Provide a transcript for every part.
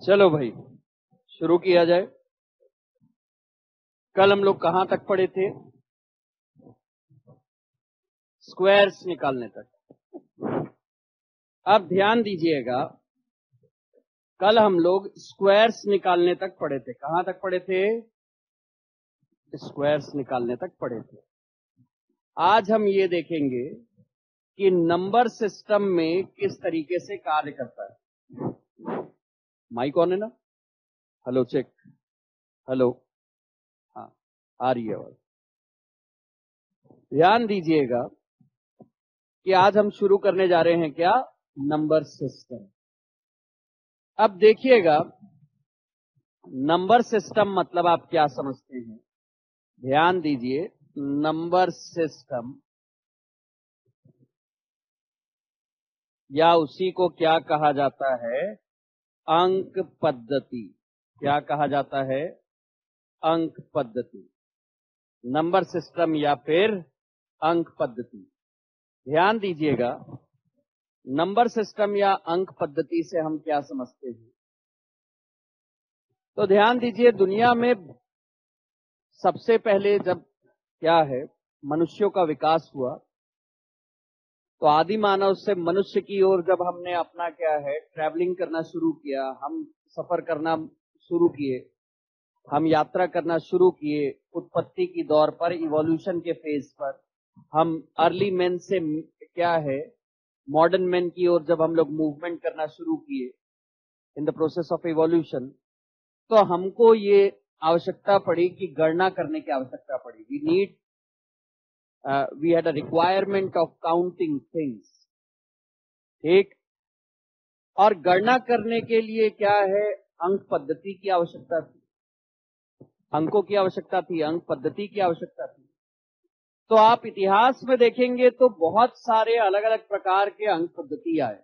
चलो भाई शुरू किया जाए। कल हम लोग कहां तक पढ़े थे? स्क्वायर्स निकालने तक। अब ध्यान दीजिएगा, कल हम लोग स्क्वायर्स निकालने तक पढ़े थे। कहां तक पढ़े थे? स्क्वायर्स निकालने तक पढ़े थे। आज हम ये देखेंगे कि नंबर सिस्टम में किस तरीके से कार्य करता है। माइक ऑन है ना? Hello check. हेलो, हाँ आ रही है आवाज। ध्यान दीजिएगा कि आज हम शुरू करने जा रहे हैं क्या? Number system. अब देखिएगा, नंबर सिस्टम मतलब आप क्या समझते हैं? ध्यान दीजिए, नंबर सिस्टम या उसी को क्या कहा जाता है? अंक पद्धति। क्या कहा जाता है? अंक पद्धति। नंबर सिस्टम या फिर अंक पद्धति। ध्यान दीजिएगा, नंबर सिस्टम या अंक पद्धति से हम क्या समझते हैं? तो ध्यान दीजिए, दुनिया में सबसे पहले जब क्या है, मनुष्यों का विकास हुआ, तो आदि मानव से मनुष्य की ओर जब हमने अपना क्या है ट्रैवलिंग करना शुरू किया, हम सफर करना शुरू किए, हम यात्रा करना शुरू किए, उत्पत्ति की दौर पर, इवोल्यूशन के फेज पर, हम अर्ली मैन से क्या है मॉडर्न मैन की ओर जब हम लोग मूवमेंट करना शुरू किए in the process of evolution, तो हमको ये आवश्यकता पड़ी कि गणना करने की आवश्यकता पड़ी। We had a requirement of counting things. ठीक, और गणना करने के लिए क्या है, अंक पद्धति की आवश्यकता थी, अंकों की आवश्यकता थी, अंक पद्धति की आवश्यकता थी। तो आप इतिहास में देखेंगे तो बहुत सारे अलग अलग प्रकार के अंक पद्धति आए,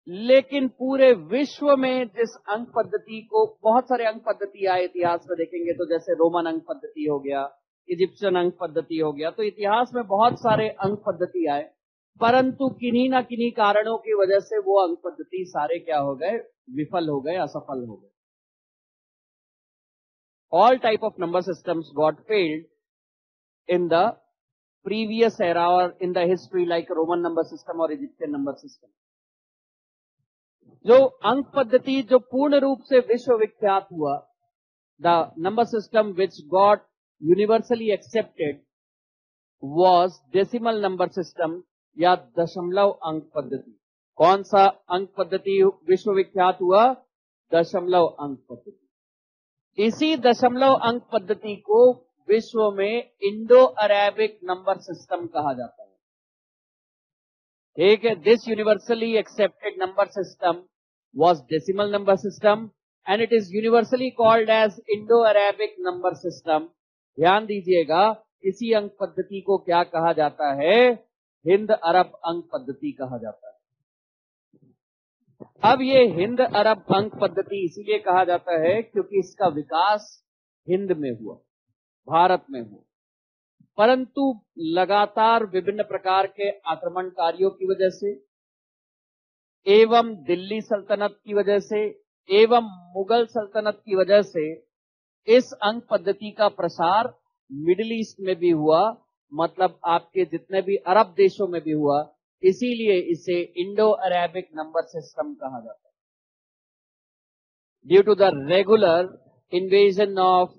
लेकिन पूरे विश्व में जिस अंक पद्धति को, बहुत सारे अंक पद्धति आए इतिहास में देखेंगे तो, जैसे रोमन अंक पद्धति हो गया, इजिप्शियन अंक पद्धति हो गया, तो इतिहास में बहुत सारे अंक पद्धति आए, परंतु किन्हीं ना किन्हीं कारणों की वजह से वो अंक पद्धति सारे क्या हो गए? विफल हो गए, असफल हो गए। All type of number systems got failed in the previous era or in the history, like Roman number system or Egyptian number system. जो अंक पद्धति जो पूर्ण रूप से विश्व विख्यात हुआ, the number system which got universally accepted was decimal number system या दशमलव अंक पद्धति। कौन सा अंक पद्धति विश्व विख्यात हुआ? दशमलव अंक पद्धति। इसी दशमलव अंक पद्धति को विश्व में इंडो अरेबिक नंबर सिस्टम कहा जाता है। ठीक है, this universally accepted number system was decimal number system and it is universally called as Indo Arabic number system. ध्यान दीजिएगा, इसी अंक पद्धति को क्या कहा जाता है? हिंद अरब अंक पद्धति कहा जाता है। अब ये हिंद अरब अंक पद्धति इसीलिए कहा जाता है क्योंकि इसका विकास हिंद में हुआ, भारत में हुआ, परंतु लगातार विभिन्न प्रकार के आक्रमणकारियों की वजह से एवं दिल्ली सल्तनत की वजह से एवं मुगल सल्तनत की वजह से इस अंक पद्धति का प्रसार मिडिल ईस्ट में भी हुआ, मतलब आपके जितने भी अरब देशों में भी हुआ, इसीलिए इसे इंडो अरेबिक नंबर सिस्टम कहा जाता है। Due to the regular invasion of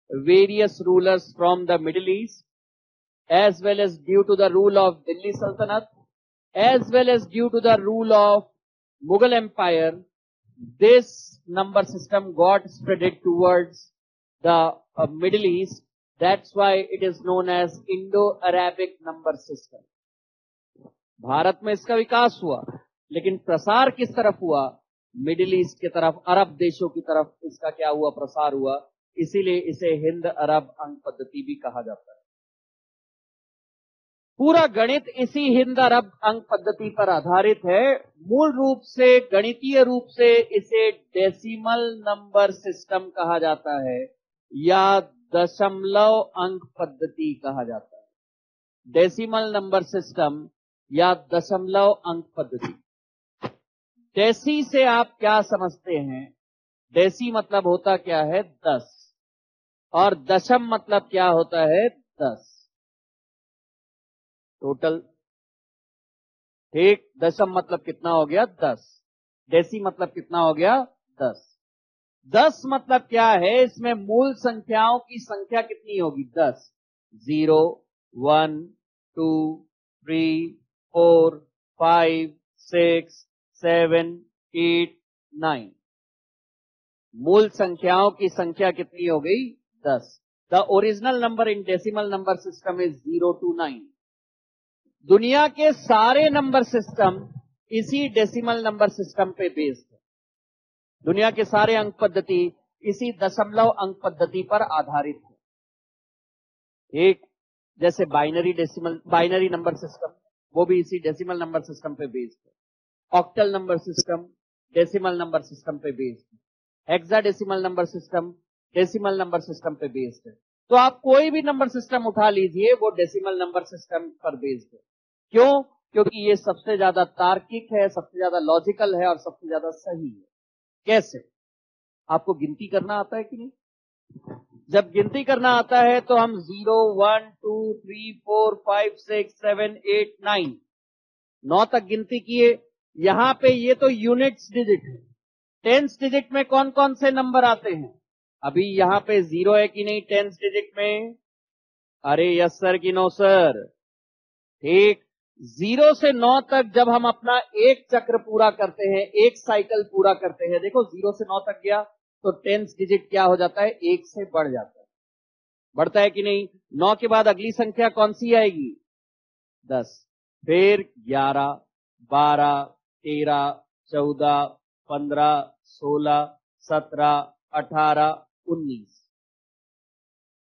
various rulers from the Middle East, as well as due to the rule of Delhi Sultanate, as well as due to the rule of Mughal Empire, this number system got spreaded towards the Middle East. That's why it is known as Indo-Arabic number system. Bharat में इसका विकास हुआ, लेकिन प्रसार किस तरफ हुआ? Middle east की तरफ, अरब देशों की तरफ इसका क्या हुआ? प्रसार हुआ। इसीलिए इसे हिंद अरब अंक पद्धति भी कहा जाता है। पूरा गणित इसी हिंद अरब अंक पद्धति पर आधारित है। मूल रूप से, गणितीय रूप से इसे डेसिमल नंबर सिस्टम कहा जाता है या दशमलव अंक पद्धति कहा जाता है। डेसिमल नंबर सिस्टम या दशमलव अंक पद्धति। डेसी से आप क्या समझते हैं? डेसी मतलब होता क्या है? 10। और दशम मतलब क्या होता है? 10 टोटल। ठीक, दशम मतलब कितना हो गया? 10। डेसी मतलब कितना हो गया? 10। 10 मतलब क्या है? इसमें मूल संख्याओं की संख्या कितनी होगी? 10। 0, 1, 2, 3, 4, 5, 6, 7, 8, 9। मूल संख्याओं की संख्या कितनी हो गई? 10। The original number in decimal number system is 0 to 9। दुनिया के सारे नंबर सिस्टम इसी डेसिमल नंबर सिस्टम पे बेस्ड है। दुनिया के सारे अंक पद्धति इसी दशमलव अंक पद्धति पर आधारित है। एक जैसे बाइनरी नंबर सिस्टम, वो भी इसी डेसिमल नंबर सिस्टम पे बेस्ड है। Octal number system decimal number system पे बेस्ड है। Hexadecimal number system decimal number system पे बेस्ड है। तो आप कोई भी नंबर सिस्टम उठा लीजिए, वो डेसिमल नंबर सिस्टम पर बेस्ड है। क्यों? क्योंकि ये सबसे ज्यादा तार्किक है, सबसे ज्यादा लॉजिकल है और सबसे ज्यादा सही है। कैसे? आपको गिनती करना आता है कि नहीं? जब गिनती करना आता है तो हम 0, 1, 2, 3, 4, 5, 6, 7, 8, 9 9 तक गिनती किए। यहां पे ये तो यूनिट्स डिजिट है। टेंस डिजिट में कौन कौन से नंबर आते हैं? अभी यहां पे 0 है कि नहीं टेंस डिजिट में? अरे यस सर कि नो सर? ठीक। 0 से 9 तक जब हम अपना एक चक्र पूरा करते हैं, एक साइकिल पूरा करते हैं, देखो 0 से 9 तक गया तो टेंस डिजिट क्या हो जाता है? 1 से बढ़ जाता है। बढ़ता है कि नहीं? 9 के बाद अगली संख्या कौन सी आएगी? 10। फिर 11, 12, 13, 14, 15, 16, 17, 18, 19।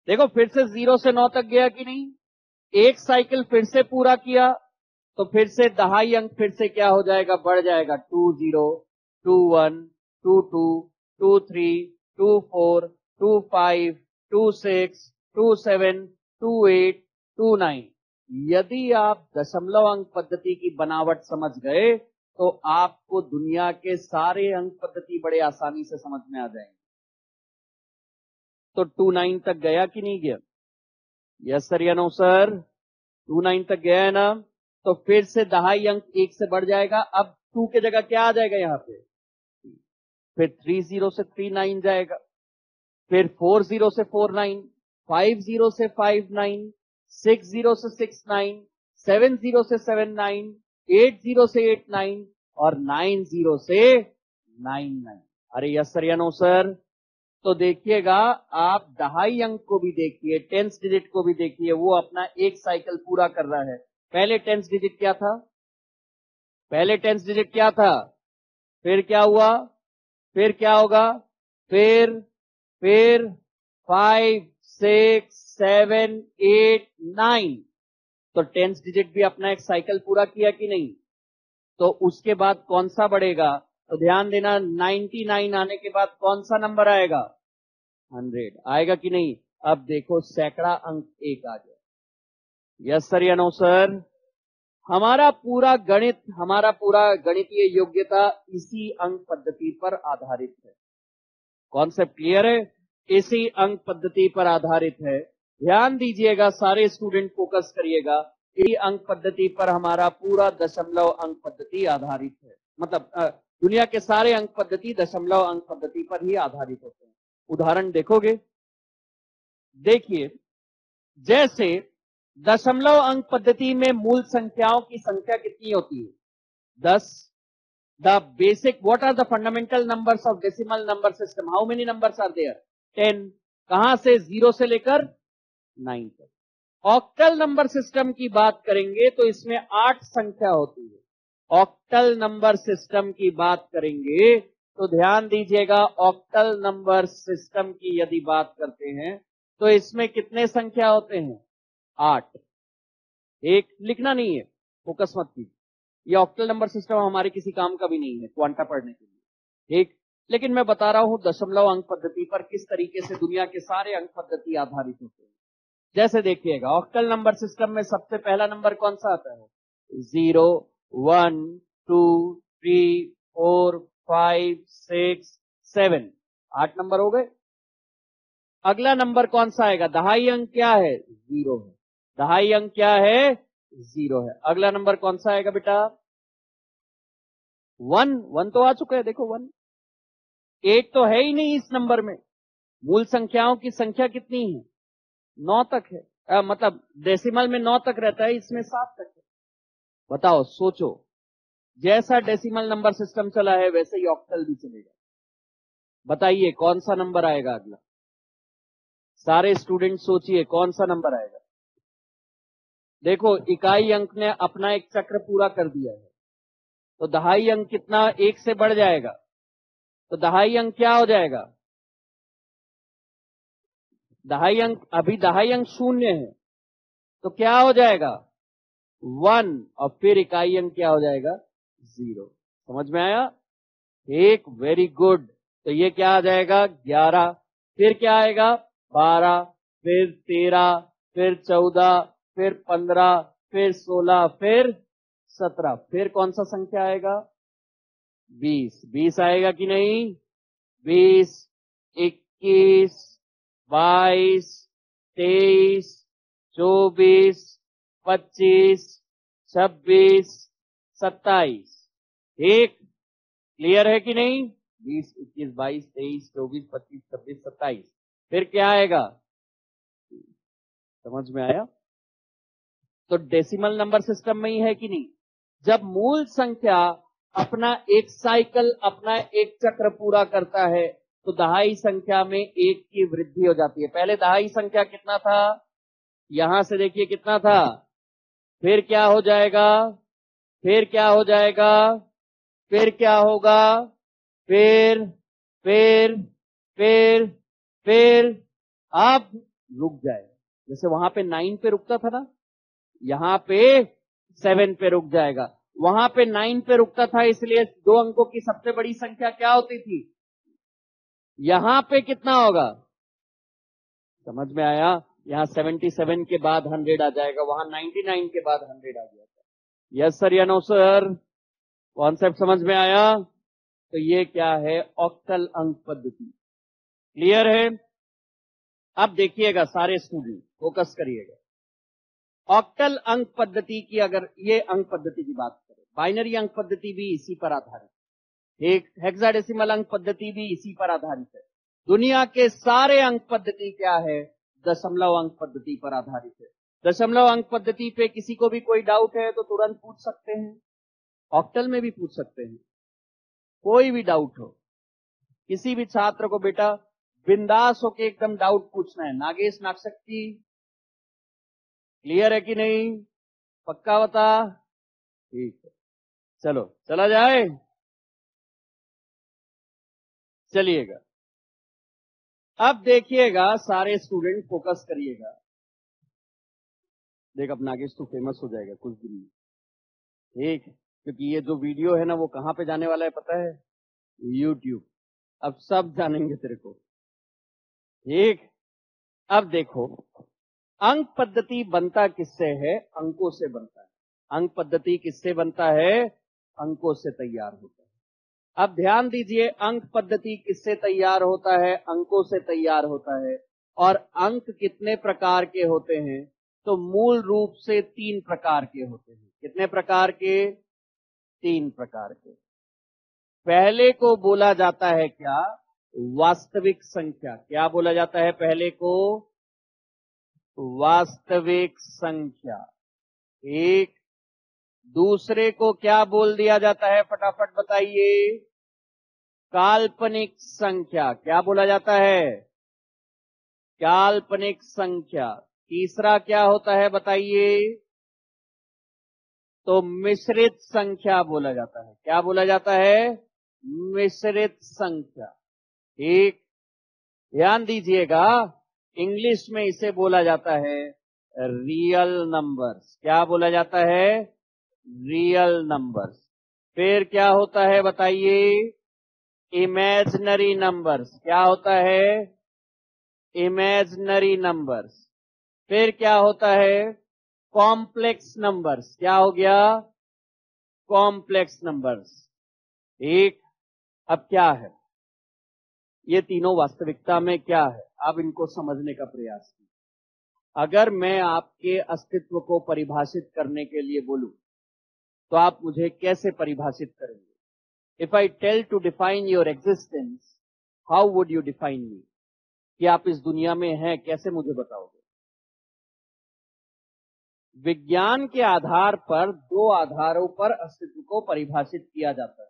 देखो फिर से 0 से 9 तक गया कि नहीं? एक साइकिल फिर से पूरा किया तो फिर से दहाई अंक फिर से क्या हो जाएगा? बढ़ जाएगा। 20, 21, 22, 23, 24, 25, 26, 27, 28, 29। यदि आप दशमलव अंक पद्धति की बनावट समझ गए तो आपको दुनिया के सारे अंक पद्धति बड़े आसानी से समझ में आ जाएंगे। तो 29 तक गया कि नहीं गया? यस सर या नो सर? 29 तक गया है ना? तो फिर से दहाई अंक 1 से बढ़ जाएगा। अब 2 के जगह क्या आ जाएगा यहां पे? फिर 30 से 39 जाएगा, फिर 40 से 49, 50 से 59, 60 से 69, 70 से 79, 80 से 89 और 90 से 99। अरे यस सर या नो सर? तो देखिएगा, आप दहाई अंक को भी देखिए, टेंस डिजिट को भी देखिए, वो अपना एक साइकिल पूरा कर रहा है। पहले टेंस डिजिट क्या था? पहले टेंस डिजिट क्या था? फिर क्या हुआ? फिर क्या होगा? फिर 5, 6, 7, 8, 9। तो टेंस डिजिट भी अपना एक साइकिल पूरा किया कि नहीं? तो उसके बाद कौन सा बढ़ेगा? तो ध्यान देना, 99 आने के बाद कौन सा नंबर आएगा? 100 आएगा कि नहीं? अब देखो सैकड़ा अंक 1 आ गया। यस सर या नो सर? हमारा पूरा गणितीय योग्यता इसी अंक पद्धति पर आधारित है। कॉन्सेप्ट क्लियर है? इसी अंक पद्धति पर आधारित है। ध्यान दीजिएगा, सारे स्टूडेंट फोकस करिएगा। इसी अंक पद्धति पर हमारा पूरा दशमलव अंक पद्धति आधारित है। मतलब दुनिया के सारे अंक पद्धति दशमलव अंक पद्धति पर ही आधारित होते हैं। उदाहरण देखोगे? देखिए, जैसे दशमलव अंक पद्धति में मूल संख्याओं की संख्या कितनी होती है? 10। The basic, what are the fundamental numbers of decimal number system? How many numbers are there? 10. कहां से? 0 से लेकर 9 तक। ऑक्टल नंबर सिस्टम की बात करेंगे तो इसमें 8 संख्या होती है। ऑक्टल नंबर सिस्टम की बात करेंगे तो ध्यान दीजिएगा, ऑक्टल नंबर सिस्टम की यदि बात करते हैं तो इसमें कितने संख्या होते हैं? 8। एक लिखना नहीं है, फोकस मत कीजिए। ये ऑक्टल नंबर सिस्टम हमारे किसी काम का भी नहीं है क्वांटा पढ़ने के लिए, ठीक। लेकिन मैं बता रहा हूं दशमलव अंक पद्धति पर किस तरीके से दुनिया के सारे अंक पद्धति आधारित होते हैं। जैसे देखिएगा, ऑक्टल नंबर सिस्टम में सबसे पहला नंबर कौन सा आता है? 0, 1, 2, 3, 4 5 6 7, 8 नंबर हो गए। अगला नंबर कौन सा आएगा? दहाई अंक क्या है? 0 है। दहाई अंक क्या है? 0 है। अगला नंबर कौन सा आएगा बेटा? 1। 1 तो आ चुका है, देखो 1। 8 तो है ही नहीं इस नंबर में। मूल संख्याओं की संख्या कितनी है? 9 तक है। मतलब डेसिमल में 9 तक रहता है, इसमें 7 तक है। बताओ, सोचो, जैसा डेसिमल नंबर सिस्टम चला है वैसे ही ऑक्टल भी चलेगा। बताइए कौन सा नंबर आएगा अगला? सारे स्टूडेंट सोचिए कौन सा नंबर आएगा। देखो, इकाई अंक ने अपना एक चक्र पूरा कर दिया है, तो दहाई अंक कितना? 1 से बढ़ जाएगा, तो दहाई अंक क्या हो जाएगा? दहाई अंक, अभी दहाई अंक 0 है, तो क्या हो जाएगा? 1। और फिर इकाई अंक क्या हो जाएगा? 0। समझ में आया? एक, वेरी गुड। तो ये क्या आ जाएगा? 11। फिर क्या आएगा? 12, फिर 13, फिर 14, फिर 15, फिर 16, फिर 17, फिर कौन सा संख्या आएगा? 20। 20 आएगा कि नहीं? 20, 21, 22, 23, 24, 25, 26, 27। एक, क्लियर है कि नहीं? 20, 21, 22, 23, 24, 25, 26, 27, फिर क्या आएगा? समझ में आया? तो डेसिमल नंबर सिस्टम में ही है कि नहीं? जब मूल संख्या अपना एक साइकिल, अपना एक चक्र पूरा करता है, तो दहाई संख्या में 1 की वृद्धि हो जाती है। पहले दहाई संख्या कितना था? यहां से देखिए कितना था, फिर क्या हो जाएगा? फिर क्या हो जाएगा? फिर क्या होगा? फिर फिर फिर फिर अब रुक जाएगा। जैसे वहां पे 9 पे रुकता था ना, यहां पे 7 पे रुक जाएगा। वहां पे 9 पे रुकता था, इसलिए 2 अंकों की सबसे बड़ी संख्या क्या होती थी? यहां पे कितना होगा? समझ में आया? यहां 77 के बाद 100 आ जाएगा, वहां 99 के बाद 100 आ जाएगा। यस सर या नो सर? कॉन्सेप्ट समझ में आया? तो ये क्या है? ऑक्टल अंक पद्धति। क्लियर है? अब देखिएगा सारे स्टूडेंट, फोकस करिएगा। ऑक्टल अंक पद्धति की, अगर ये अंक पद्धति की बात करें, बाइनरी अंक पद्धति भी इसी पर आधारित है, एक हेक्साडेसिमल अंक पद्धति भी इसी पर आधारित है। दुनिया के सारे अंक पद्धति क्या है? दशमलव अंक पद्धति पर आधारित है। दशमलव अंक पद्धति पे किसी को भी कोई डाउट है तो तुरंत पूछ सकते हैं, ऑक्टल में भी पूछ सकते हैं, कोई भी डाउट हो। किसी भी छात्र को बेटा बिंदास होके एकदम डाउट पूछना है। नागेश नागशक्ति, क्लियर है कि नहीं? पक्का बता? ठीक है, चलो चला जाए। चलिएगा, अब देखिएगा सारे स्टूडेंट, फोकस करिएगा। देख, अब नागेश तो फेमस हो जाएगा कुछ दिन में, ठीक है? क्योंकि ये जो वीडियो है ना, वो कहां पे जाने वाला है पता है? YouTube। अब सब जानेंगे तेरे को, ठीक? अब देखो, अंक पद्धति बनता किससे है? अंकों से बनता है। अंक पद्धति किससे बनता है? अंकों से तैयार होता है। अब ध्यान दीजिए, अंक पद्धति किससे तैयार होता है? अंकों से तैयार होता है। और अंक कितने प्रकार के होते हैं? तो मूल रूप से 3 प्रकार के होते हैं। कितने प्रकार के? 3 प्रकार के। पहले को बोला जाता है क्या? वास्तविक संख्या। क्या बोला जाता है पहले को? वास्तविक संख्या। एक। दूसरे को क्या बोल दिया जाता है? फटाफट बताइए। काल्पनिक संख्या। क्या बोला जाता है? काल्पनिक संख्या। तीसरा क्या होता है बताइए? तो मिश्रित संख्या बोला जाता है। क्या बोला जाता है? मिश्रित संख्या। ठीक, ध्यान दीजिएगा, इंग्लिश में इसे बोला जाता है रियल नंबर्स। क्या बोला जाता है? Real numbers. फिर क्या होता है बताइए? Imaginary numbers. क्या होता है? Imaginary numbers. फिर क्या होता है? Complex numbers. क्या हो गया? Complex numbers. एक, अब क्या है, ये तीनों वास्तविकता में क्या है, अब इनको समझने का प्रयास कीजिए। अगर मैं आपके अस्तित्व को परिभाषित करने के लिए बोलूं तो आप मुझे कैसे परिभाषित करेंगे? If I tell to define your existence, how would you define me? कि आप इस दुनिया में हैं, कैसे मुझे बताओगे? विज्ञान के आधार पर दो आधारों पर अस्तित्व को परिभाषित किया जाता है,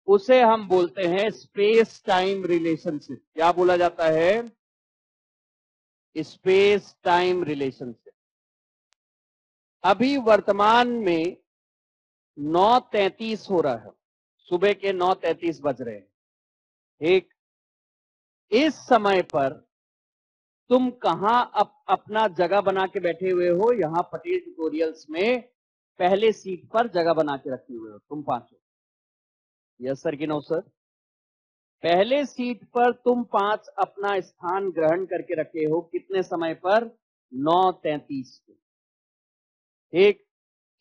उसे हम बोलते हैं स्पेस टाइम रिलेशनशिप। क्या बोला जाता है? Space time relationship. अभी वर्तमान में 9:33 हो रहा है, सुबह के 9:33 बज रहे हैं। एक, इस समय पर तुम कहां अपना जगह बना के बैठे हुए हो? यहां पटेल ट्यूटोरियल्स में पहले सीट पर जगह बना के रखे हुए हो तुम पांचों। यस सर कि नो सर? पहले सीट पर तुम पांच अपना स्थान ग्रहण करके रखे हो, कितने समय पर? 9:33 पे। एक,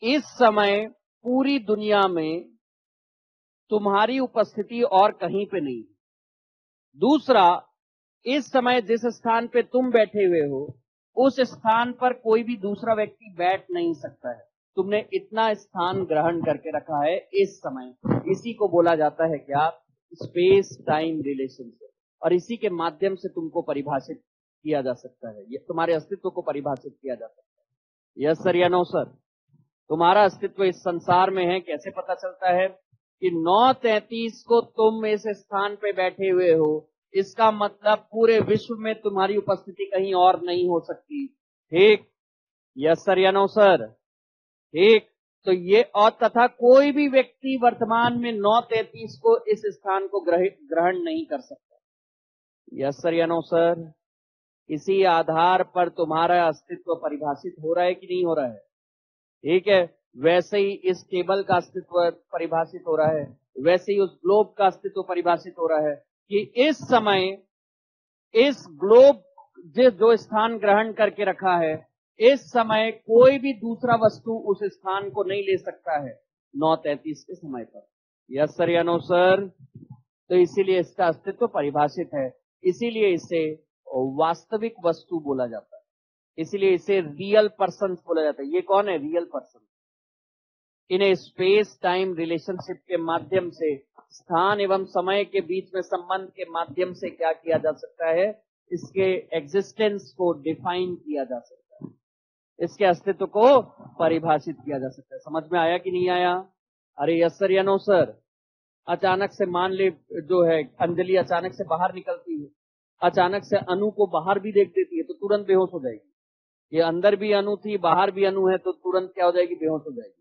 इस समय पूरी दुनिया में तुम्हारी उपस्थिति और कहीं पे नहीं। दूसरा, इस समय जिस स्थान पे तुम बैठे हुए हो उस स्थान पर कोई भी दूसरा व्यक्ति बैठ नहीं सकता है। तुमने इतना स्थान ग्रहण करके रखा है इस समय। इसी को बोला जाता है क्या? Space time relationship. और इसी के माध्यम से तुमको परिभाषित किया जा सकता है, ये तुम्हारे अस्तित्व को परिभाषित किया जा सकता है। यस सर या नो सर? तुम्हारा अस्तित्व इस संसार में है, कैसे पता चलता है? कि 9:33 को तुम इस स्थान पे बैठे हुए हो, इसका मतलब पूरे विश्व में तुम्हारी उपस्थिति कहीं और नहीं हो सकती। ठीक? यस सर या नो सर? ठीक? तो ये, और तथा कोई भी व्यक्ति वर्तमान में 9:33 को इस स्थान को ग्रहण नहीं कर सकता। यस सर या नो सर? इसी आधार पर तुम्हारा अस्तित्व परिभाषित हो रहा है कि नहीं हो रहा है? ठीक है, वैसे ही इस टेबल का अस्तित्व परिभाषित हो रहा है, वैसे ही उस ग्लोब का अस्तित्व परिभाषित हो रहा है कि इस समय इस ग्लोब जो स्थान ग्रहण करके रखा है, इस समय कोई भी दूसरा वस्तु उस स्थान को नहीं ले सकता है 9:33 के समय पर। यस सर या नो सर? तो इसीलिए इसका अस्तित्व परिभाषित है, इसीलिए इसे वास्तविक वस्तु बोला जाता है, इसीलिए इसे रियल पर्सन बोला जाता है। ये कौन है? Real person. इन्हें स्पेस टाइम रिलेशनशिप के माध्यम से, स्थान एवं समय के बीच में संबंध के माध्यम से क्या किया जा सकता है? इसके एग्जिस्टेंस को डिफाइन किया जा सकता है, इसके अस्तित्व को परिभाषित किया जा सकता है। समझ में आया कि नहीं आया? अरे यस सर या नो सर? अचानक से मान ले जो है अंजलि अचानक से बाहर निकलती है, अचानक से अनु को बाहर भी देख देती है तो तुरंत बेहोश हो जाएगी। ये अंदर भी अनु थी, बाहर भी अनु है, तो तुरंत क्या हो जाएगी? बेहोश हो जाएगी।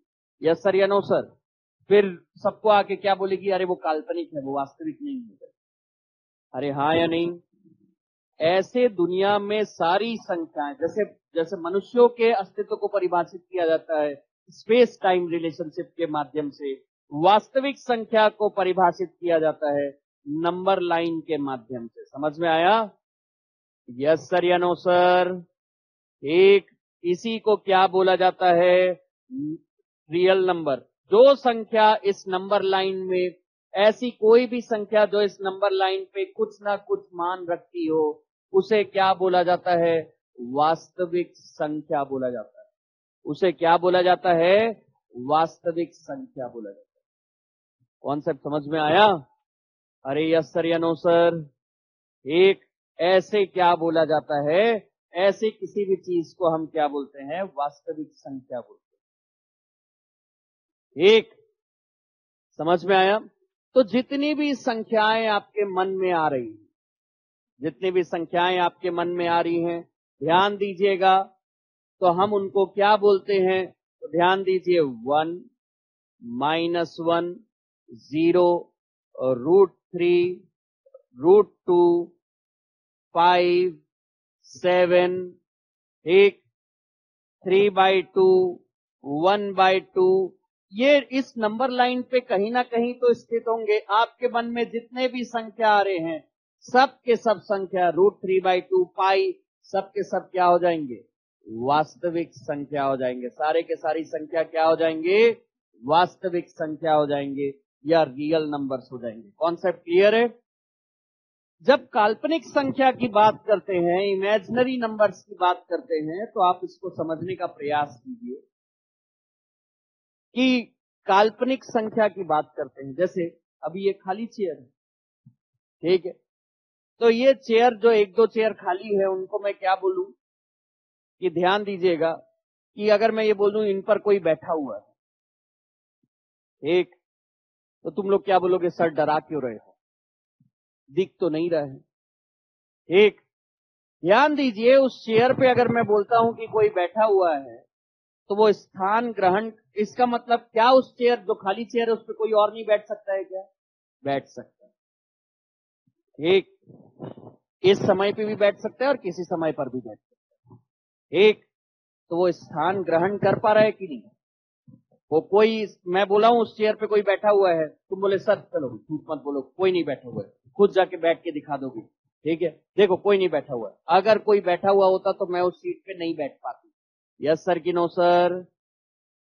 यस सर या नो सर? फिर सबको आके क्या बोलेगी? अरे वो काल्पनिक है, वो वास्तविक नहीं है। अरे हाँ या नहीं? ऐसे दुनिया में सारी संख्याएं, जैसे जैसे मनुष्यों के अस्तित्व को परिभाषित किया जाता है स्पेस टाइम रिलेशनशिप के माध्यम से, वास्तविक संख्या को परिभाषित किया जाता है नंबर लाइन के माध्यम से। समझ में आया? यस सर या नो सर? एक, इसी को क्या बोला जाता है? Real number. जो संख्या इस नंबर लाइन में, ऐसी कोई भी संख्या जो इस नंबर लाइन पे कुछ ना कुछ मान रखती हो, उसे क्या बोला जाता है? वास्तविक संख्या बोला जाता है। उसे क्या बोला जाता है? वास्तविक संख्या बोला जाता है। कॉन्सेप्ट समझ में आया? अरे यस सर या नो सर? एक, ऐसे क्या बोला जाता है? ऐसे किसी भी चीज को हम क्या बोलते हैं? वास्तविक संख्या बोलते हैं। एक, समझ में आया? तो जितनी भी संख्याएं आपके मन में आ रही हैं, जितनी भी संख्याएं आपके मन में आ रही हैं, ध्यान दीजिएगा, तो हम उनको क्या बोलते हैं? तो ध्यान दीजिए, 1, -1, 0, √3, √2, 5, 7, 8, 3/2, 1/2, ये इस नंबर लाइन पे कहीं ना कहीं तो स्थित होंगे। आपके मन में जितने भी संख्या आ रहे हैं, सब के सब संख्या √3/2, पाई, सब के सब क्या हो जाएंगे? वास्तविक संख्या हो जाएंगे। सारे के सारी संख्या क्या हो जाएंगे? वास्तविक संख्या हो जाएंगे। या रियल नंबर्स हो जाएंगे। कॉन्सेप्ट क्लियर है? जब काल्पनिक संख्या की बात करते हैं, इमेजिनरी नंबर्स की बात करते हैं, तो आप इसको समझने का प्रयास कीजिए कि काल्पनिक संख्या की बात करते हैं। जैसे अभी ये खाली चेयर है, ठीक है, तो ये चेयर जो एक दो चेयर खाली है, उनको मैं क्या बोलूं कि ध्यान दीजिएगा कि अगर मैं ये बोलूं इन पर कोई बैठा हुआ है, ठीक, तो तुम लोग क्या बोलोगे? सर डरा क्यों रहे हो, दिख तो नहीं रहा है। ठीक, ध्यान दीजिए, उस चेयर पे अगर मैं बोलता हूं कि कोई बैठा हुआ है, तो वो स्थान ग्रहण, इसका मतलब क्या उस चेयर, जो खाली चेयर है, उस पर कोई और नहीं बैठ सकता है क्या? बैठ सकता है। ठीक, इस समय पे भी बैठ सकता है और किसी समय पर भी बैठ सकता है। ठीक, तो वो स्थान ग्रहण कर पा रहा है कि नहीं? वो कोई, मैं बोला हूं उस चेयर पे कोई बैठा हुआ है, तुम बोले सर चलो झूठ मत बोलो, कोई नहीं बैठा हुआ है, खुद जाके बैठ के दिखा दोगे, ठीक है, देखो कोई नहीं बैठा हुआ है। अगर कोई बैठा हुआ होता तो मैं उस सीट पे नहीं बैठ पाती। यस सर कि नो सर?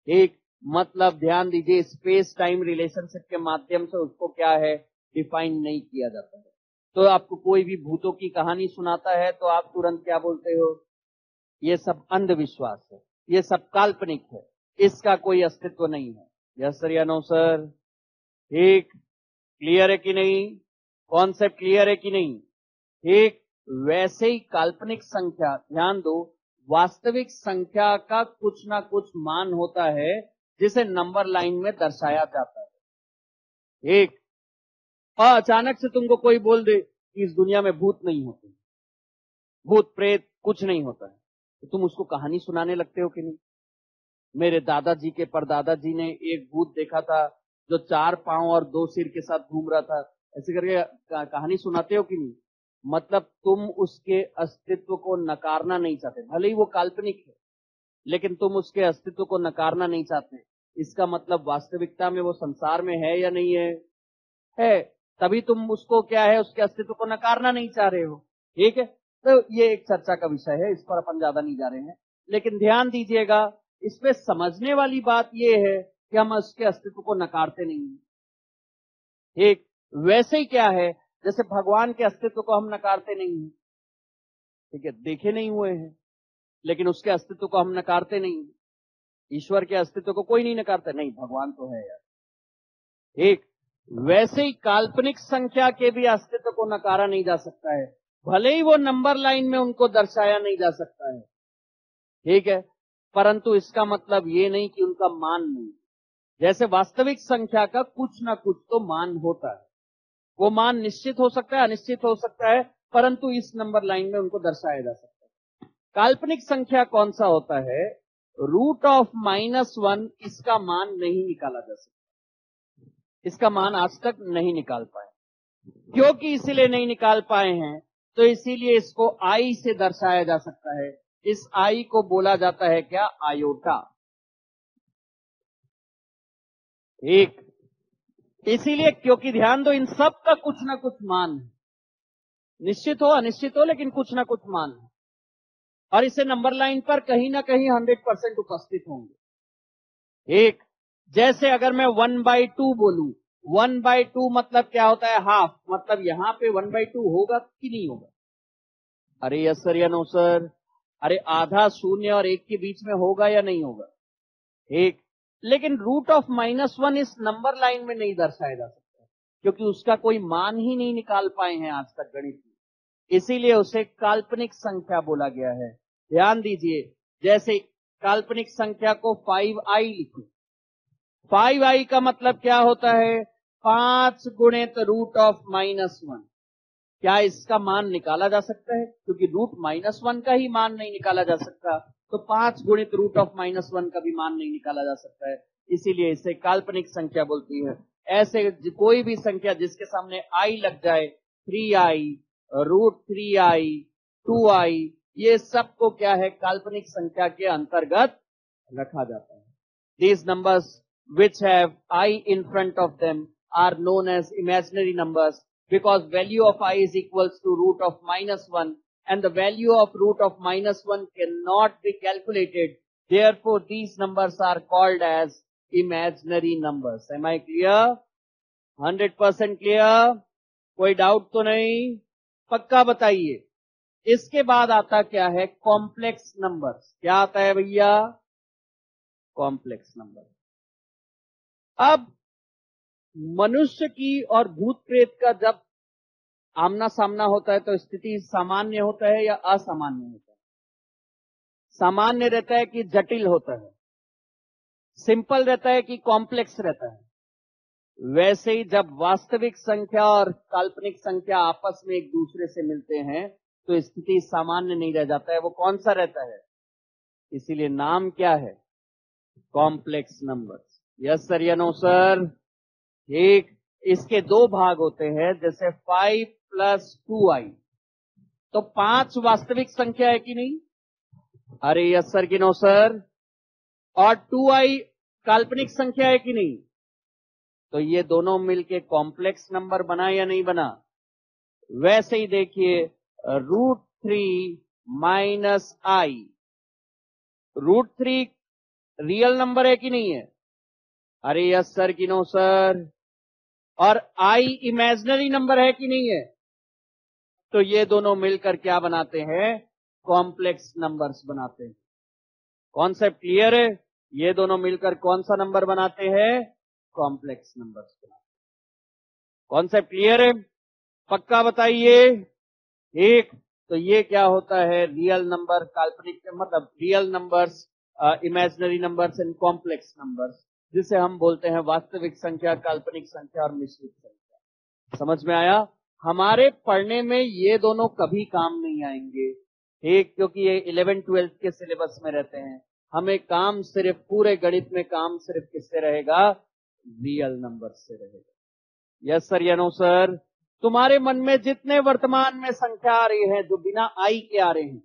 ठीक, मतलब ध्यान दीजिए, स्पेस टाइम रिलेशनशिप के माध्यम से उसको क्या है, डिफाइन नहीं किया जाता है। तो आपको कोई भी भूतों की कहानी सुनाता है तो आप तुरंत क्या बोलते हो? ये सब अंधविश्वास है, ये सब काल्पनिक है, इसका कोई अस्तित्व नहीं है। यस सर या नो सर? ठीक, क्लियर है कि नहीं? कॉन्सेप्ट क्लियर है कि नहीं? ठीक, वैसे ही काल्पनिक संख्या, ध्यान दो, वास्तविक संख्या का कुछ ना कुछ मान होता है जिसे नंबर लाइन में दर्शाया जाता है। ठीक, और अचानक से तुमको कोई बोल दे कि इस दुनिया में भूत नहीं होते, भूत प्रेत कुछ नहीं होता है, तो तुम उसको कहानी सुनाने लगते हो कि नहीं? मेरे दादाजी के परदादा जी ने एक भूत देखा था जो 4 पांव और 2 सिर के साथ घूम रहा था, ऐसे करके कहानी सुनाते हो कि नहीं? मतलब तुम उसके अस्तित्व को नकारना नहीं चाहते, भले ही वो काल्पनिक है, लेकिन तुम उसके अस्तित्व को नकारना नहीं चाहते। इसका मतलब वास्तविकता में वो संसार में है या नहीं है? है, तभी तुम उसको क्या है, उसके अस्तित्व को नकारना नहीं चाह रहे हो। ठीक है, तो ये एक चर्चा का विषय है, इस पर अपन ज्यादा नहीं जा रहे हैं, लेकिन ध्यान दीजिएगा, इसमें समझने वाली बात यह है कि हम उसके अस्तित्व को नकारते नहीं हैं। ठीक, वैसे ही क्या है, जैसे भगवान के अस्तित्व को हम नकारते नहीं हैं, ठीक है, देखे नहीं हुए हैं, लेकिन उसके अस्तित्व को हम नकारते नहीं हैं। ईश्वर के अस्तित्व को कोई नहीं नकारता, नहीं भगवान तो है यार। ठीक, वैसे ही काल्पनिक संख्या के भी अस्तित्व को नकारा नहीं जा सकता है, भले ही वो नंबर लाइन में उनको दर्शाया नहीं जा सकता है, ठीक है, परंतु इसका मतलब ये नहीं कि उनका मान नहीं। जैसे वास्तविक संख्या का कुछ ना कुछ तो मान होता है, वो मान निश्चित हो सकता है, अनिश्चित हो सकता है, परंतु इस नंबर लाइन में उनको दर्शाया जा सकता है। काल्पनिक संख्या कौन सा होता है? √-1, इसका मान नहीं निकाला जा सकता, इसका मान आज तक नहीं निकाल पाए। क्योंकि इसीलिए नहीं निकाल पाए हैं, तो इसीलिए इसको आई से दर्शाया जा सकता है। इस आई को बोला जाता है क्या? आयोटा। ठीक, इसीलिए क्योंकि ध्यान दो, इन सब का कुछ ना कुछ मान है, निश्चित हो अनिश्चित हो, लेकिन कुछ ना कुछ मान है, और इसे नंबर लाइन पर कहीं ना कहीं 100% उपस्थित होंगे। ठीक, जैसे अगर मैं 1/2 बोलूं, 1/2 मतलब क्या होता है? हाफ, मतलब यहां पे 1/2 होगा कि नहीं होगा? अरे यस सर या नो सर? अरे आधा शून्य और एक के बीच में होगा या नहीं होगा? ठीक, लेकिन √-1 इस नंबर लाइन में नहीं दर्शाया जा सकता, क्योंकि उसका कोई मान ही नहीं निकाल पाए हैं आज तक गणित में, इसीलिए उसे काल्पनिक संख्या बोला गया है। ध्यान दीजिए, जैसे काल्पनिक संख्या को 5i लिखो, 5i का मतलब क्या होता है? 5 गुणित √-1। क्या इसका मान निकाला जा सकता है? क्योंकि √-1 का ही मान नहीं निकाला जा सकता, तो 5 गुणित √-1 का भी मान नहीं निकाला जा सकता है, इसीलिए इसे काल्पनिक संख्या बोलती है। ऐसे कोई भी संख्या जिसके सामने i लग जाए, 3i, √3i, 2i, ये सबको क्या है? काल्पनिक संख्या के अंतर्गत रखा जाता है। These numbers which have I in front of them are known as imaginary numbers, because value of I is equals to √-1, and the value of √-1 cannot be calculated. Therefore, these numbers are called as imaginary numbers. Am I clear? 100% clear? कोई doubt तो नहीं? पक्का बताइए। इसके बाद आता क्या है? Complex numbers. क्या आता है भैया? Complex number. अब मनुष्य की और भूत प्रेत का जब आमना सामना होता है तो स्थिति सामान्य होता है या असामान्य होता है? सामान्य रहता है कि जटिल होता है? सिंपल रहता है कि कॉम्प्लेक्स रहता है? वैसे ही जब वास्तविक संख्या और काल्पनिक संख्या आपस में एक दूसरे से मिलते हैं तो स्थिति सामान्य नहीं रह जाता है, वो कौन सा रहता है? इसीलिए नाम क्या है? Complex numbers. यस सर या नो सर? ठीक। इसके दो भाग होते हैं, जैसे 5 + 2i, तो 5 वास्तविक संख्या है कि नहीं? अरे यस सर कि नो सर? और 2i काल्पनिक संख्या है कि नहीं? तो ये दोनों मिलके कॉम्प्लेक्स नंबर बना या नहीं बना? वैसे ही देखिए, √3 - i, √3 रियल नंबर है कि नहीं है? अरे यस सर कि नो सर? और i इमेजिनरी नंबर है कि नहीं है? तो ये दोनों मिलकर क्या बनाते हैं? कॉम्प्लेक्स नंबर्स बनाते हैं। कॉन्सेप्ट क्लियर है? ये दोनों मिलकर कौन सा नंबर बनाते हैं? कॉम्प्लेक्स नंबर्स बनाते हैं। कॉन्सेप्ट क्लियर है? पक्का बताइए। एक, तो ये क्या होता है? रियल नंबर, काल्पनिक, मतलब real numbers, imaginary numbers and complex numbers, जिसे हम बोलते हैं वास्तविक संख्या, काल्पनिक संख्या और मिश्रित संख्या। समझ में आया? हमारे पढ़ने में ये दोनों कभी काम नहीं आएंगे, ठीक, क्योंकि ये 11th-12th के सिलेबस में रहते हैं। हमें काम सिर्फ, पूरे गणित में काम सिर्फ किससे रहेगा? रियल नंबर से रहेगा। यस सर या नो सर? तुम्हारे मन में जितने वर्तमान में संख्या आ रही है, जो बिना आई के आ रहे हैं,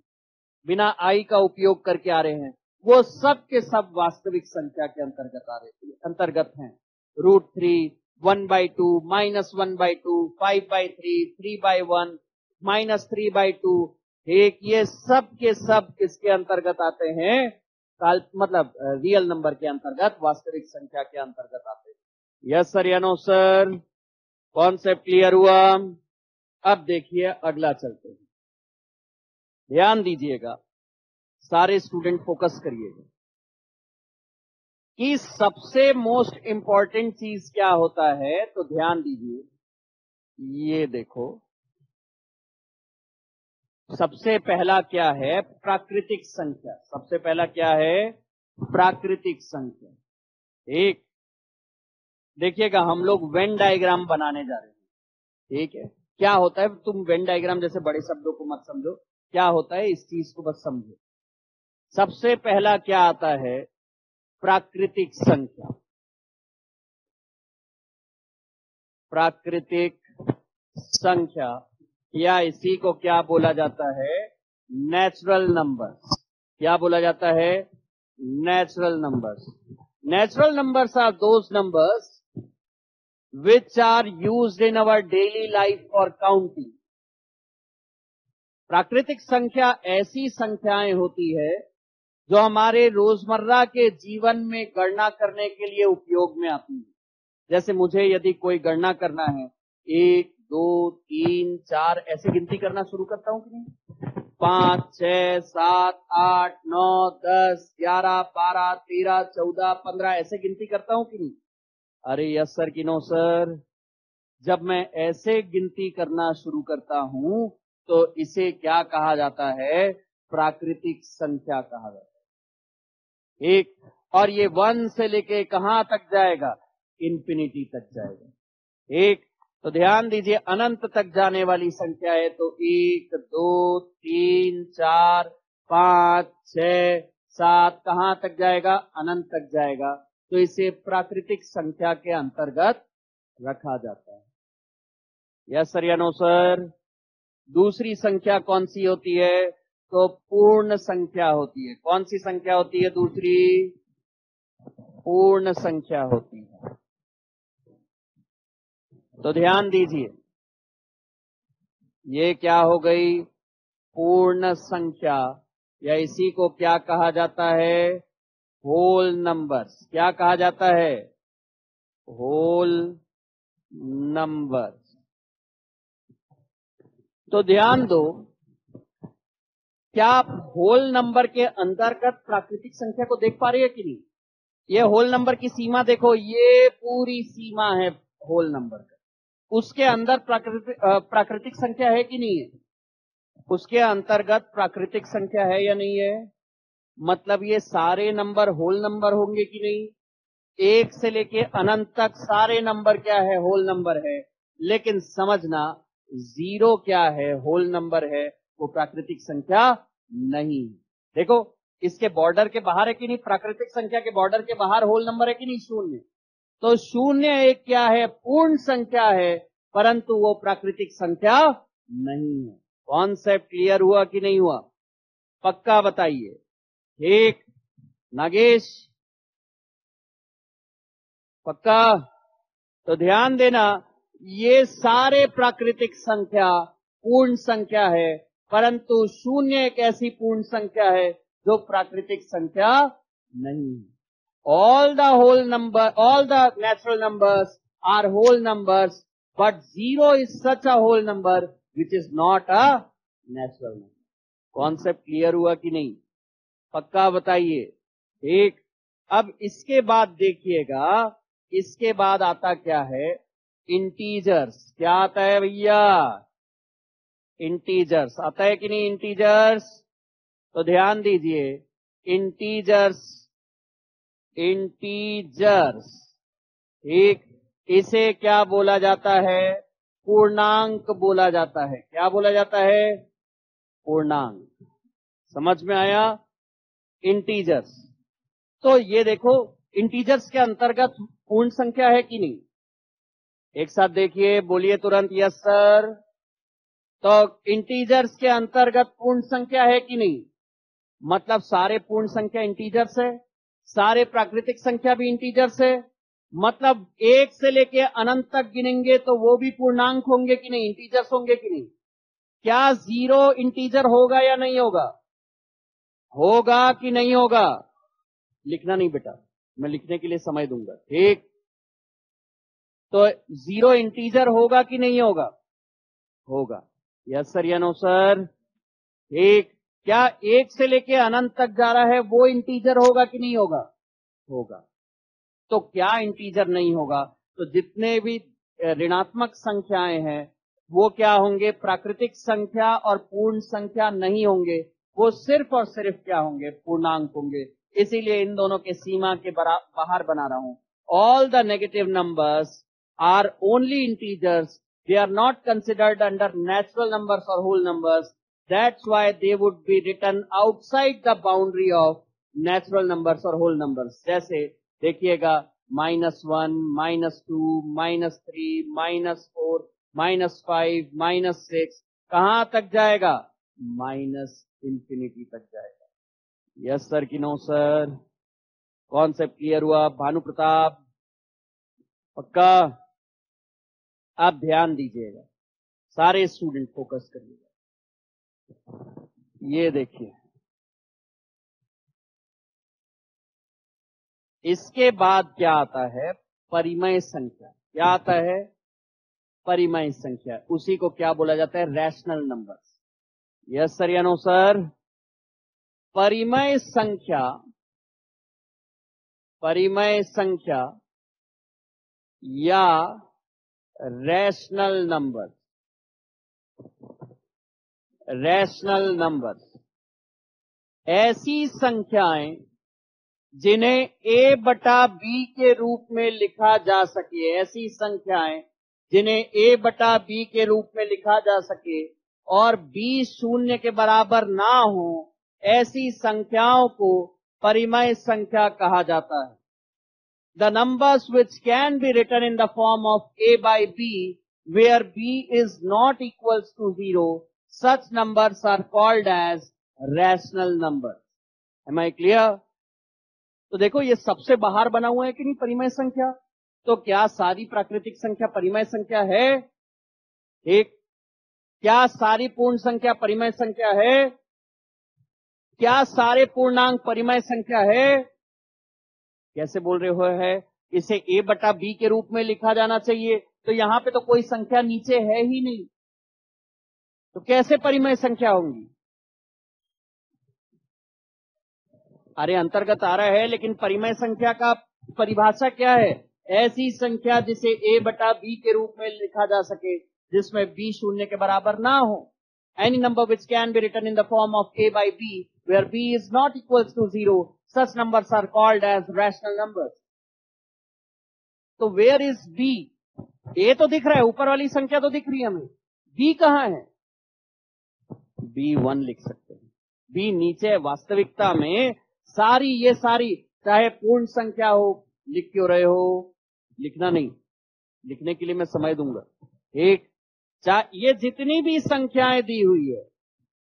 बिना आई का उपयोग करके आ रहे हैं, वो सब के सब वास्तविक संख्या के अंतर्गत हैं। √3, 1/2, -1/2, 5/3, 3/1, -3/2, एक, ये सब के सब किसके अंतर्गत आते हैं? मतलब रियल नंबर के अंतर्गत, वास्तविक संख्या के अंतर्गत आते हैं। यस सर या नो सर? कॉन्सेप्ट क्लियर हुआ? अब देखिए, अगला चलते हैं। ध्यान दीजिएगा, सारे स्टूडेंट फोकस करिएगा कि सबसे मोस्ट इंपॉर्टेंट चीज क्या होता है। तो ध्यान दीजिए, ये देखो, सबसे पहला क्या है? प्राकृतिक संख्या। सबसे पहला क्या है? प्राकृतिक संख्या। ठीक, देखिएगा, हम लोग वेन डायग्राम बनाने जा रहे हैं, ठीक है? क्या होता है, तुम वेन डायग्राम जैसे बड़े शब्दों को मत समझो, क्या होता है इस चीज को बस समझो। सबसे पहला क्या आता है? प्राकृतिक संख्या। प्राकृतिक संख्या, या इसी को क्या बोला जाता है? Natural numbers. क्या बोला जाता है? Natural numbers. Natural numbers are those numbers which are used in our daily life for counting. प्राकृतिक संख्या ऐसी संख्याएं होती है जो हमारे रोजमर्रा के जीवन में गणना करने के लिए उपयोग में आती है। जैसे मुझे यदि कोई गणना करना है, 1, 2, 3, 4, ऐसे गिनती करना शुरू करता हूं कि नहीं? 5, 6, 7, 8, 9, 10, 11, 12, 13, 14, 15, ऐसे गिनती करता हूं कि नहीं? अरे यस सर कि नो सर? जब मैं ऐसे गिनती करना शुरू करता हूं तो इसे क्या कहा जाता है? प्राकृतिक संख्या कहा जाता है। एक, और ये 1 से लेके कहां तक जाएगा? इंफिनिटी तक जाएगा। एक, तो ध्यान दीजिए, अनंत तक जाने वाली संख्या है तो 1, 2, 3, 4, 5, 6, 7, कहां तक जाएगा? अनंत तक जाएगा। तो इसे प्राकृतिक संख्या के अंतर्गत रखा जाता है। यस सर या नो सर? दूसरी संख्या कौन सी होती है? तो पूर्ण संख्या होती है। कौन सी संख्या होती है दूसरी? पूर्ण संख्या होती है। तो ध्यान दीजिए, ये क्या हो गई? पूर्ण संख्या, या इसी को क्या कहा जाता है? Whole numbers. क्या कहा जाता है? Whole number. तो ध्यान दो, क्या आप होल नंबर के अंतर्गत प्राकृतिक संख्या को देख पा रहे हैं कि नहीं? ये होल नंबर की सीमा देखो, ये पूरी सीमा है होल नंबर का। उसके अंदर प्राकृतिक संख्या है कि नहीं है? उसके अंतर्गत प्राकृतिक संख्या है या नहीं है? मतलब ये सारे नंबर होल नंबर होंगे कि नहीं? एक से लेके अनंत तक सारे नंबर क्या है? होल नंबर है। लेकिन समझना, जीरो क्या है? होल नंबर है, वो प्राकृतिक संख्या नहीं। देखो, इसके बॉर्डर के बाहर है कि नहीं? प्राकृतिक संख्या के बॉर्डर के बाहर होल नंबर है कि नहीं? शून्य। तो शून्य एक क्या है? पूर्ण संख्या है, परंतु वो प्राकृतिक संख्या नहीं है। कॉन्सेप्ट क्लियर हुआ कि नहीं हुआ? पक्का बताइए। ठीक, नागेश, पक्का? तो ध्यान देना, ये सारे प्राकृतिक संख्या पूर्ण संख्या है, परंतु शून्य एक ऐसी पूर्ण संख्या है जो प्राकृतिक संख्या नहीं है। All the whole number, all the natural numbers are whole numbers, but zero is such a whole number which is not a natural number. Concept clear हुआ कि नहीं? पक्का बताइए। ठीक, अब इसके बाद देखिएगा, इसके बाद आता क्या है? इंटीजर्स। क्या आता है भैया? इंटीजर्स आता है कि नहीं? इंटीजर्स। तो ध्यान दीजिए, इंटीजर्स, इंटीजर्स, ठीक, इसे क्या बोला जाता है? पूर्णांक बोला जाता है। क्या बोला जाता है? पूर्णांक। समझ में आया? इंटीजर्स। तो ये देखो, इंटीजर्स के अंतर्गत पूर्ण संख्या है कि नहीं? एक साथ देखिए, बोलिए तुरंत यस सर। तो इंटीजर्स के अंतर्गत पूर्ण संख्या है कि नहीं? मतलब सारे पूर्ण संख्या इंटीजर्स है, सारे प्राकृतिक संख्या भी इंटीजर्स है। मतलब एक से लेके अनंत तक गिनेंगे तो वो भी पूर्णांक होंगे कि नहीं? इंटीजर्स होंगे कि नहीं? क्या जीरो इंटीजर होगा या नहीं होगा? होगा कि नहीं होगा? लिखना नहीं बेटा, मैं लिखने के लिए समय दूंगा। ठीक, तो जीरो इंटीजर होगा कि नहीं होगा? होगा। यस सर या नो सर? ठीक, क्या एक से लेके अनंत तक जा रहा है वो इंटीजर होगा कि नहीं होगा? होगा। तो क्या इंटीजर नहीं होगा? तो जितने भी ऋणात्मक संख्याएं हैं वो क्या होंगे? प्राकृतिक संख्या और पूर्ण संख्या नहीं होंगे, वो सिर्फ और सिर्फ क्या होंगे? पूर्णांक होंगे। इसीलिए इन दोनों के सीमा के बाहर बना रहा हूं। All the negative numbers are only integers, they are not considered under natural numbers or whole numbers. That's why they would be written outside the boundary of natural numbers or whole numbers. जैसे देखिएगा, -1, -2, -3, -4, -5, -6, कहां तक जाएगा? -Infinity तक जाएगा। Yes sir कि no sir? Concept clear हुआ? भानु प्रताप, पक्का? आप ध्यान दीजिएगा, सारे स्टूडेंट फोकस करिएगा। ये देखिए, इसके बाद क्या आता है? परिमेय संख्या। क्या आता है? परिमेय संख्या। उसी को क्या बोला जाता है? Rational numbers. यस सर या नो सर? परिमेय संख्या, परिमेय संख्या या रैशनल नंबर, रैशनल नंबर्स ऐसी संख्याएं जिन्हें a बटा b के रूप में लिखा जा सके, ऐसी संख्याएं जिन्हें a बटा b के रूप में लिखा जा सके और b शून्य के बराबर ना हो, ऐसी संख्याओं को परिमेय संख्या कहा जाता है। The numbers which can be written in the form of a by b, where b is not equals to 0, such numbers are called as rational numbers. Am I clear? तो देखो, ये सबसे बाहर बना हुआ है कि नहीं परिमेय संख्या? तो क्या सारी प्राकृतिक संख्या परिमेय संख्या है? एक, क्या सारी पूर्ण संख्या परिमेय संख्या है? क्या सारे पूर्णांक परिमेय संख्या है? कैसे बोल रहे हो है? इसे a बटा b के रूप में लिखा जाना चाहिए, तो यहां पे तो कोई संख्या नीचे है ही नहीं, तो कैसे परिमेय संख्या होंगी? अरे अंतर्गत आ रहा है, लेकिन परिमेय संख्या का परिभाषा क्या है? ऐसी संख्या जिसे a बटा b के रूप में लिखा जा सके जिसमें b शून्य के बराबर ना हो। Any number which can be written in the form of a by b where b is not equals to 0, such numbers are called as rational numbers. तो where is b? a तो दिख रहा है, ऊपर वाली संख्या तो दिख रही है हमें, b कहां है? b 1 लिख सकते हैं, b नीचे। वास्तविकता में ये सारी चाहे पूर्ण संख्या हो, लिख क्यों रहे हो? लिखना नहीं, लिखने के लिए मैं समय दूंगा। एक, ये जितनी भी संख्याएं दी हुई है,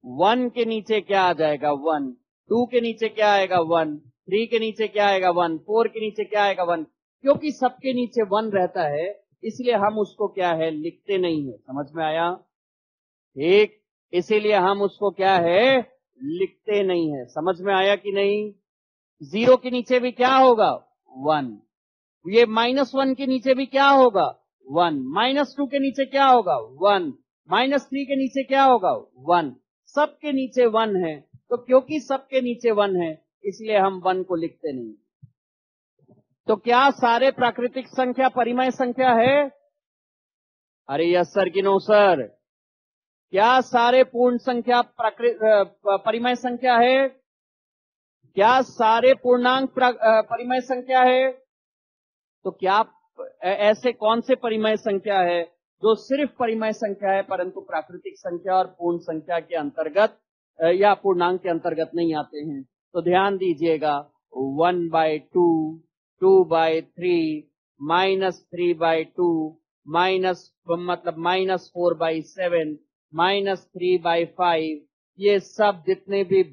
1 के नीचे क्या आ जाएगा? 1, 2 के नीचे क्या आएगा? 1, 3 के नीचे क्या आएगा? 1, 4 के नीचे क्या आएगा? 1। क्योंकि सबके नीचे 1 रहता है, इसलिए हम उसको क्या है? लिखते नहीं है। समझ में आया? ठीक, इसीलिए हम उसको क्या है? लिखते नहीं है। समझ में आया कि नहीं? 0 के नीचे भी क्या होगा? 1। ये -1 के नीचे भी क्या होगा? 1। -2 के नीचे क्या होगा? 1। -3 के नीचे क्या होगा? 1। सबके नीचे 1 है, तो क्योंकि सबके नीचे 1 है, इसलिए हम 1 को लिखते नहीं। तो क्या सारे प्राकृतिक संख्या परिमेय संख्या है? अरे यस सर कि नो सर? क्या सारे पूर्ण संख्या परिमेय संख्या है? क्या सारे पूर्णांक परिमेय संख्या है? तो क्या ऐसे कौन से परिमेय संख्या है जो सिर्फ परिमेय संख्या है परंतु प्राकृतिक संख्या और पूर्ण संख्या के अंतर्गत या पूर्णांक के अंतर्गत नहीं आते हैं? तो ध्यान दीजिएगा, 1/2, 2/3, -3/2, -4/7, -3/5, ये सब जितने भी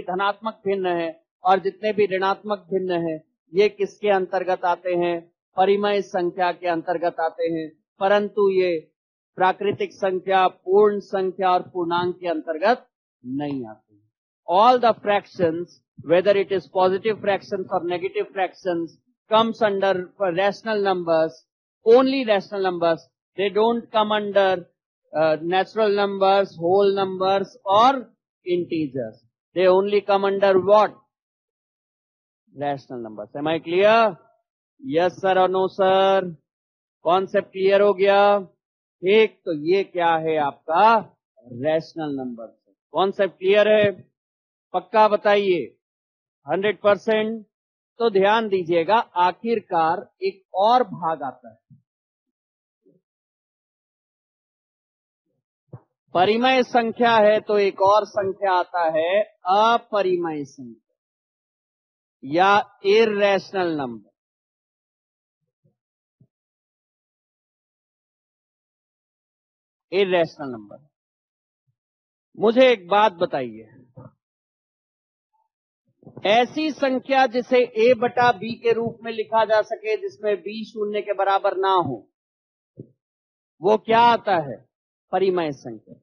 धनात्मक भिन्न है और जितने भी ऋणात्मक भिन्न है, ये किसके अंतर्गत आते हैं? परिमेय संख्या के अंतर्गत आते हैं। परंतु ये प्राकृतिक संख्या, पूर्ण संख्या और पूर्णांक के अंतर्गत नहीं आते हैं। All the fractions, whether it is positive fractions or negative fractions, comes under rational numbers, only rational numbers. They don't come under natural numbers, whole numbers or integers. They only come under what? Rational numbers. Am I clear? Yes sir or no sir? Concept clear हो गया? ठीक, तो ये क्या है आपका? Rational number. Concept clear है? पक्का बताइए? 100%? तो ध्यान दीजिएगा, आखिरकार एक और भाग आता है। परिमेय संख्या है तो एक और संख्या आता है अपरिमेय संख्या या इर्रेशनल नंबर। Irrational number. मुझे एक बात बताइए, ऐसी संख्या जिसे a बटा b के रूप में लिखा जा सके जिसमें b शून्य के बराबर ना हो, वो क्या आता है? परिमेय संख्या।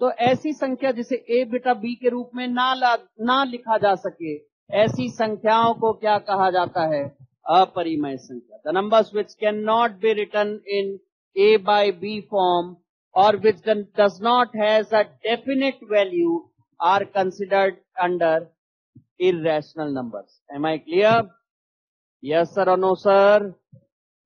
तो ऐसी संख्या जिसे a बटा b के रूप में ना लिखा जा सके, ऐसी संख्याओं को क्या कहा जाता है? अपरिमेय संख्या। The numbers which can not be written in a by b form or which does not has a definite value are considered under irrational numbers. Am I clear? Yes sir or no sir?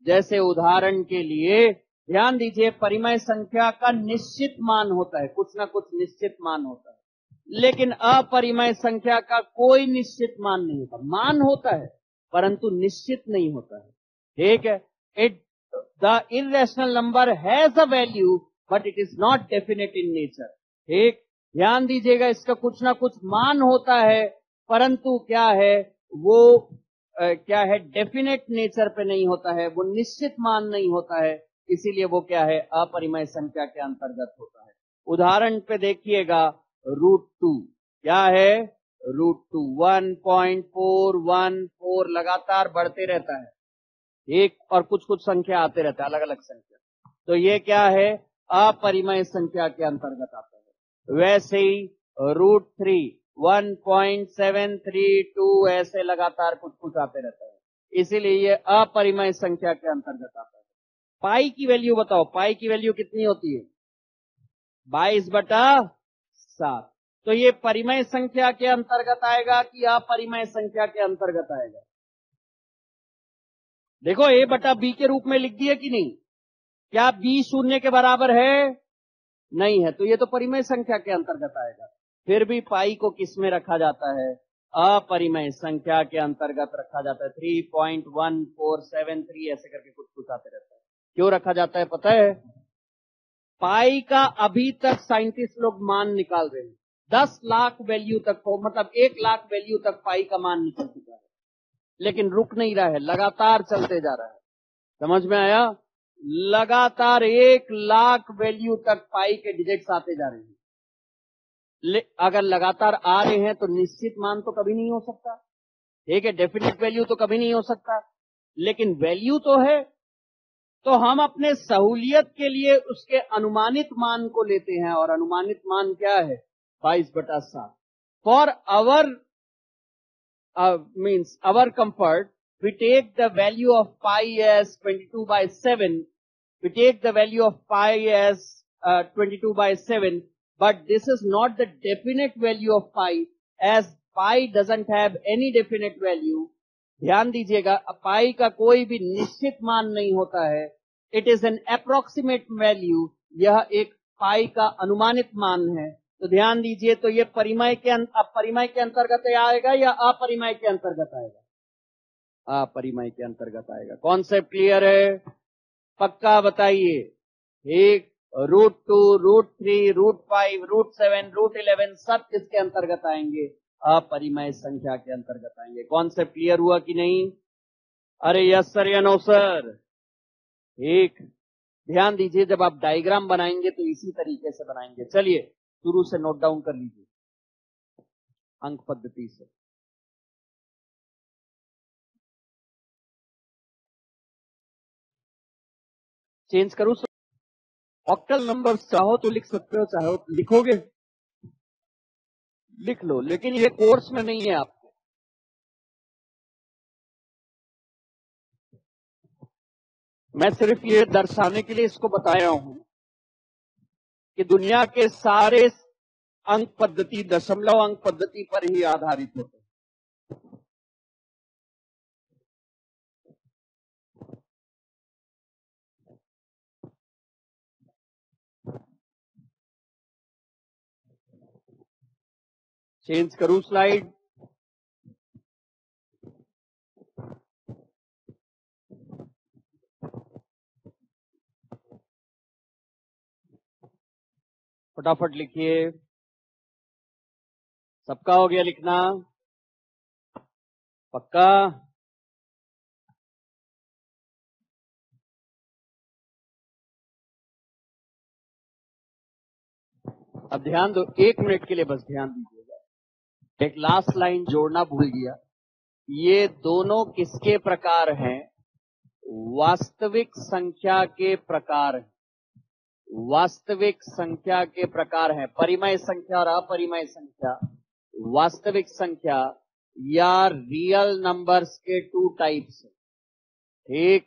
जैसे उदाहरण के लिए ध्यान दीजिए, परिमेय संख्या का निश्चित मान होता है, कुछ ना कुछ निश्चित मान होता है, लेकिन अपरिमेय संख्या का कोई निश्चित मान नहीं होता। मान होता है परंतु निश्चित नहीं होता है। ठीक है? The irrational number has a value but it is not definite in nature. ठीक, ध्यान दीजिएगा, इसका कुछ ना कुछ मान होता है परंतु क्या है वो क्या है? डेफिनेट नेचर पे नहीं होता है, वो निश्चित मान नहीं होता है, इसीलिए वो क्या है? अपरिमेय संख्या के अंतर्गत होता है। उदाहरण पे देखिएगा, √2 क्या है? √2 1.414 लगातार बढ़ते रहता है, एक और कुछ कुछ संख्या आते रहता है, अलग अलग संख्या। तो ये क्या है? अपरिमेय संख्या के अंतर्गत आता है। वैसे ही √3 1.732 ऐसे लगातार कुछ कुछ आते रहता है, इसीलिए ये अपरिमेय संख्या के अंतर्गत आता है। पाई की वैल्यू बताओ, पाई की वैल्यू कितनी होती है? 22/7। तो ये परिमेय संख्या के अंतर्गत आएगा कि अपरिमेय संख्या के अंतर्गत आएगा? देखो a/b के रूप में लिख दिए कि नहीं? क्या b 0 के बराबर है? नहीं है, तो ये तो परिमेय संख्या के अंतर्गत आएगा। फिर भी पाई को किस में रखा जाता है? अपरिमेय संख्या के अंतर्गत रखा जाता है। 3.1473 ऐसे करके कुछ कुछ आते रहता है। क्यों रखा जाता है पता है? पाई का अभी तक साइंटिस्ट लोग मान निकाल रहे हैं। 10 लाख वैल्यू तक हो, मतलब 1 लाख वैल्यू तक पाई का मान निकल चुका है, लेकिन रुक नहीं रहा है, लगातार चलते जा रहा है। समझ में आया? लगातार 1 लाख वैल्यू तक पाई के डिजिट्स आते जा रहे हैं। अगर लगातार आ रहे हैं तो निश्चित मान तो कभी नहीं हो सकता, ठीक है, डेफिनेट वैल्यू तो कभी नहीं हो सकता, लेकिन वैल्यू तो है। तो हम अपने सहूलियत के लिए उसके अनुमानित मान को लेते हैं, और अनुमानित मान क्या है? 22/7। For our means our comfort, we take the value of pi as 22/7. We take the value of pi as 22/7, but this is not the definite value of pi, as pi doesn't have any definite value. ध्यान दीजिएगा, पाई का कोई भी निश्चित मान नहीं होता है। It is an approximate value, यह एक पाई का अनुमानित मान है। तो ध्यान दीजिए, तो ये परिमेय के परिमेय के अंतर्गत आएगा या अपरिमेय के अंतर्गत आएगा? अपरिमेय के अंतर्गत आएगा। कॉन्सेप्ट क्लियर है? पक्का बताइए। एक √2, √3, √5, √7, √11 सब किसके अंतर्गत आएंगे? अपरिमेय संख्या के अंतर्गत आएंगे। कॉन्सेप्ट क्लियर हुआ कि नहीं? अरे यस सर या नो सर? एक ध्यान दीजिए, जब आप डायग्राम बनाएंगे तो इसी तरीके से बनाएंगे। चलिए शुरू से नोट डाउन कर लीजिए अंक पद्धति से। चेंज करूं? ऑक्टल नंबर चाहो तो लिख सकते हो, चाहो लिखोगे लिख लो, लेकिन ये कोर्स में नहीं है आपके। मैं सिर्फ ये दर्शाने के लिए इसको बताया हूं कि दुनिया के सारे अंक पद्धति दशमलव अंक पद्धति पर ही आधारित होते हैं। चेंज करूं स्लाइड? फटाफट लिखिए। सबका हो गया लिखना? पक्का? अब ध्यान दो, 1 मिनट के लिए बस ध्यान दीजिएगा। एक लास्ट लाइन जोड़ना भूल गया। ये दोनों किसके प्रकार हैं? वास्तविक संख्या के प्रकार हैं। वास्तविक संख्या के प्रकार हैं। परिमेय संख्या और अपरिमेय संख्या, वास्तविक संख्या या रियल नंबर्स के 2 टाइप्स। ठीक,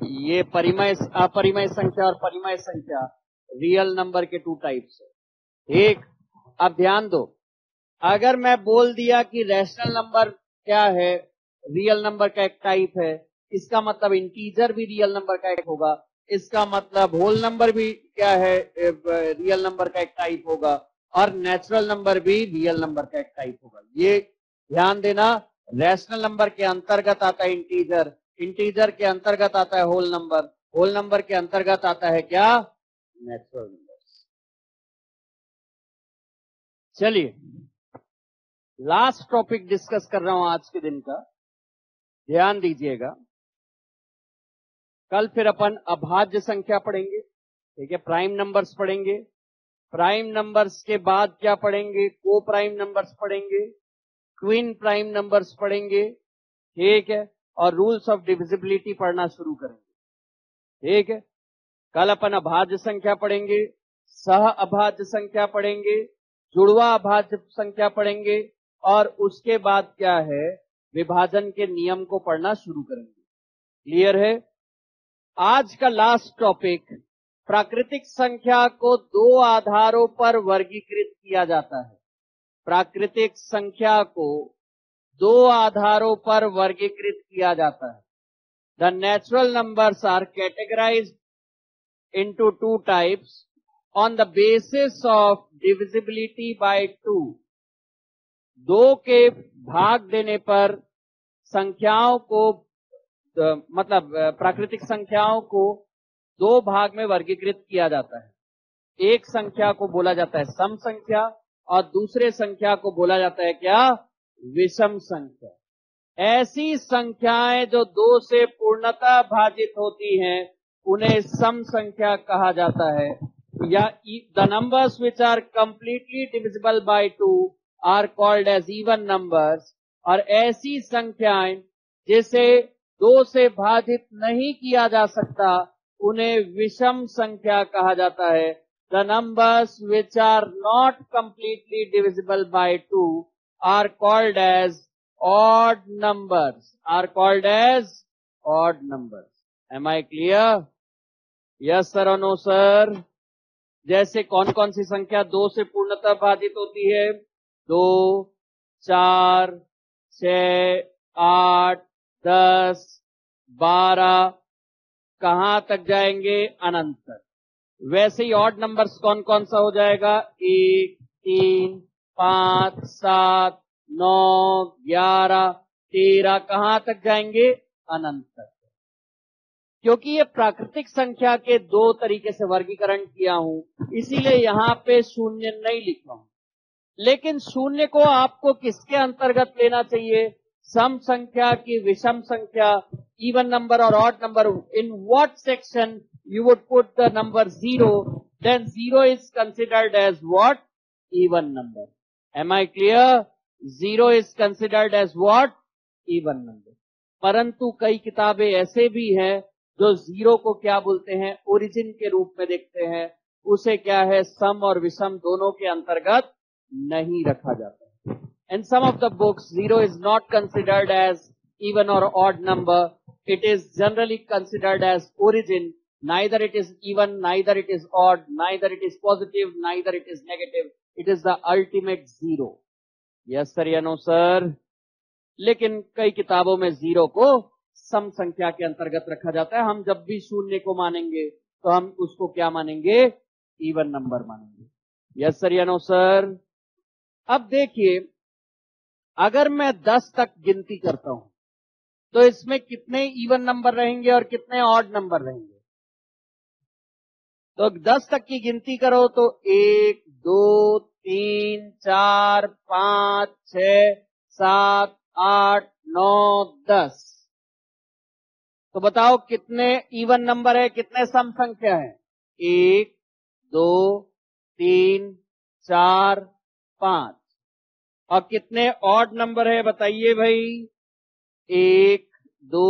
ये परिमेय अपरिमेय संख्या और परिमेय संख्या रियल नंबर के 2 टाइप्स है। ठीक, अब ध्यान दो, अगर मैं बोल दिया कि रैशनल नंबर क्या है? रियल नंबर का एक टाइप है, इसका मतलब इंटीजर भी रियल नंबर का एक होगा, इसका मतलब होल नंबर भी क्या है? रियल नंबर का एक टाइप होगा, और नेचुरल नंबर भी रियल नंबर का एक टाइप होगा। ये ध्यान देना, रैशनल नंबर के अंतर्गत आता है इंटीजर, इंटीजर के अंतर्गत आता है होल नंबर, होल नंबर के अंतर्गत आता है क्या? Natural number. चलिए लास्ट टॉपिक डिस्कस कर रहा हूं आज के दिन का, ध्यान दीजिएगा। कल फिर अपन अभाज्य संख्या पढ़ेंगे, ठीक है, प्राइम नंबर्स पढ़ेंगे। प्राइम नंबर्स के बाद क्या पढ़ेंगे? को प्राइम नंबर्स पढ़ेंगे, क्वीन प्राइम नंबर्स पढ़ेंगे, ठीक है, और रूल्स ऑफ डिविजिबिलिटी पढ़ना शुरू करेंगे। ठीक है, कल अपन अभाज्य संख्या पढ़ेंगे, सह अभाज्य संख्या पढ़ेंगे, जुड़वा अभाज्य संख्या पढ़ेंगे, और उसके बाद क्या है? विभाजन के नियम को पढ़ना शुरू करेंगे। क्लियर है? आज का लास्ट टॉपिक, प्राकृतिक संख्या को दो आधारों पर वर्गीकृत किया जाता है। प्राकृतिक संख्या को दो आधारों पर वर्गीकृत किया जाता है। The natural numbers are categorised into two types on the basis of divisibility by 2. दो के भाग देने पर संख्याओं को मतलब प्राकृतिक संख्याओं को दो भाग में वर्गीकृत किया जाता है। एक संख्या को बोला जाता है सम संख्या और दूसरे संख्या को बोला जाता है क्या? विषम संख्या। ऐसी संख्याएं जो दो से पूर्णतः भाजित होती हैं उन्हें सम संख्या कहा जाता है, या the numbers which are completely divisible by 2 are called as even numbers. और ऐसी संख्याएं जिसे दो से भाजित नहीं किया जा सकता उन्हें विषम संख्या कहा जाता है। The numbers which are not completely divisible by 2 are called as odd numbers, are called as odd numbers. Am I clear? Yes sir और नो सर? जैसे कौन कौन सी संख्या दो से पूर्णतः भाजित होती है? 2, 4, 6, 8, 10, 12, कहां तक जाएंगे? अनंत तक। वैसे ही ऑड नंबर्स कौन कौन सा हो जाएगा? 1, 3, 5, 7, 9, 11, 13, कहां तक जाएंगे? अनंत तक। क्योंकि ये प्राकृतिक संख्या के दो तरीके से वर्गीकरण किया हूं, इसीलिए यहां पे शून्य नहीं लिखा हूं। लेकिन शून्य को आपको किसके अंतर्गत लेना चाहिए? सम संख्या की विषम संख्या, इवन नंबर और odd number. In what section you would put the number 0, then 0 is considered as what? Even number. Am I clear? 0 is considered as what? Even number. परंतु कई किताबें ऐसे भी हैं जो 0 को क्या बोलते हैं? ओरिजिन के रूप में देखते हैं। उसे क्या है? सम और विषम दोनों के अंतर्गत नहीं रखा जाता है। In some of the books, 0 is not considered as even or odd number. It is generally considered as origin. Neither it is even, neither it is odd, neither it is positive, neither it is negative. It is the ultimate 0. Yes sir या no sir? लेकिन कई किताबों में 0 को सम संख्या के अंतर्गत रखा जाता है। हम जब भी शून्य को मानेंगे तो हम उसको क्या मानेंगे? इवन नंबर मानेंगे। यस सर या नो सर? अब देखिए, अगर मैं 10 तक गिनती करता हूं तो इसमें कितने इवन नंबर रहेंगे और कितने ऑड नंबर रहेंगे? तो 10 तक की गिनती करो तो 1, 2, 3, 4, 5, 6, 7, 8, 9, 10। तो बताओ कितने इवन नंबर है, कितने सम संख्या है? 1, 2, 3, 4, 5। और कितने ऑड नंबर है बताइए भाई? 1, 2,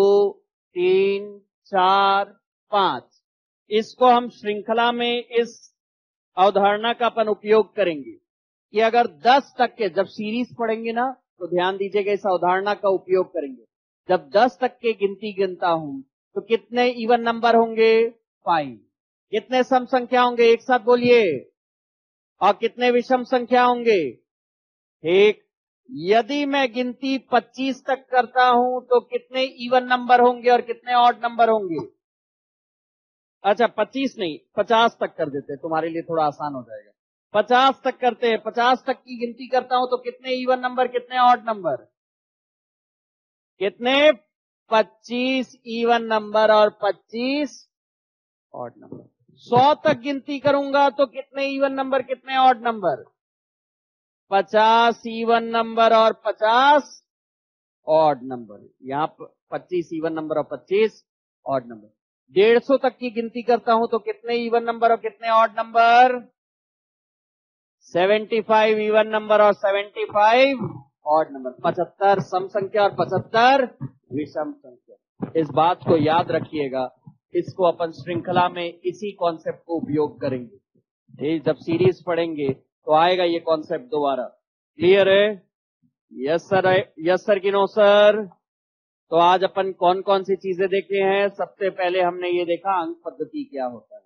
3, 4, 5। इसको हम श्रृंखला में इस अवधारणा का अपन उपयोग करेंगे कि अगर 10 तक के, जब सीरीज पढ़ेंगे ना तो ध्यान दीजिएगा, इस अवधारणा का उपयोग करेंगे। जब 10 तक के गिनती गिनता हूं तो कितने इवन नंबर होंगे? 5। कितने सम संख्या होंगे? एक साथ बोलिए। और कितने विषम संख्या होंगे? ठीक। यदि मैं गिनती 25 तक करता हूं तो कितने इवन नंबर होंगे और कितने ऑड नंबर होंगे? अच्छा 25 नहीं, 50 तक कर देते, तुम्हारे लिए थोड़ा आसान हो जाएगा। 50 तक करते हैं। 50 तक की गिनती करता हूं तो कितने इवन नंबर, कितने ऑड नंबर? कितने? 25 इवन नंबर और 25 ऑड नंबर। 100 तक गिनती करूंगा तो कितने इवन नंबर, कितने ऑड नंबर? 50 इवन नंबर और 50 ऑड नंबर। यहां 25 इवन नंबर और 25 ऑड नंबर। 150 तक की गिनती करता हूं तो कितने इवन नंबर और कितने ऑड नंबर? 75 इवन नंबर और 75 ऑड नंबर। 75 सम संख्या और 75 विषम संख्या। इस बात को याद रखिएगा। इसको अपन श्रृंखला में इसी कॉन्सेप्ट को उपयोग करेंगे। जब सीरीज पढ़ेंगे तो आएगा ये कॉन्सेप्ट दोबारा। क्लियर है? यस सर, यस सर कि नो सर? तो आज अपन कौन कौन सी चीजें देखे हैं? सबसे पहले हमने ये देखा अंक पद्धति क्या होता है,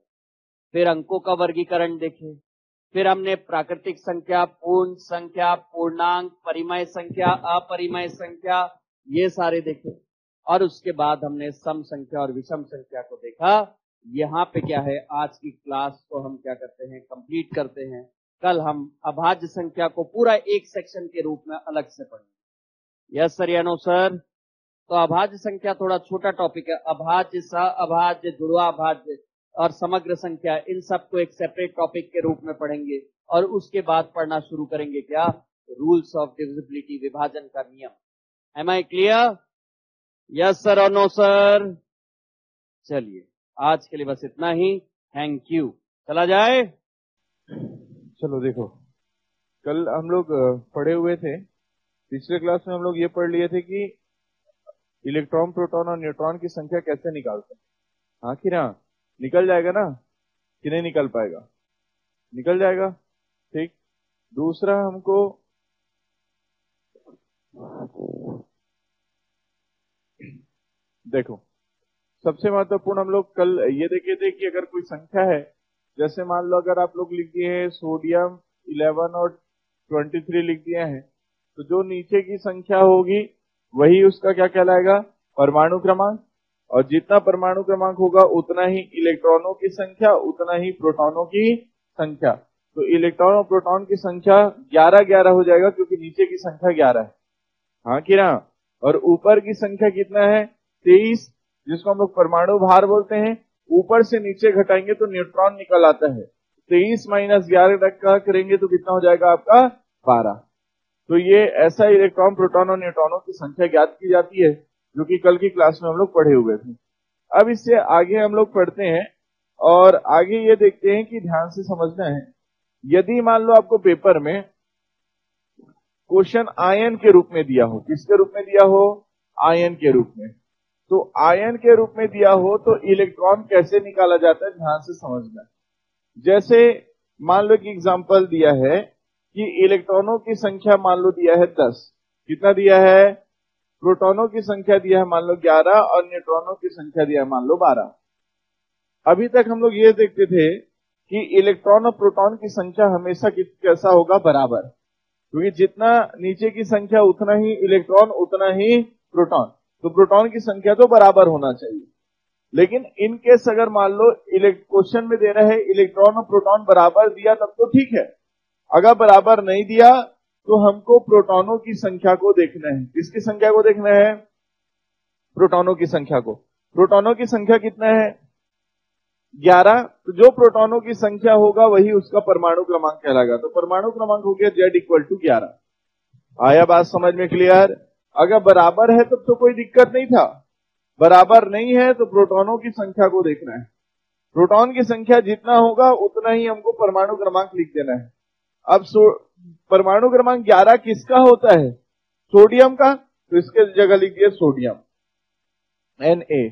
फिर अंकों का वर्गीकरण देखे, फिर हमने प्राकृतिक संख्या, पूर्ण संख्या, पूर्णांक, परिमेय संख्या, अपरिमेय संख्या, ये सारे देखे, और उसके बाद हमने सम संख्या और विषम संख्या को देखा। यहाँ पे क्या है, आज की क्लास को हम क्या करते हैं, कंप्लीट करते हैं। कल हम अभाज्य संख्या को पूरा एक सेक्शन के रूप में अलग से पढ़ेंगे। यस सर या नो सर? तो अभाज्य संख्या थोड़ा छोटा टॉपिक है। अभाज्य, अभाज्य, जुड़वा भाज्य और समग्र संख्या, इन सबको एक सेपरेट टॉपिक के रूप में पढ़ेंगे, और उसके बाद पढ़ना शुरू करेंगे क्या, रूल्स ऑफ डिविजिबिलिटी, विभाजन का नियम। Am I clear? Yes sir और नो सर? चलिए आज के लिए बस इतना ही, थैंक यू। चला जाए? चलो देखो, कल हम लोग पढ़े हुए थे, पिछले क्लास में हम लोग ये पढ़ लिए थे कि इलेक्ट्रॉन, प्रोटॉन और न्यूट्रॉन की संख्या कैसे निकालते हैं। हाँ कि ना? निकल जाएगा ना कि नहीं निकल पाएगा? निकल जाएगा, ठीक। दूसरा हमको देखो, सबसे महत्वपूर्ण हम लोग कल ये देखे थे कि अगर कोई संख्या है, जैसे मान लो अगर आप लोग लिख दिए हैं सोडियम 11 और 23 लिख दिए हैं, तो जो नीचे की संख्या होगी वही उसका क्या कहलाएगा, परमाणु क्रमांक। और जितना परमाणु क्रमांक होगा उतना ही इलेक्ट्रॉनों की संख्या, उतना ही प्रोटॉनों की संख्या। तो इलेक्ट्रॉन और प्रोटॉन की संख्या 11-11 हो जाएगा, क्योंकि नीचे की संख्या 11 है। हाँ कि ना? और ऊपर की संख्या कितना है, 23, जिसको हम लोग परमाणु भार बोलते हैं। ऊपर से नीचे घटाएंगे तो न्यूट्रॉन निकल आता है। 23 माइनस 11 का करेंगे तो कितना हो जाएगा आपका, 12। तो ये ऐसा इलेक्ट्रॉन, प्रोटॉन और न्यूट्रॉनों की संख्या ज्ञात की जाती है, जो कि कल की क्लास में हम लोग पढ़े हुए थे। अब इससे आगे हम लोग पढ़ते हैं, और आगे ये देखते हैं कि ध्यान से समझना है। यदि मान लो आपको पेपर में क्वेश्चन आयन के रूप में दिया हो, किसके रूप में दिया हो, आयन के रूप में, तो आयन के रूप में दिया हो तो इलेक्ट्रॉन कैसे निकाला जाता है, ध्यान से समझना। जैसे मान लो कि एग्जांपल दिया है कि इलेक्ट्रॉनों की संख्या मान लो दिया है 10, कितना दिया है, प्रोटॉनों की संख्या दिया है मान लो 11, और न्यूट्रॉनों की संख्या दिया है मान लो 12। अभी तक हम लोग ये देखते थे कि इलेक्ट्रॉन और प्रोटॉन की संख्या हमेशा कैसा होगा, बराबर, क्योंकि जितना नीचे की संख्या उतना ही इलेक्ट्रॉन, उतना ही प्रोटॉन, तो प्रोटॉन की संख्या तो बराबर होना चाहिए। लेकिन इन केस अगर मान लो क्वेश्चन में दे रहे हैं इलेक्ट्रॉन और प्रोटॉन बराबर दिया, तब तो ठीक है। अगर बराबर नहीं दिया तो हमको प्रोटॉनों की संख्या को देखना है। किसकी संख्या को देखना है, प्रोटॉनों की संख्या को। प्रोटॉनों की संख्या कितना है, 11। तो जो प्रोटॉनों की संख्या होगा वही उसका परमाणु क्रमांक कहलाएगा। तो परमाणु क्रमांक हो गया Z=11। आया बात समझ में क्लियर? अगर बराबर है तब तो कोई दिक्कत नहीं था, बराबर नहीं है तो प्रोटॉनों की संख्या को देखना है। प्रोटॉन की संख्या जितना होगा उतना ही हमको परमाणु क्रमांक लिख देना है। अब परमाणु क्रमांक 11 किसका होता है, सोडियम का, तो इसके जगह लिख दिए सोडियम Na।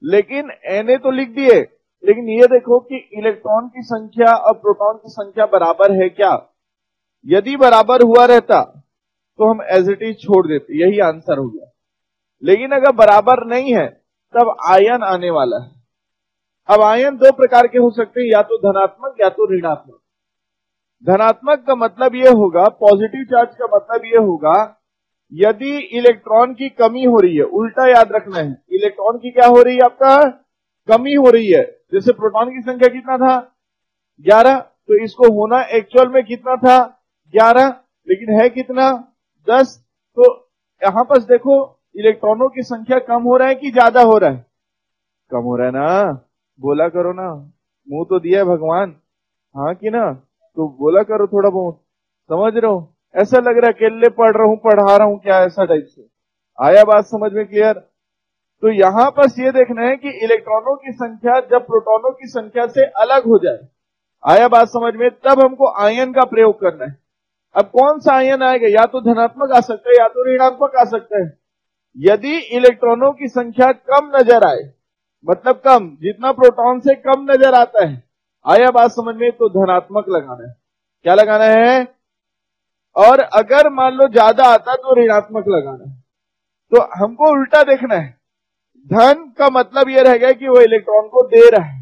लेकिन Na तो लिख दिए, लेकिन ये देखो कि इलेक्ट्रॉन की संख्या और प्रोटॉन की संख्या बराबर है क्या। यदि बराबर हुआ रहता तो हम एज इट इज छोड़ देते, यही आंसर हो गया। लेकिन अगर बराबर नहीं है तब आयन आने वाला है। अब आयन दो प्रकार के हो सकते हैं, या तो धनात्मक या तो ऋणात्मक। धनात्मक का मतलब यह होगा, पॉजिटिव चार्ज का मतलब यह होगा, यदि इलेक्ट्रॉन की कमी हो रही है, उल्टा याद रखना है, इलेक्ट्रॉन की क्या हो रही है, आपका कमी हो रही है। जैसे प्रोटॉन की संख्या कितना था, 11, तो इसको होना एक्चुअल में कितना था, 11, लेकिन है कितना, 10। तो यहां पर देखो इलेक्ट्रॉनों की संख्या कम हो रहा है कि ज्यादा हो रहा है, कम हो रहा है ना, बोला करो ना, मुंह तो दिया है भगवान, हाँ कि ना, तो बोला करो थोड़ा बहुत, समझ रहे हो? ऐसा लग रहा है अकेले पढ़ रहा हूं, पढ़ा रहा हूं क्या, ऐसा टाइप से। आया बात समझ में क्लियर? तो यहां पर ये देखना है कि इलेक्ट्रॉनों की संख्या जब प्रोटॉनों की संख्या से अलग हो जाए, आया बात समझ में, तब हमको आयन का प्रयोग करना है। अब कौन सा आयन आएगा, या तो धनात्मक आ सकता है या तो ऋणात्मक आ सकता है। यदि इलेक्ट्रॉनों की संख्या कम नजर आए, मतलब कम, जितना प्रोटॉन से कम नजर आता है, आया बात समझ में, तो धनात्मक लगाना है। क्या लगाना है? और अगर मान लो ज्यादा आता तो ऋणात्मक लगाना है। तो हमको उल्टा देखना है। धन का मतलब यह रहेगा कि वो इलेक्ट्रॉन को दे रहा है।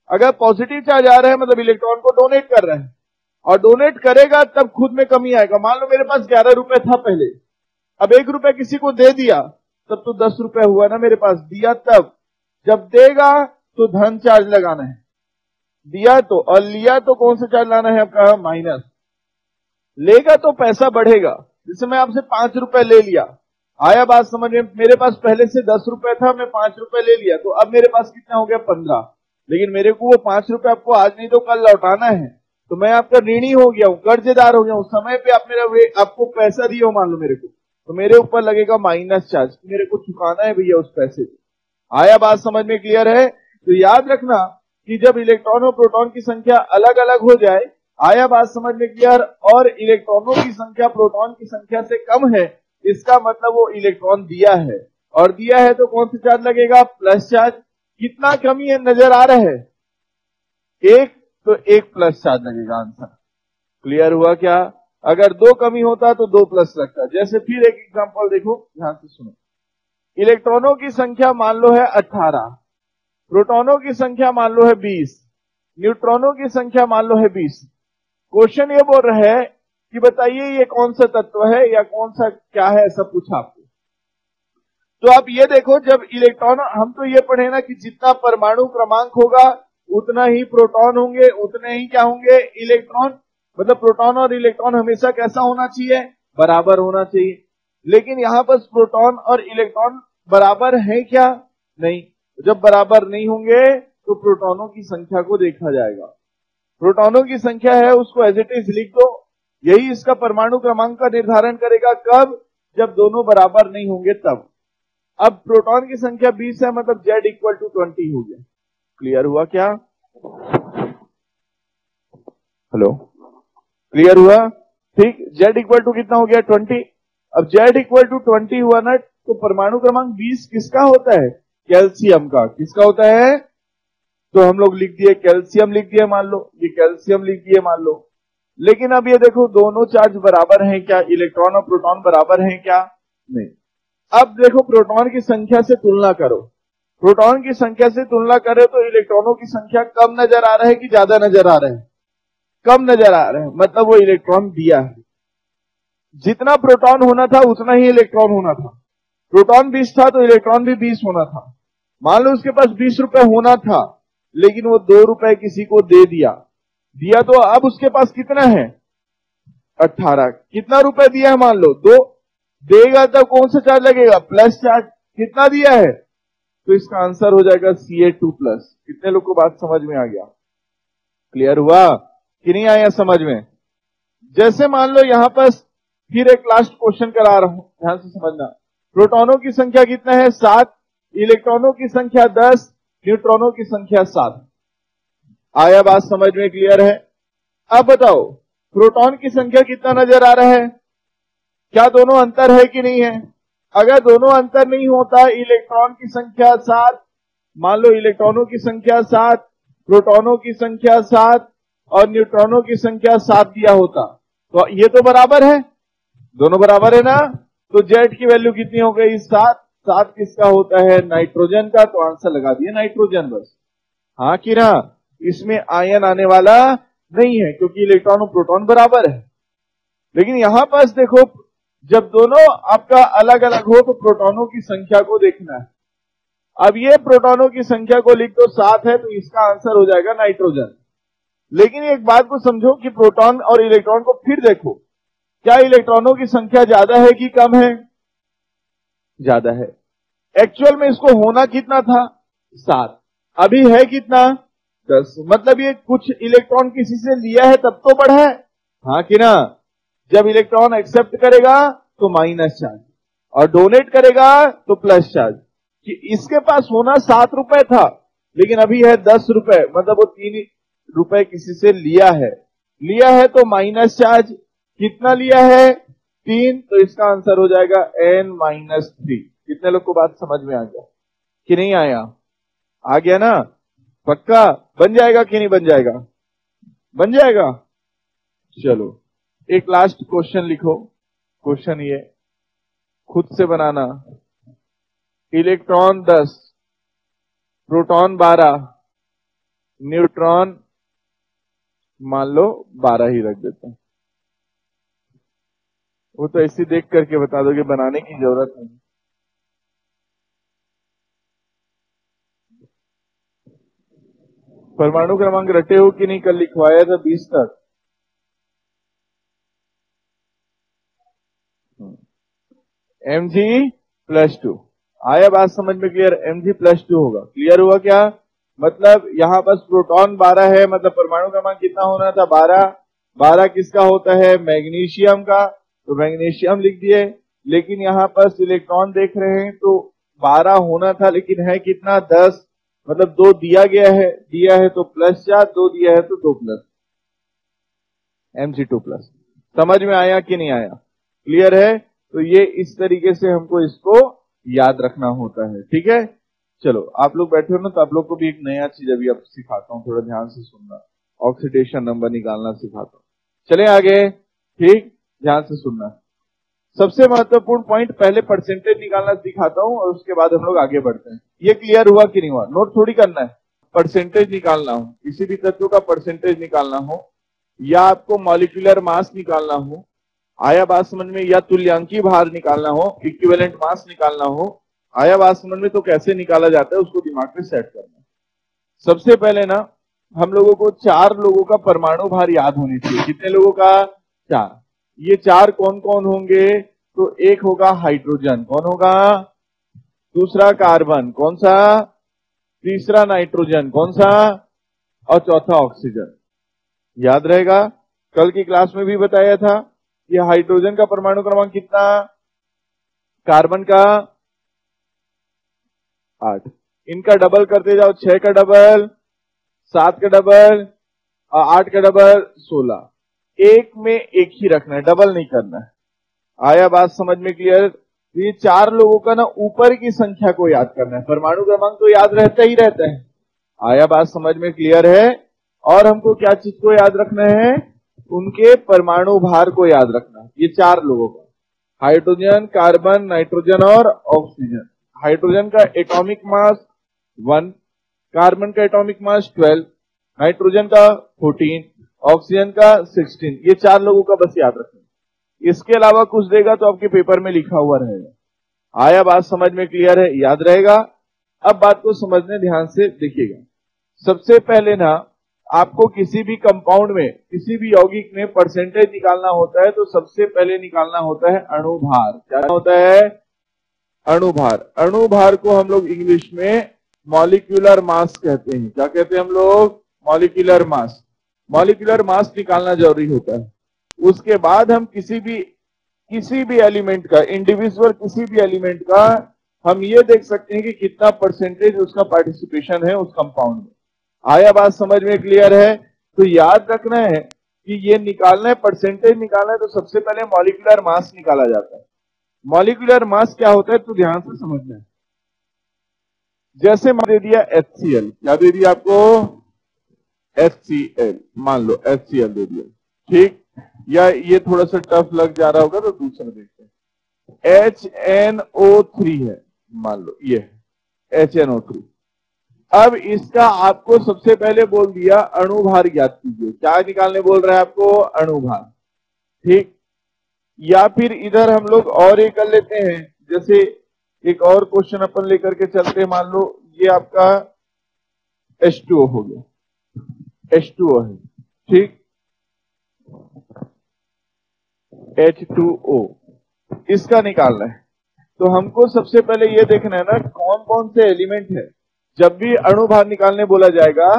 अगर पॉजिटिव चार्ज आ रहा है मतलब इलेक्ट्रॉन को डोनेट कर रहा है, और डोनेट करेगा तब खुद में कमी आएगा। मान लो मेरे पास 11 रुपए था पहले, अब 1 रुपए किसी को दे दिया, तब तो 10 रुपए हुआ ना मेरे पास। दिया तब, जब देगा तो धन चार्ज लगाना है, दिया तो, और लिया तो कौन सा चार्ज लाना है आपका, माइनस। लेगा तो पैसा बढ़ेगा। जैसे मैं आपसे 5 रुपए ले लिया, आया बात समझ में, मेरे पास पहले से 10 रुपए था, मैं 5 रुपए ले लिया, तो अब मेरे पास कितना हो गया, 15। लेकिन मेरे को वो 5 रुपए आपको आज नहीं तो कल लौटाना है, तो मैं आपका ऋणी हो गया हूं, कर्जदार हो गया हूं। समय पे आप आपको पैसा दिए हो मान लो मेरे को, तो मेरे ऊपर लगेगा माइनस चार्ज, मेरे को चुकाना है भैया उस पैसे को। आया बात समझ में, क्लियर है? तो याद रखना कि जब इलेक्ट्रॉन और प्रोटॉन की संख्या अलग अलग हो जाए, आया बात समझ में क्लियर, और इलेक्ट्रॉनों की संख्या प्रोटॉन की संख्या से कम है, इसका मतलब वो इलेक्ट्रॉन दिया है, और दिया है तो कौन सा चार्ज लगेगा, प्लस चार्ज। कितना कमी है नजर आ रहा है, 1, तो 1 प्लस चार्ज लगेगा आंसर। क्लियर हुआ क्या? अगर 2 कमी होता तो 2 प्लस लगता। जैसे फिर एक एग्जांपल देखो, ध्यान से सुनो। इलेक्ट्रॉनों की संख्या मान लो है 18, प्रोटॉनों की संख्या मान लो है 20, न्यूट्रॉनों की संख्या मान लो है 20। क्वेश्चन ये बोल रहा है कि बताइए ये कौन सा तत्व है या कौन सा क्या है, ऐसा पूछा आपको। तो आप ये देखो, जब इलेक्ट्रॉन, हम तो ये पढ़े ना कि जितना परमाणु क्रमांक होगा उतना ही प्रोटॉन होंगे, उतने ही क्या होंगे, इलेक्ट्रॉन। मतलब प्रोटॉन और इलेक्ट्रॉन हमेशा कैसा होना चाहिए, बराबर होना चाहिए। लेकिन यहां पर प्रोटॉन और इलेक्ट्रॉन बराबर है क्या, नहीं। जब बराबर नहीं होंगे तो प्रोटॉनों की संख्या को देखा जाएगा। प्रोटॉनों की संख्या है उसको एज इट इज लिख दो, यही इसका परमाणु क्रमांक का निर्धारण करेगा। कब? जब दोनों बराबर नहीं होंगे तब। अब प्रोटॉन की संख्या 20 है, मतलब Z इक्वल टू 20 हो गया। क्लियर हुआ क्या? हेलो, क्लियर हुआ? ठीक, Z इक्वल टू कितना हो गया, 20। अब Z इक्वल टू 20 हुआ ना, तो परमाणु क्रमांक 20 किसका होता है, कैल्शियम का। किसका होता है? तो हम लोग लिख दिए कैल्शियम, लिख दिए मान लो, ये कैल्शियम लिख दिए मान लो। लेकिन अब ये देखो दोनों चार्ज बराबर हैं क्या, इलेक्ट्रॉन और प्रोटॉन बराबर हैं क्या, नहीं। अब देखो प्रोटॉन की संख्या से तुलना करो, प्रोटॉन की संख्या से तुलना करें तो इलेक्ट्रॉनों की संख्या कम नजर आ रहा है कि ज्यादा नजर आ रहा है, कम नजर आ रहा है। मतलब वो इलेक्ट्रॉन दिया है, जितना प्रोटॉन होना था उतना ही इलेक्ट्रॉन होना था। प्रोटॉन 20 था तो इलेक्ट्रॉन भी 20 होना था। मान लो उसके पास 20 रुपए होना था, लेकिन वो 2 रुपए किसी को दे दिया, तो अब उसके पास कितना है, 18। कितना रुपए दिया है, मान लो 2, देगा तब कौन सा चार्ज लगेगा, प्लस चार्ज। कितना दिया है, तो इसका आंसर हो जाएगा Ca2+। कितने लोग को बात समझ में आ गया? क्लियर हुआ कि नहीं आया समझ में? जैसे मान लो यहां पर फिर एक लास्ट क्वेश्चन करा रहा हूं, ध्यान से समझना। प्रोटॉनों की संख्या कितना है, 7, इलेक्ट्रॉनों की संख्या 10, न्यूट्रॉनों की संख्या 7। आया बात समझ में, क्लियर है? अब बताओ प्रोटॉन की संख्या कितना नजर आ रहा है, क्या दोनों अंतर है कि नहीं है? अगर दोनों अंतर नहीं होता, इलेक्ट्रॉन की संख्या 7, मान लो इलेक्ट्रॉनों की संख्या 7, प्रोटॉनों की संख्या 7 और न्यूट्रॉनों की संख्या 7 दिया होता, तो ये तो बराबर है, दोनों बराबर है ना। तो Z की वैल्यू कितनी हो गई, 7। 7 किसका होता है, नाइट्रोजन का। तो आंसर लगा दिया नाइट्रोजन बस। हाँ कि ना, इसमें आयन आने वाला नहीं है क्योंकि इलेक्ट्रॉन और प्रोटॉन बराबर है। लेकिन यहां पास देखो, जब दोनों आपका अलग अलग हो तो प्रोटॉनों की संख्या को देखना है। अब ये प्रोटॉनों की संख्या को लिख दो 7 है, तो इसका आंसर हो जाएगा नाइट्रोजन। लेकिन एक बात को समझो कि प्रोटॉन और इलेक्ट्रॉन को फिर देखो, क्या इलेक्ट्रॉनों की संख्या ज्यादा है कि कम है, ज्यादा है। एक्चुअल में इसको होना कितना था, 7, अभी है कितना, 10। मतलब ये कुछ इलेक्ट्रॉन किसी से लिया है तब तो बढ़ा है, हाँ कि ना। जब इलेक्ट्रॉन एक्सेप्ट करेगा तो माइनस चार्ज, और डोनेट करेगा तो प्लस चार्ज। कि इसके पास होना 7 रुपए था, लेकिन अभी है 10 रुपए, मतलब वो 3 रुपए किसी से लिया है तो माइनस चार्ज। कितना लिया है, 3, तो इसका आंसर हो जाएगा N-3। कितने लोग को बात समझ में आ गया कि नहीं आया? आ गया ना, पक्का बन जाएगा कि नहीं बन जाएगा, बन जाएगा। चलो एक लास्ट क्वेश्चन लिखो, क्वेश्चन ये खुद से बनाना। इलेक्ट्रॉन 10, प्रोटॉन 12, न्यूट्रॉन मान लो 12 ही रख देते हैं। वो तो ऐसे देख करके बता दोगे, बनाने की जरूरत नहीं। परमाणु क्रमांक रटे हो कि नहीं, कल लिखवाया था 20 तक। Mg+2 आया बात समझ में क्लियर? Mg+2 होगा। क्लियर हुआ क्या? मतलब यहां बस प्रोटॉन 12 है, मतलब परमाणु क्रमांक कितना होना था? 12। 12 किसका होता है? मैग्नीशियम का, तो मैग्नीशियम लिख दिए। लेकिन यहां पर इलेक्ट्रॉन देख रहे हैं तो 12 होना था, लेकिन है कितना? 10। मतलब 2 दिया है तो प्लस, या 2 दिया है तो 2 प्लस, Mg2+। समझ में आया कि नहीं आया? क्लियर है? तो ये इस तरीके से हमको इसको याद रखना होता है। ठीक है, चलो आप लोग बैठे हो ना, तो आप लोग को भी एक नया चीज अभी अब सिखाता हूं, थोड़ा ध्यान से सुनना। ऑक्सीडेशन नंबर निकालना सिखाता हूं। चले आगे, ठीक, ध्यान से सुनना। सबसे महत्वपूर्ण पॉइंट, पहले परसेंटेज निकालना सिखाता हूं और उसके बाद हम लोग आगे बढ़ते हैं। ये क्लियर हुआ कि नहीं हुआ? नोट थोड़ी करना है, परसेंटेज निकालना हो, किसी भी तत्व का परसेंटेज निकालना हो, या आपको मॉलिक्यूलर मास निकालना हो, आया बात समझ में, या तुल्यांकी भार निकालना हो, इक्विवेलेंट मास निकालना हो, आया बात समझ में, तो कैसे निकाला जाता है उसको दिमाग में सेट करना। सबसे पहले ना हम लोगों को 4 लोगों का परमाणु भार याद होनी चाहिए। कितने लोगों का? 4। ये 4 कौन कौन होंगे? तो एक होगा हाइड्रोजन, कौन होगा? दूसरा कार्बन, कौन सा? तीसरा नाइट्रोजन, कौन सा? और चौथा ऑक्सीजन। याद रहेगा, कल की क्लास में भी बताया था कि हाइड्रोजन का परमाणु क्रमांक कितना? कार्बन का 8। इनका डबल करते जाओ, 6 का डबल, 7 का डबल और 8 का डबल 16। एक में एक ही रखना है, डबल नहीं करना है। आया बात समझ में क्लियर? तो ये 4 लोगों का ना ऊपर की संख्या को याद करना है, परमाणु क्रमांक तो याद रहता ही रहता है। आया बात समझ में क्लियर है? और हमको क्या चीज को याद रखना है? उनके परमाणु भार को याद रखना है, ये 4 लोगों का, हाइड्रोजन, कार्बन, नाइट्रोजन और ऑक्सीजन। हाइड्रोजन का एटॉमिक मास 1, कार्बन का एटॉमिक मास 12, नाइट्रोजन का 14, ऑक्सीजन का 16। ये 4 लोगों का बस याद रखना। इसके अलावा कुछ देगा तो आपके पेपर में लिखा हुआ रहेगा। आया बात समझ में क्लियर है? याद रहेगा। अब बात को समझने ध्यान से देखिएगा। सबसे पहले ना आपको किसी भी कंपाउंड में, किसी भी यौगिक में परसेंटेज निकालना होता है तो सबसे पहले निकालना होता है अणुभार। क्या होता है? अणुभार। अणुभार को हम लोग इंग्लिश में मॉलिक्यूलर मास कहते हैं। क्या कहते हैं हम लोग? Molecular mass. मॉलिक्यूलर मास निकालना जरूरी होता है। उसके बाद हम किसी भी एलिमेंट का, इंडिविजुअल किसी भी एलिमेंट का, हम ये देख सकते हैं कि कितना परसेंटेज उसका पार्टिसिपेशन है उस कंपाउंड में। आया बात समझ में क्लियर है? तो याद रखना है कि ये निकालना है, परसेंटेज निकालना है, तो सबसे पहले मॉलिक्यूलर मास निकाला जाता है। मॉलिक्यूलर मास क्या होता है तो ध्यान से समझना है। जैसे मान दे दिया HCl, क्या दे दिया आपको? HCl, मान लो HCl दे दिया, ठीक, या ये थोड़ा सा टफ लग जा रहा होगा तो दूसरा देखते हैं। HNO3 है, मान लो ये है HNO3। अब इसका आपको सबसे पहले बोल दिया अणुभार ज्ञात कीजिए। क्या निकालने बोल रहा है आपको? अणुभार, ठीक। या फिर इधर हम लोग और एक कर लेते हैं, जैसे एक और क्वेश्चन अपन लेकर के चलते हैं। मान लो ये आपका H2O हो गया, H2O है, ठीक, H2O, इसका निकालना है। तो हमको सबसे पहले ये देखना है ना कौन कौन से एलिमेंट है। जब भी अणुभार निकालने बोला जाएगा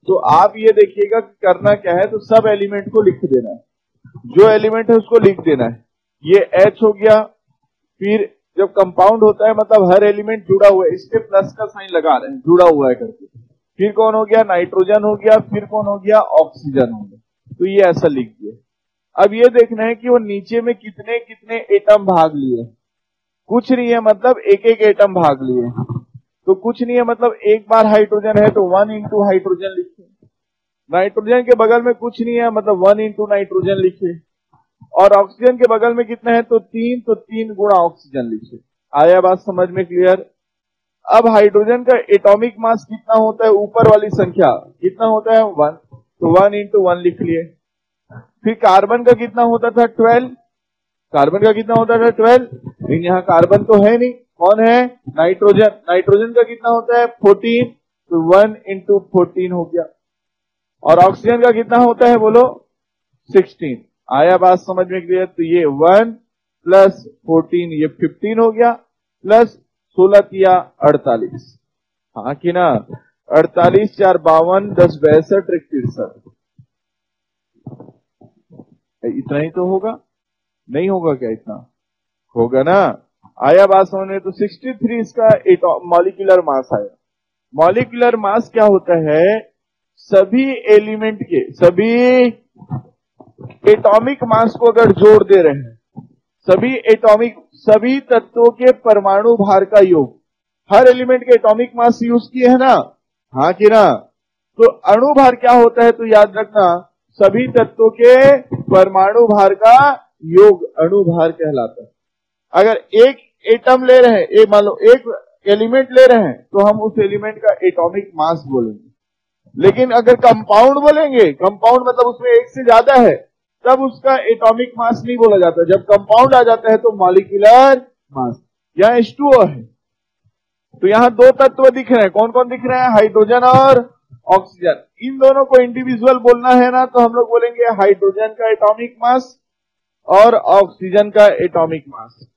तो आप ये देखिएगा कि करना क्या है, तो सब एलिमेंट को लिख देना है, जो एलिमेंट है उसको लिख देना है। ये H हो गया, फिर जब कंपाउंड होता है मतलब हर एलिमेंट जुड़ा हुआ है, इसके प्लस का साइन लगा रहे हैं, जुड़ा हुआ है करके। फिर कौन हो गया? नाइट्रोजन हो गया, फिर कौन हो गया? ऑक्सीजन हो गया। तो ये ऐसा लिख दिया। अब ये देखना है कि वो नीचे में कितने कितने एटम भाग लिए। कुछ नहीं है, मतलब एक एक एटम भाग लिए, तो कुछ नहीं है, मतलब एक बार हाइड्रोजन है तो 1 इंटू हाइड्रोजन लिखे। नाइट्रोजन के बगल में कुछ नहीं है, मतलब 1 इंटू नाइट्रोजन लिखे। और ऑक्सीजन के बगल में कितना है तो 3, तो 3 गुणा ऑक्सीजन लिखे। आया बात समझ में क्लियर? अब हाइड्रोजन का एटॉमिक मास कितना होता है, ऊपर वाली संख्या कितना होता है 1, तो 1 इंटू 1 लिख लिए। फिर कार्बन का कितना होता था 12, कार्बन का कितना होता था 12, लेकिन यहाँ कार्बन तो है नहीं, कौन है नाइट्रोजन, नाइट्रोजन का कितना होता है 14, तो 1 इंटू 14 हो गया। और ऑक्सीजन का कितना होता है बोलो 16। आया बात समझ में क्लियर, तो ये 1 प्लस 14 ये 15 हो गया, प्लस 16 किया 48, हाँ कि ना, 48 4 52 10 62 63, इतना ही तो होगा, नहीं होगा क्या, इतना होगा ना। आया बात समझ में, तो 63 इसका मॉलिक्यूलर मास आया। मॉलिक्यूलर मास क्या होता है, सभी एलिमेंट के सभी एटॉमिक मास को अगर जोड़ दे रहे हैं, सभी तत्वों के परमाणु भार का योग, हर एलिमेंट के एटॉमिक मास यूज किए है ना, हाँ कि ना, तो अणु भार क्या होता है, तो याद रखना सभी तत्वों के परमाणु भार का योग अणु भार कहलाता है। अगर एक एटम ले रहे हैं, एक मान लो एक एलिमेंट ले रहे हैं, तो हम उस एलिमेंट का एटॉमिक मास बोलेंगे। लेकिन अगर कंपाउंड बोलेंगे, कंपाउंड मतलब उसमें एक से ज्यादा है, तब उसका एटॉमिक मास नहीं बोला जाता। जब कंपाउंड आ जाता है तो मॉलिक्यूलर मास। यहां H2O है, तो यहां दो तत्व दिख रहे हैं, कौन कौन दिख रहे हैं, हाइड्रोजन और ऑक्सीजन। इन दोनों को इंडिविजुअल बोलना है ना, तो हम लोग बोलेंगे हाइड्रोजन का एटॉमिक मास और ऑक्सीजन का एटॉमिक मास।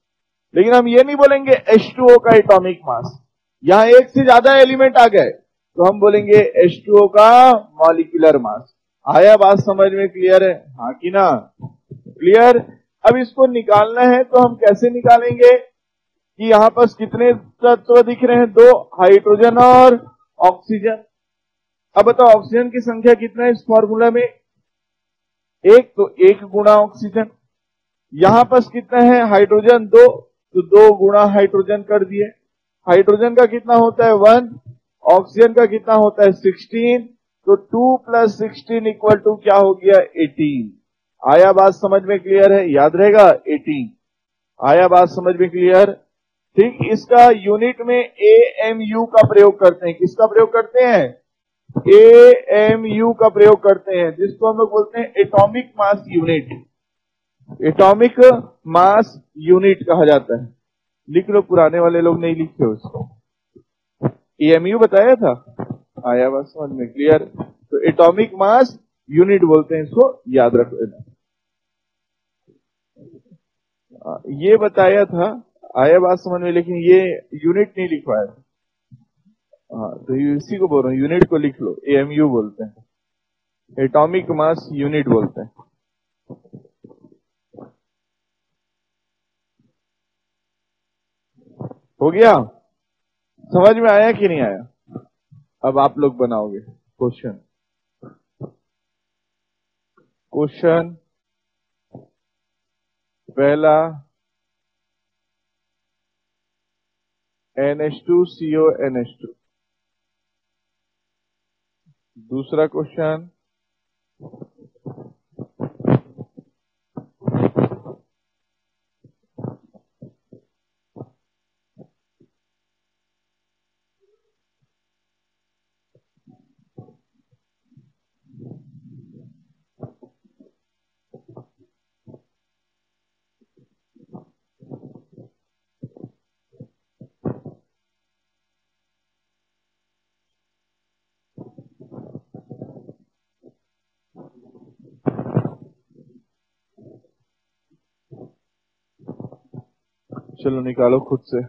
लेकिन हम ये नहीं बोलेंगे H2O का एटॉमिक मास। यहां एक से ज्यादा एलिमेंट आ गए तो हम बोलेंगे H2O का मॉलिक्यूलर मास। आया बात समझ में क्लियर है, हाँ कि ना, क्लियर। अब इसको निकालना है तो हम कैसे निकालेंगे कि यहां पर कितने तत्व दिख रहे हैं, दो, हाइड्रोजन और ऑक्सीजन। अब बताओ ऑक्सीजन की संख्या कितना है इस फॉर्मूला में, एक, तो एक गुणा ऑक्सीजन। यहां पर कितना है हाइड्रोजन, दो, तो दो गुणा हाइड्रोजन कर दिए। हाइड्रोजन का कितना होता है 1, ऑक्सीजन का कितना होता है 16, तो 2 प्लस 16 इक्वल टू क्या हो गया 18। आया बात समझ में क्लियर है, याद रहेगा 18। आया बात समझ में क्लियर, ठीक। इसका यूनिट में AMU का प्रयोग करते हैं, किसका प्रयोग करते हैं, AMU का प्रयोग करते हैं, जिसको हम लोग बोलते हैं atomic mass unit. Atomic mass unit कहा जाता है। लिख लो, पुराने वाले लोग नहीं लिखे उसको, AMU बताया था। आया बात समझ में क्लियर, तो एटॉमिक मास यूनिट बोलते हैं इसको, याद रख लेना। ये बताया था, आया बात समझ में, लेकिन ये यूनिट नहीं लिखवाया था। हाँ, तो इसी को बोल रहा हूँ, यूनिट को लिख लो, AMU बोलते हैं, एटॉमिक मास यूनिट बोलते हैं। हो गया, समझ में आया कि नहीं आया। अब आप लोग बनाओगे क्वेश्चन। क्वेश्चन पहला, NH2CO NH2। दूसरा क्वेश्चन, चलो निकालो खुद से।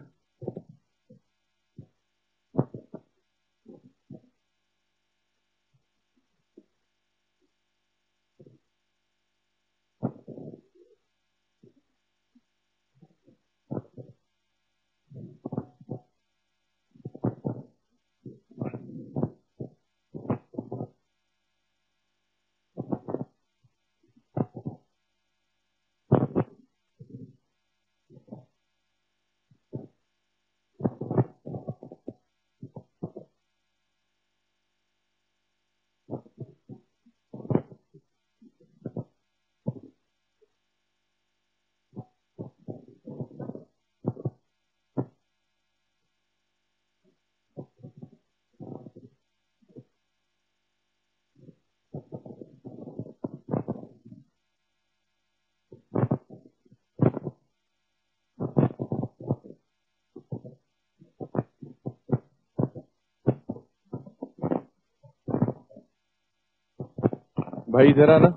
भाई इधर आना।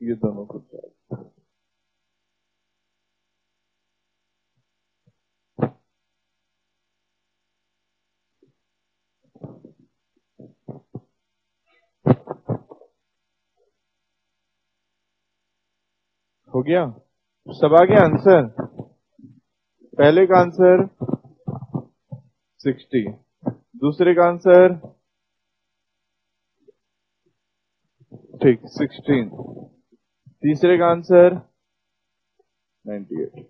ये दोनों को चार्ज हो गया। सब आ गया आंसर। पहले का आंसर 60, दूसरे का आंसर ठीक 16, तीसरे का आंसर 98।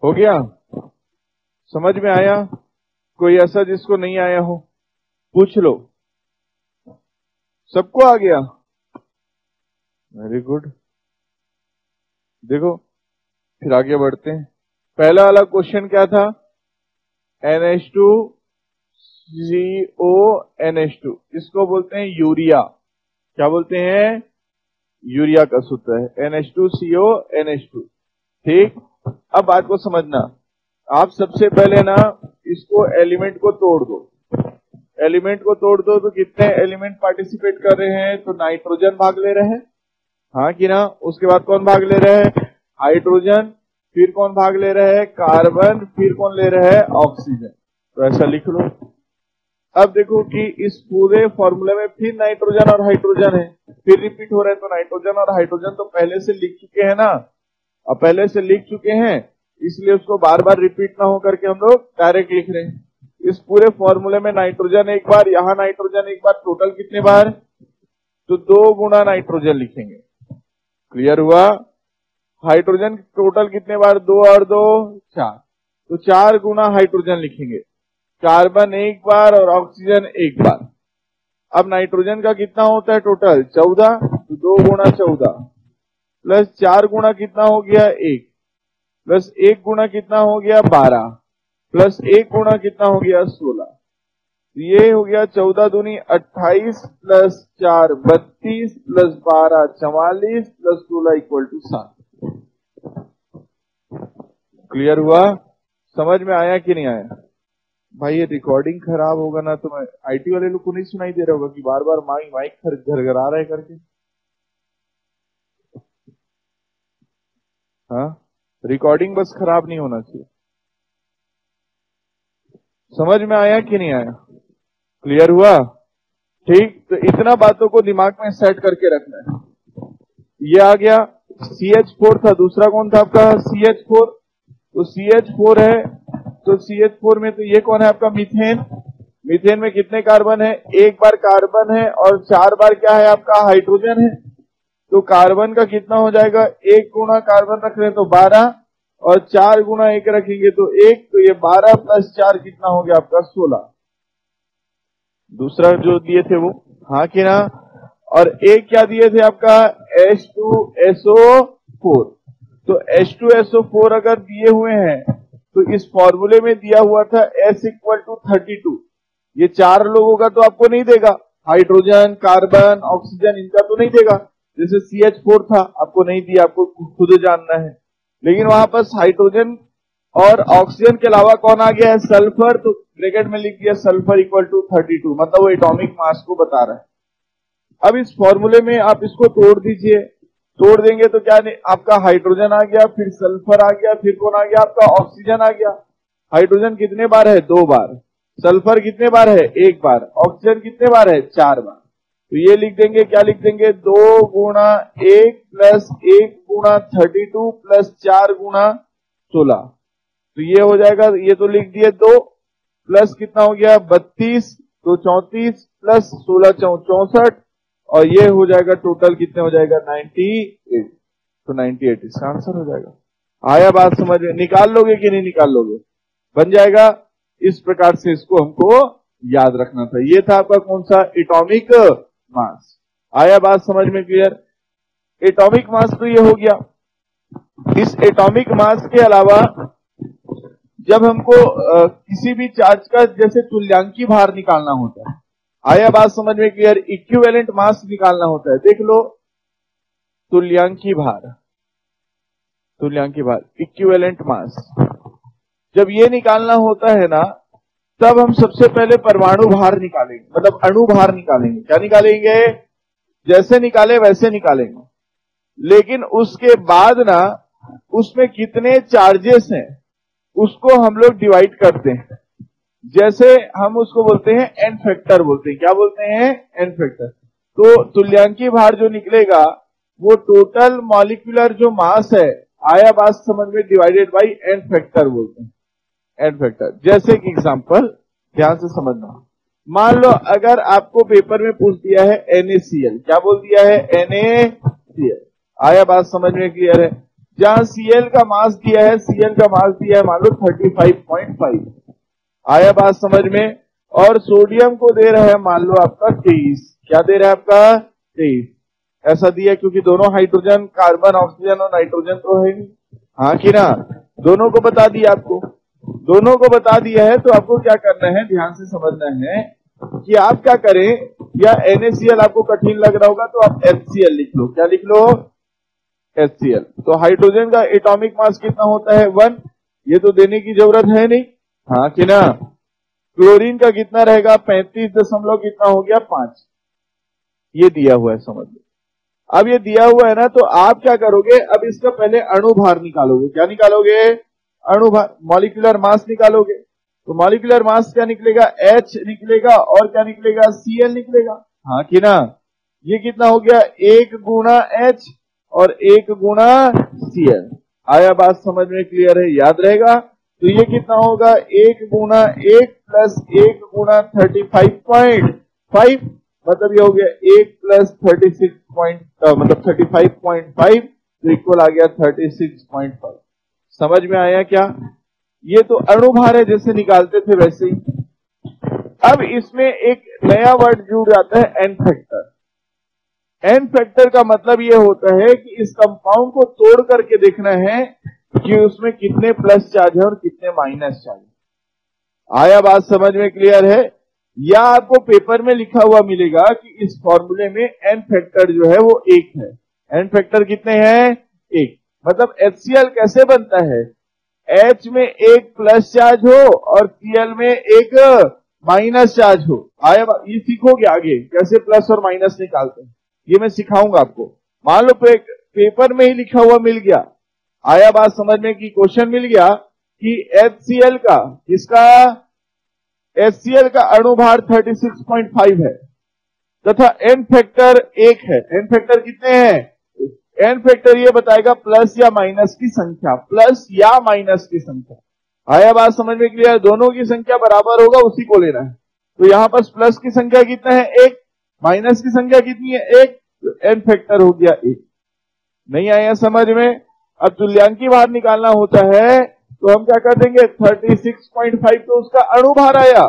हो गया। समझ में आया? कोई ऐसा जिसको नहीं आया हो पूछ लो। सबको आ गया? Very good. देखो फिर आगे बढ़ते हैं। पहला वाला क्वेश्चन क्या था? NH2CO NH2, इसको बोलते हैं यूरिया। क्या बोलते हैं? यूरिया का सूत्र है NH2CO NH2। ठीक। अब बात को समझना। आप सबसे पहले ना इसको एलिमेंट को तोड़ दो। एलिमेंट को तोड़ दो तो कितने एलिमेंट पार्टिसिपेट कर रहे हैं? तो नाइट्रोजन भाग ले रहे हैं, हाँ कि ना। उसके बाद कौन भाग ले रहे हैं? हाइड्रोजन। फिर कौन भाग ले रहे हैं? कार्बन। फिर कौन ले रहे हैं? ऑक्सीजन। तो ऐसा लिख लो। अब देखो कि इस पूरे फॉर्मूले में फिर नाइट्रोजन और हाइड्रोजन है, फिर रिपीट हो रहे हैं। तो नाइट्रोजन और हाइड्रोजन तो पहले से लिख चुके हैं ना, अब पहले से लिख चुके हैं, इसलिए उसको बार बार रिपीट ना हो करके हम लोग डायरेक्ट लिख रहे हैं। इस पूरे फॉर्मूले में नाइट्रोजन एक बार, यहां नाइट्रोजन एक बार, टोटल कितने बार? तो 2 गुना नाइट्रोजन लिखेंगे। क्लियर हुआ? हाइड्रोजन टोटल कितने बार? 2 और 2 4, तो 4 गुना हाइड्रोजन लिखेंगे। कार्बन एक बार और ऑक्सीजन एक बार। अब नाइट्रोजन का कितना होता है टोटल? 14, तो 2 गुना 14 प्लस 4 गुना कितना हो गया? 1 प्लस 1 गुना कितना हो गया? 12 प्लस 1 गुना कितना हो गया? 16। ये हो गया 14 दूनी 28 plus 4 32 plus 12 44 plus 16 equal to 7। Clear हुआ? समझ में आया कि नहीं आया? भाई ये रिकॉर्डिंग खराब होगा ना तो मैं आईटी वाले लोग को नहीं सुनाई दे रहा होगा कि बार बार माइक घरघरा रहा है करके। हाँ, रिकॉर्डिंग बस खराब नहीं होना चाहिए। समझ में आया कि नहीं आया? क्लियर हुआ? ठीक। तो इतना बातों को दिमाग में सेट करके रखना है। ये आ गया। CH4 था, दूसरा कौन था आपका? CH4। तो CH4 है, तो CH4 में तो ये कौन है आपका? मीथेन। मीथेन में कितने कार्बन है? एक बार कार्बन है और 4 बार क्या है आपका? हाइड्रोजन है। तो कार्बन का कितना हो जाएगा? 1 गुना कार्बन रख रहे हैं तो 12 और 4 गुना 1 रखेंगे तो 1, तो ये 12 प्लस 4 कितना हो गया आपका? 16। दूसरा जो दिए थे वो, हाँ कि ना। और एक क्या दिए थे आपका? H2SO4। तो H2SO4 अगर दिए हुए हैं तो इस फॉर्मूले में दिया हुआ था S = 32। ये 4 लोगों का तो आपको नहीं देगा, हाइड्रोजन, कार्बन, ऑक्सीजन, इनका तो नहीं देगा। जैसे CH4 था, आपको नहीं दिया, आपको खुद जानना है। लेकिन वहां पर हाइड्रोजन और ऑक्सीजन के अलावा कौन आ गया है? सल्फर। तो ब्रैकेट में लिख दिया सल्फर = 32, मतलब वो एटॉमिक मास को बता रहा है। अब इस फॉर्मूले में आप इसको तोड़ दीजिए। तोड़ देंगे तो क्या आपका हाइड्रोजन आ गया, फिर सल्फर आ गया, फिर कौन आ गया आपका? ऑक्सीजन आ गया। हाइड्रोजन कितने बार है? 2 बार। सल्फर कितने बार है? 1 बार। ऑक्सीजन कितने बार है? 4 बार। तो ये लिख देंगे, क्या लिख देंगे? 2 गुना 1 प्लस 1 गुना 32 प्लस 4 गुना 16। तो ये हो जाएगा, ये तो लिख दिए 2 प्लस कितना हो गया? 32, तो 34 प्लस 16 64, और ये हो जाएगा टोटल कितने हो जाएगा? 98। तो 98 इसका आंसर हो जाएगा। आया बात समझ में? निकाल लोगे कि नहीं निकाल लोगे? बन जाएगा। इस प्रकार से इसको हमको याद रखना था। ये था आपका कौन सा? Atomic mass. आया बात समझ में? क्लियर? एटॉमिक मास तो ये हो गया। इस एटॉमिक मास के अलावा जब हमको किसी भी चार्ज का जैसे तुल्यांकी भार निकालना होता है, आया बात समझ में क्लियर? इक्विवेलेंट मास निकालना होता है। देख लो, तुल्यांकी भार इक्विवेलेंट मास, जब ये निकालना होता है ना, तब हम सबसे पहले परमाणु भार निकालेंगे, मतलब अणु भार निकालेंगे। क्या निकालेंगे? जैसे निकाले वैसे निकालेंगे, लेकिन उसके बाद ना उसमें कितने चार्जेस हैं उसको हम लोग डिवाइड करते हैं। जैसे हम उसको बोलते हैं एन फैक्टर बोलते हैं। क्या बोलते हैं? N factor. तो तुल्यांकी भार जो निकलेगा वो टोटल मॉलिक्यूलर जो मास है, आया बात समझ में, डिवाइडेड बाई एन फैक्टर बोलते हैं, एन फैक्टर। जैसे कि एग्जांपल ध्यान से समझना, मान लो अगर आपको पेपर में पूछ दिया है NaCl, क्या बोल दिया है? NaCl। आया बात समझ में क्लियर है? जहां Cl का मास दिया है, Cl का मास दिया है मान लो 35.5, आया बात समझ में? और सोडियम को दे रहा है मान लो आपका 23। क्या दे रहा है आपका? 23। ऐसा दिया क्योंकि दोनों हाइड्रोजन, कार्बन, ऑक्सीजन और नाइट्रोजन तो है नहीं, हाँ कि ना? दोनों को बता दिया आपको, दोनों को बता दिया है, तो आपको क्या करना है, ध्यान से समझना है कि आप क्या करें। या NaCl आपको कठिन लग रहा होगा तो आप HCl लिख लो। क्या लिख लो? HCl। तो हाइड्रोजन का एटॉमिक मास कितना होता है? 1। ये तो देने की जरूरत है नहीं, हाँ कि ना? क्लोरीन का कितना रहेगा? 35 दशमलव कितना हो गया? 5। ये दिया हुआ है, समझ लो। अब ये दिया हुआ है ना, तो आप क्या करोगे, अब इसका पहले अणु भार निकालोगे। क्या निकालोगे? अणु भार, मॉलिक्यूलर मास निकालोगे। तो मॉलिक्यूलर मास क्या निकलेगा? H निकलेगा, और क्या निकलेगा? Cl निकलेगा, हाँ कि ना? ये कितना हो गया? 1 गुना H और 1 गुना Cl। आया बात समझ में क्लियर है? याद रहेगा? तो ये कितना होगा? 1 गुना 1 प्लस 1 गुना 35.5, मतलब ये हो गया 1 प्लस 35.5, तो इक्वल आ गया 36.5। समझ में आया क्या? ये तो अणु भार है, जैसे निकालते थे वैसे ही। अब इसमें एक नया वर्ड जुड़ जाता है, एन फैक्टर। एन फैक्टर का मतलब ये होता है कि इस कंपाउंड को तोड़ करके देखना है कि उसमें कितने प्लस चार्ज है और कितने माइनस चार्ज है। आया बात समझ में क्लियर है? या आपको पेपर में लिखा हुआ मिलेगा कि इस फॉर्मूले में एन फैक्टर जो है वो 1 है। एन फैक्टर कितने हैं? 1। मतलब HCl कैसे बनता है? H में 1 प्लस चार्ज हो और Cl में 1 माइनस चार्ज हो। आया ये सीखोगे आगे कैसे प्लस और माइनस निकालते हैं, ये मैं सिखाऊंगा आपको। मान लो पेपर में ही लिखा हुआ मिल गया, आया बात समझने की, क्वेश्चन मिल गया कि HCl का, इसका HCl का अणु भार 36.5 है तथा एन फैक्टर 1 है। एन फैक्टर कितने हैं? एन फैक्टर ये बताएगा प्लस या माइनस की संख्या, प्लस या माइनस की संख्या। आया बात समझ में क्लियर? दोनों की संख्या बराबर होगा, उसी को लेना है। तो यहां पर प्लस की संख्या कितना है? 1। माइनस की संख्या कितनी है? 1। तो एन फैक्टर हो गया 1। नहीं आया समझ में? अब तुल्यांकी भार निकालना होता है तो हम क्या कर देंगे, 36.5 तो उसका अणु भार आया,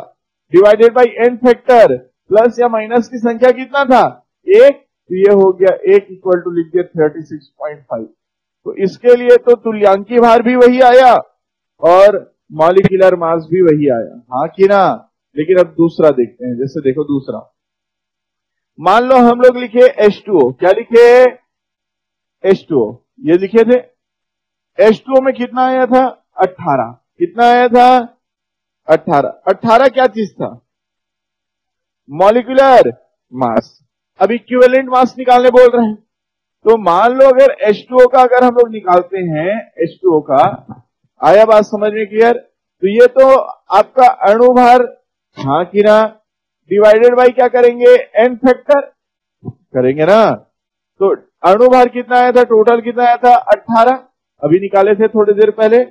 divided by n factor, plus या माइनस की संख्या कितना था? 1। तो ये हो गया 1 इक्वल टू लिख दिया 36.5। तो इसके लिए तो तुल्यांकी भार भी वही आया और मॉलिक्यूलर मास भी वही आया, हाँ कि ना? लेकिन अब दूसरा देखते हैं। जैसे देखो दूसरा, मान लो हम लोग लिखे H2O। क्या लिखे? H2O। ये लिखे थे। H2O में कितना आया था? 18। कितना आया था? 18। 18 क्या चीज था? Molecular mass. अब इक्विवेलेंट मास निकालने बोल रहे हैं, तो मान लो अगर H2O का अगर हम लोग निकालते हैं, H2O का, आया बात समझ में क्लियर? तो ये तो आपका अणु भार, हाँ कि ना? डिवाइडेड बाई क्या करेंगे? एन फैक्टर करेंगे ना। तो अणु भार कितना आया था? टोटल कितना आया था? 18। अभी निकाले थे थोड़ी देर पहले।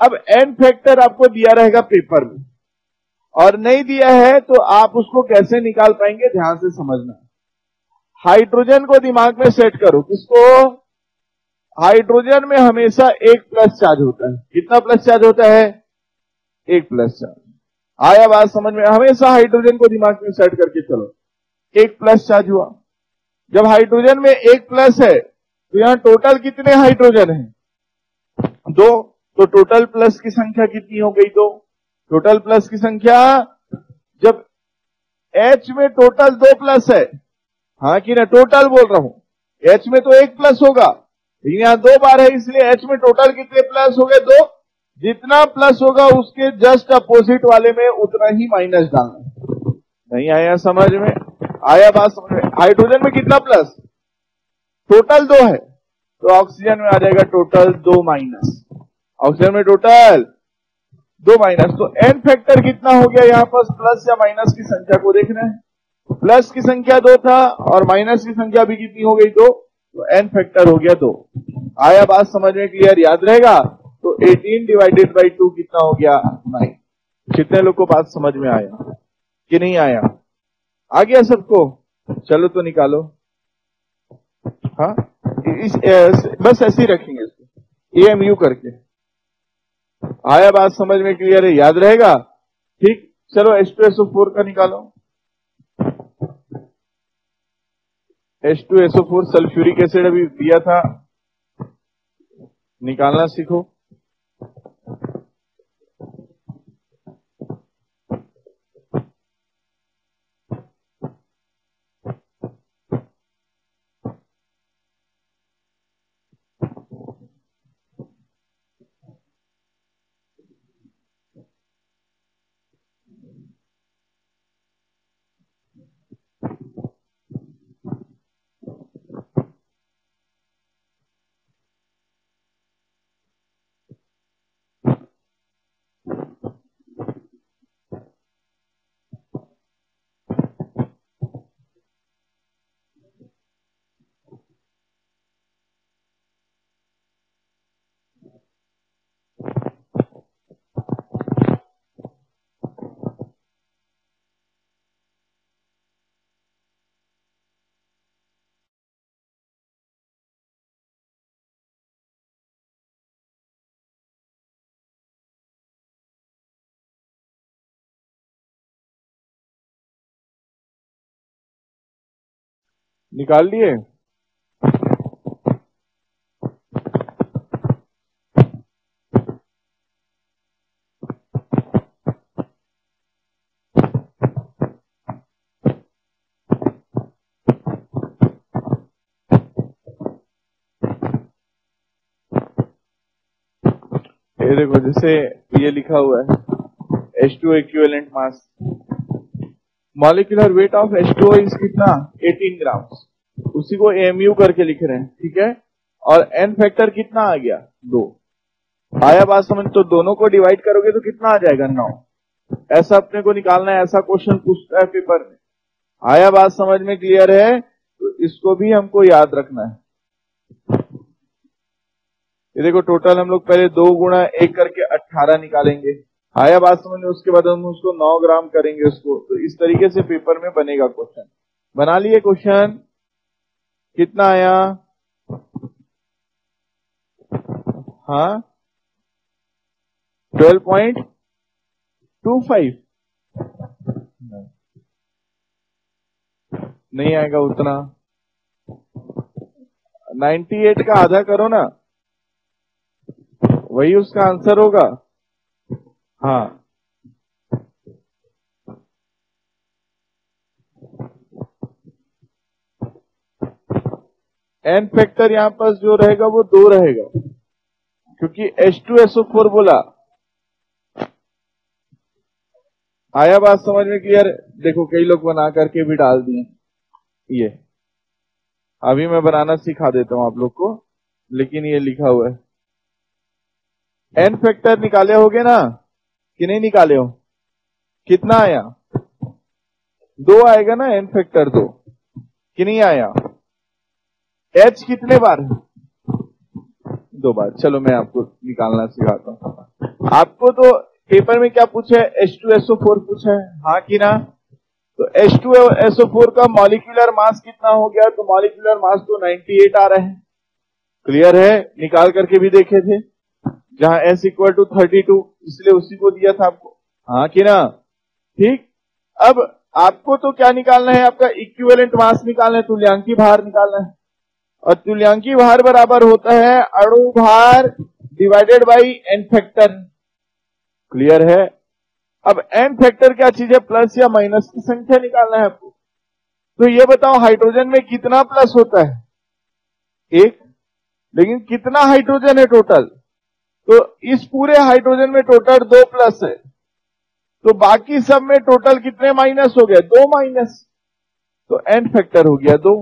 अब एन फैक्टर आपको दिया रहेगा पेपर में, और नहीं दिया है तो आप उसको कैसे निकाल पाएंगे, ध्यान से समझना। हाइड्रोजन को दिमाग में सेट करो। किसको? हाइड्रोजन में हमेशा 1 प्लस चार्ज होता है। कितना प्लस चार्ज होता है? 1 प्लस चार्ज। आया बात समझ में? हमेशा हाइड्रोजन को दिमाग में सेट करके चलो। 1 प्लस चार्ज हुआ। जब हाइड्रोजन में 1 प्लस है तो यहां टोटल कितने हाइड्रोजन हैं? 2, तो टोटल प्लस की संख्या कितनी हो गई? 2। टोटल प्लस की संख्या, जब H में टोटल 2 प्लस है, हाँ कि ना, टोटल बोल रहा हूं, H में तो 1 प्लस होगा, लेकिन यहां 2 बार है, इसलिए H में टोटल कितने प्लस हो गए? 2। जितना प्लस होगा उसके जस्ट अपोजिट वाले में उतना ही माइनस डालना। नहीं आया समझ में? आया बात समझ में? हाइड्रोजन में कितना प्लस? टोटल 2 है, तो ऑक्सीजन में आ जाएगा टोटल 2 माइनस। ऑक्सीजन में टोटल 2 माइनस, तो एन फैक्टर कितना हो गया? यहां पर प्लस या माइनस की संख्या को देखना है। प्लस की संख्या 2 था और माइनस की संख्या भी कितनी हो गई? 2, तो एन फैक्टर हो गया 2। आया बात समझ में? क्लियर? याद रहेगा? तो 18 डिवाइडेड बाई 2 कितना हो गया? 9। कितने लोग को बात समझ में आया कि नहीं आया? आ गया सबको? चलो तो निकालो। हाँ, बस ऐसे ही रखेंगे इसको, AMU करके। आया बात समझ में? क्लियर है? याद रहेगा? ठीक, चलो H2SO4 का निकालो। H2SO4 सल्फ्यूरिक एसिड अभी दिया था, निकालना सीखो। निकाल लिए? ये देखो, जैसे ये लिखा हुआ है H2O equivalent mass, molecular weight of H2O is कितना? 18 ग्राम। उसी को AMU करके लिख रहे हैं, ठीक है। और एन फैक्टर कितना आ गया? 2। आया बात समझ? तो दोनों को डिवाइड करोगे तो कितना आ जाएगा? 9। ऐसा अपने को निकालना है, ऐसा क्वेश्चन पूछता है पेपर में। आया बात समझ में? क्लियर है? तो इसको भी हमको याद रखना है। ये देखो, टोटल हम लोग पहले 2 गुणा 1 करके 18 निकालेंगे। आया बात समझ में? उसके बाद हम उसको 9 ग्राम करेंगे उसको, तो इस तरीके से पेपर में बनेगा क्वेश्चन। बना लिए क्वेश्चन? कितना आया? हाँ, 12.25 नहीं आएगा उतना। 98 का आधा करो ना, वही उसका आंसर होगा। हाँ, एन फैक्टर यहां पर जो रहेगा वो 2 रहेगा, क्योंकि H2SO4 बोला। आया बात समझ में? क्लियर? देखो, कई लोग बना करके भी डाल दिए। ये अभी मैं बनाना सिखा देता हूं आप लोग को, लेकिन ये लिखा हुआ है। एन फैक्टर निकाले होगे ना कि नहीं निकाले हो? कितना आया? 2 आएगा ना एन फैक्टर 2, कि नहीं आया? H कितने बार? 2 बार। चलो मैं आपको निकालना सिखाता हूं। आपको तो पेपर में क्या पूछा है? H2SO4 पूछा है, हाँ कि ना? तो H2SO4 का मॉलिक्यूलर मास कितना हो गया? तो मॉलिक्यूलर मास तो 98 आ रहा है। क्लियर है? निकाल करके भी देखे थे, जहां S इक्वल टू 32, इसलिए उसी को दिया था आपको, हाँ कि ना? ठीक। अब आपको तो क्या निकालना है? आपका इक्विवेलेंट मास निकालना है, तुल्यांकी भार निकालना है। और तुल्यांकी भार बराबर होता है अणु भार divided by n factor. Clear है? अब एन फैक्टर क्या चीज है? प्लस या माइनस की संख्या निकालना है आपको। तो ये बताओ हाइड्रोजन में कितना प्लस होता है? एक। लेकिन कितना हाइड्रोजन है टोटल? तो इस पूरे हाइड्रोजन में टोटल 2 प्लस है, तो बाकी सब में टोटल कितने माइनस हो गए? 2 माइनस। तो एन फैक्टर हो गया 2।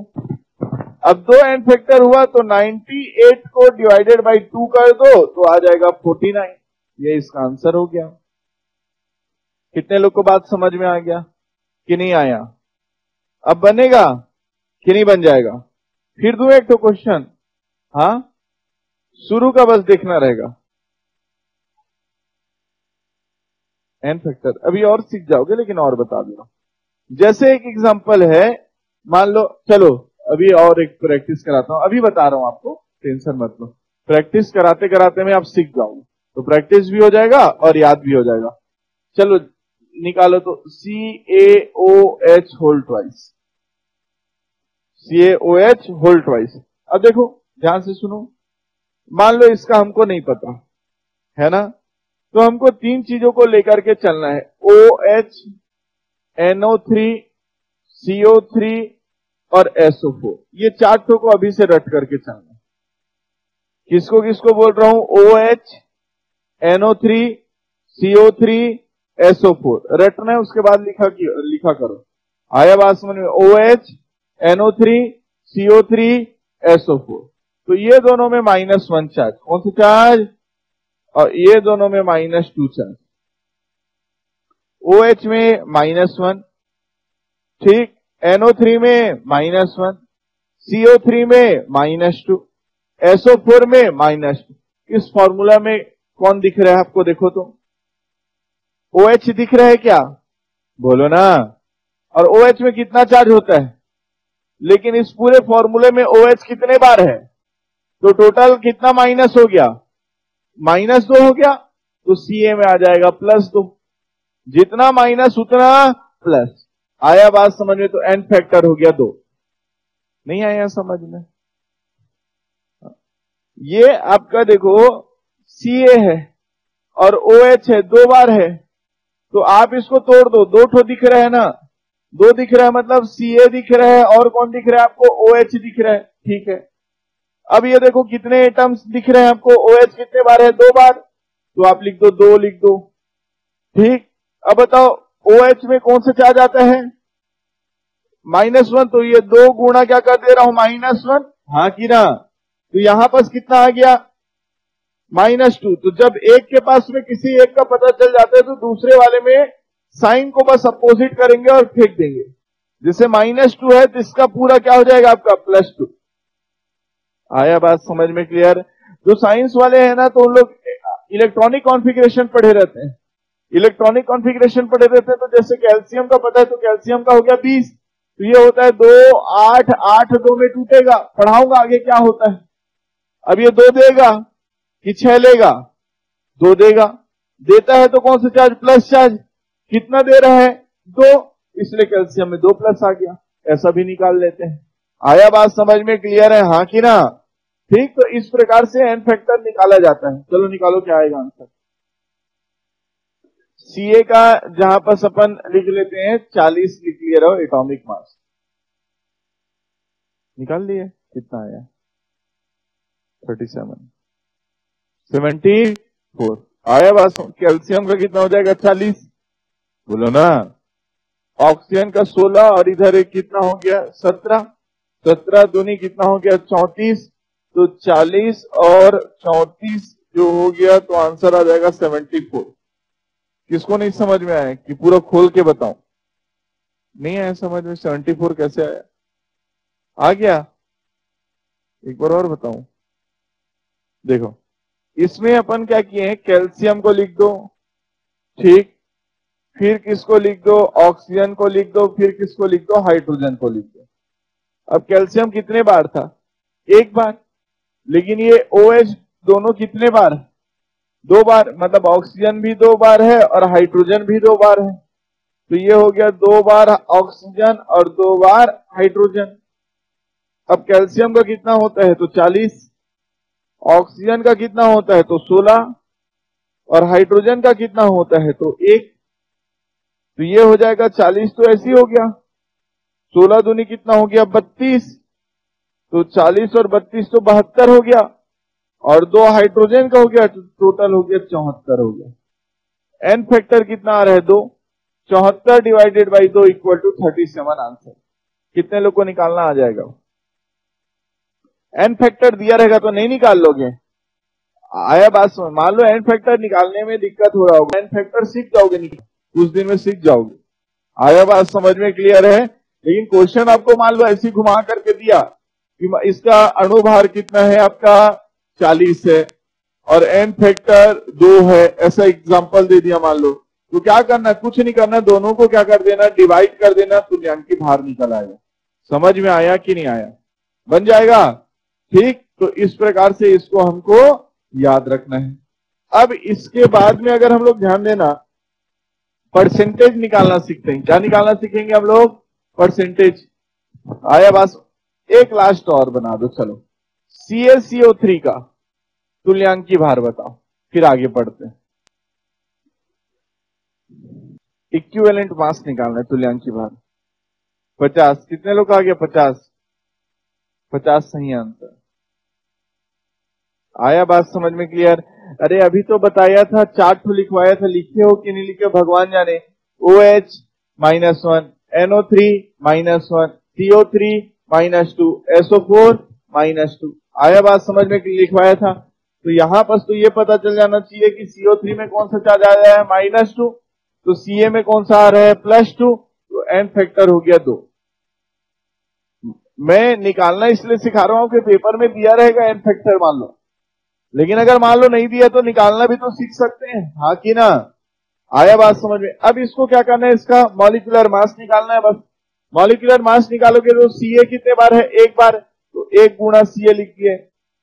अब 2 एन फैक्टर हुआ तो 98 को डिवाइडेड बाई 2 कर दो तो आ जाएगा 49। ये इसका आंसर हो गया। कितने लोग को बात समझ में आ गया कि नहीं आया? अब बनेगा कि नहीं बन जाएगा? फिर दूं एक तो क्वेश्चन? हाँ, शुरू का बस देखना रहेगा। एन फैक्टर अभी और सीख जाओगे, लेकिन और बता दो। जैसे एक एग्जांपल है, मान लो, चलो अभी और एक प्रैक्टिस कराता हूं। अभी बता रहा हूं आपको, टेंशन मत लो। प्रैक्टिस कराते कराते में आप सीख जाओगे, तो प्रैक्टिस भी हो जाएगा और याद भी हो जाएगा। चलो निकालो तो CaOH whole twice. CaOH whole twice. अब देखो ध्यान से सुनो। मान लो इसका हमको नहीं पता है ना, तो हमको 3 चीजों को लेकर के चलना है। OH, NO3, CO3 और SO4। ये 4 को अभी से रट करके चलना है। किसको किसको बोल रहा हूं? OH, NO3, CO3, SO4 रटना है, उसके बाद लिखा करो। आया बात समझ में? OH, NO3, CO3, SO4। तो ये दोनों में -1 चार्ज। कौन सा चार्ज? और ये दोनों में -2 चार्ज। OH में -1, ठीक, NO3 में -1, CO3 में -2, SO4 में -2। इस फॉर्मूला में कौन दिख रहा है आपको? देखो तो OH दिख रहा है क्या? बोलो ना। और OH में कितना चार्ज होता है? लेकिन इस पूरे फॉर्मूले में OH कितने बार है? तो टोटल कितना माइनस हो गया? -2 हो गया। तो Ca में आ जाएगा +2। जितना माइनस उतना प्लस। आया बात समझ में? तो एन फैक्टर हो गया 2। नहीं आया समझ में? ये आपका देखो Ca है और OH है, 2 बार है, तो आप इसको तोड़ दो। 2 ठो दिख रहा है ना, 2 दिख रहा है मतलब Ca दिख रहा है और कौन दिख रहा है आपको? OH दिख रहा है। ठीक है, अब ये देखो कितने एटम्स दिख रहे हैं आपको? OH कितने बार है? 2 बार, तो आप लिख दो 2 लिख दो। ठीक, अब बताओ OH में कौन सा चार्ज आता है? -1। तो ये 2 गुणा क्या कर दे रहा हूं? -1। हाँ कि ना? तो यहां पर कितना आ गया? -2। तो जब एक के पास में किसी एक का पता चल जाता है तो दूसरे वाले में साइन को बस अपोजिट करेंगे और फेंक देंगे। जैसे -2 है तो इसका पूरा क्या हो जाएगा आपका? +2। आया बात समझ में? क्लियर? जो साइंस वाले हैं ना, तो उन लोग इलेक्ट्रॉनिक कॉन्फ़िगरेशन पढ़े रहते हैं। इलेक्ट्रॉनिक कॉन्फ़िगरेशन पढ़े रहते हैं, तो जैसे कैल्शियम का पता है तो कैल्शियम का हो गया 20, तो ये होता है 2, 8, 8 2 में टूटेगा। पढ़ाऊंगा आगे क्या होता है। अब ये 2 देगा कि 6 लेगा? 2 देगा। देता है तो कौन सा चार्ज? Plus charge. कितना दे रहा है? 2, इसलिए कैल्शियम में 2 प्लस आ गया। ऐसा भी निकाल लेते हैं। आया बात समझ में? क्लियर है? हाँ कि ना? ठीक, तो इस प्रकार से एन फैक्टर निकाला जाता है। चलो निकालो क्या आएगा आंसर। Ca का जहां पर अपन लिख लेते हैं 40 लिख लिए रहो, एटॉमिक मास निकाल लिए। कितना आया? 37, 74 आया। बस कैल्शियम का कितना हो जाएगा? 40। बोलो ना। ऑक्सीजन का 16 और इधर एक कितना हो गया? 17। 17 दूनी कितना हो गया? 34। तो 40 और 34 जो हो गया, तो आंसर आ जाएगा 74। किसको नहीं समझ में आया कि पूरा खोल के बताऊं? नहीं आया समझ में? 74 कैसे आया? आ गया? एक बार और बताऊं। देखो इसमें अपन क्या किए हैं, कैल्शियम को लिख दो, ठीक, फिर किसको लिख दो? ऑक्सीजन को लिख दो, फिर किसको लिख दो? हाइड्रोजन को लिख दो। अब कैल्शियम कितने बार था? 1 बार। लेकिन ये OH दोनों कितने बार? 2 बार, मतलब ऑक्सीजन भी 2 बार है और हाइड्रोजन भी 2 बार है। तो ये हो गया 2 बार ऑक्सीजन और 2 बार हाइड्रोजन। अब कैल्शियम का कितना होता है? तो 40। ऑक्सीजन का कितना होता है तो 16, और हाइड्रोजन का कितना होता है तो 1। तो ये हो जाएगा 40, तो ऐसे हो गया 16 दूनी कितना हो गया 32, तो 40 और 32 तो 72 हो गया, और 2 हाइड्रोजन का हो गया तो टोटल हो गया 74 हो गया। एन फैक्टर कितना आ रहा है 2, 74 divided by 2 equal to 37 answer. कितने लोग को निकालना आ जाएगा? एन फैक्टर दिया रहेगा तो नहीं निकाल लोगे? आया बात समझ? मान लो एन फैक्टर निकालने में दिक्कत हो रहा होगा, एन फैक्टर सीख जाओगे, कुछ दिन में सीख जाओगे। आया बात समझ में? क्लियर है? लेकिन क्वेश्चन आपको मान लो ऐसी घुमा करके दिया कि इसका अणुभार कितना है आपका 40 है और एन फैक्टर 2 है, ऐसा एग्जांपल दे दिया मान लो, तो क्या करना? कुछ नहीं करना, दोनों को क्या कर देना, डिवाइड कर देना, तुल्यांकी भार निकल आएगा। समझ में आया कि नहीं आया? बन जाएगा। ठीक, तो इस प्रकार से इसको हमको याद रखना है। अब इसके बाद में अगर हम लोग ध्यान देना, परसेंटेज निकालना सीखते हैं। क्या निकालना सीखेंगे हम लोग? परसेंटेज। आया बस, एक लास्ट और बना दो चलो। CaCO3 का तुल्यांकी भार बताओ, फिर आगे बढ़ते हैं। इक्विवेलेंट मास निकालना है, तुल्यांकी भार 50। कितने लोग आ गया? 50 सही आंसर। आया बात समझ में? क्लियर? अरे अभी तो बताया था, चार्ट लिखवाया था, लिखे हो कि नहीं लिखे भगवान जाने। OH -1, NO3 -1, CO3 -2, SO4 -2। आया बात समझ में? लिखवाया था। तो यहां पर तो ये पता चल जाना चाहिए कि CO3 में कौन सा चार्ज आ रहा है -2, तो Ca में कौन सा आ रहा है +2, तो एन फैक्टर हो गया 2। मैं निकालना इसलिए सिखा रहा हूं कि पेपर में दिया रहेगा एन फैक्टर मान लो, लेकिन अगर मान लो नहीं दिया तो निकालना भी तो सीख सकते हैं, हाँ कि ना? आया बात समझ में? अब इसको क्या करना है, इसका मॉलिक्यूलर मास निकालना है बस। मॉलिक्यूलर मास निकालोगे तो Ca कितने बार है? 1 बार, तो 1 गुणा Ca लिख दिए।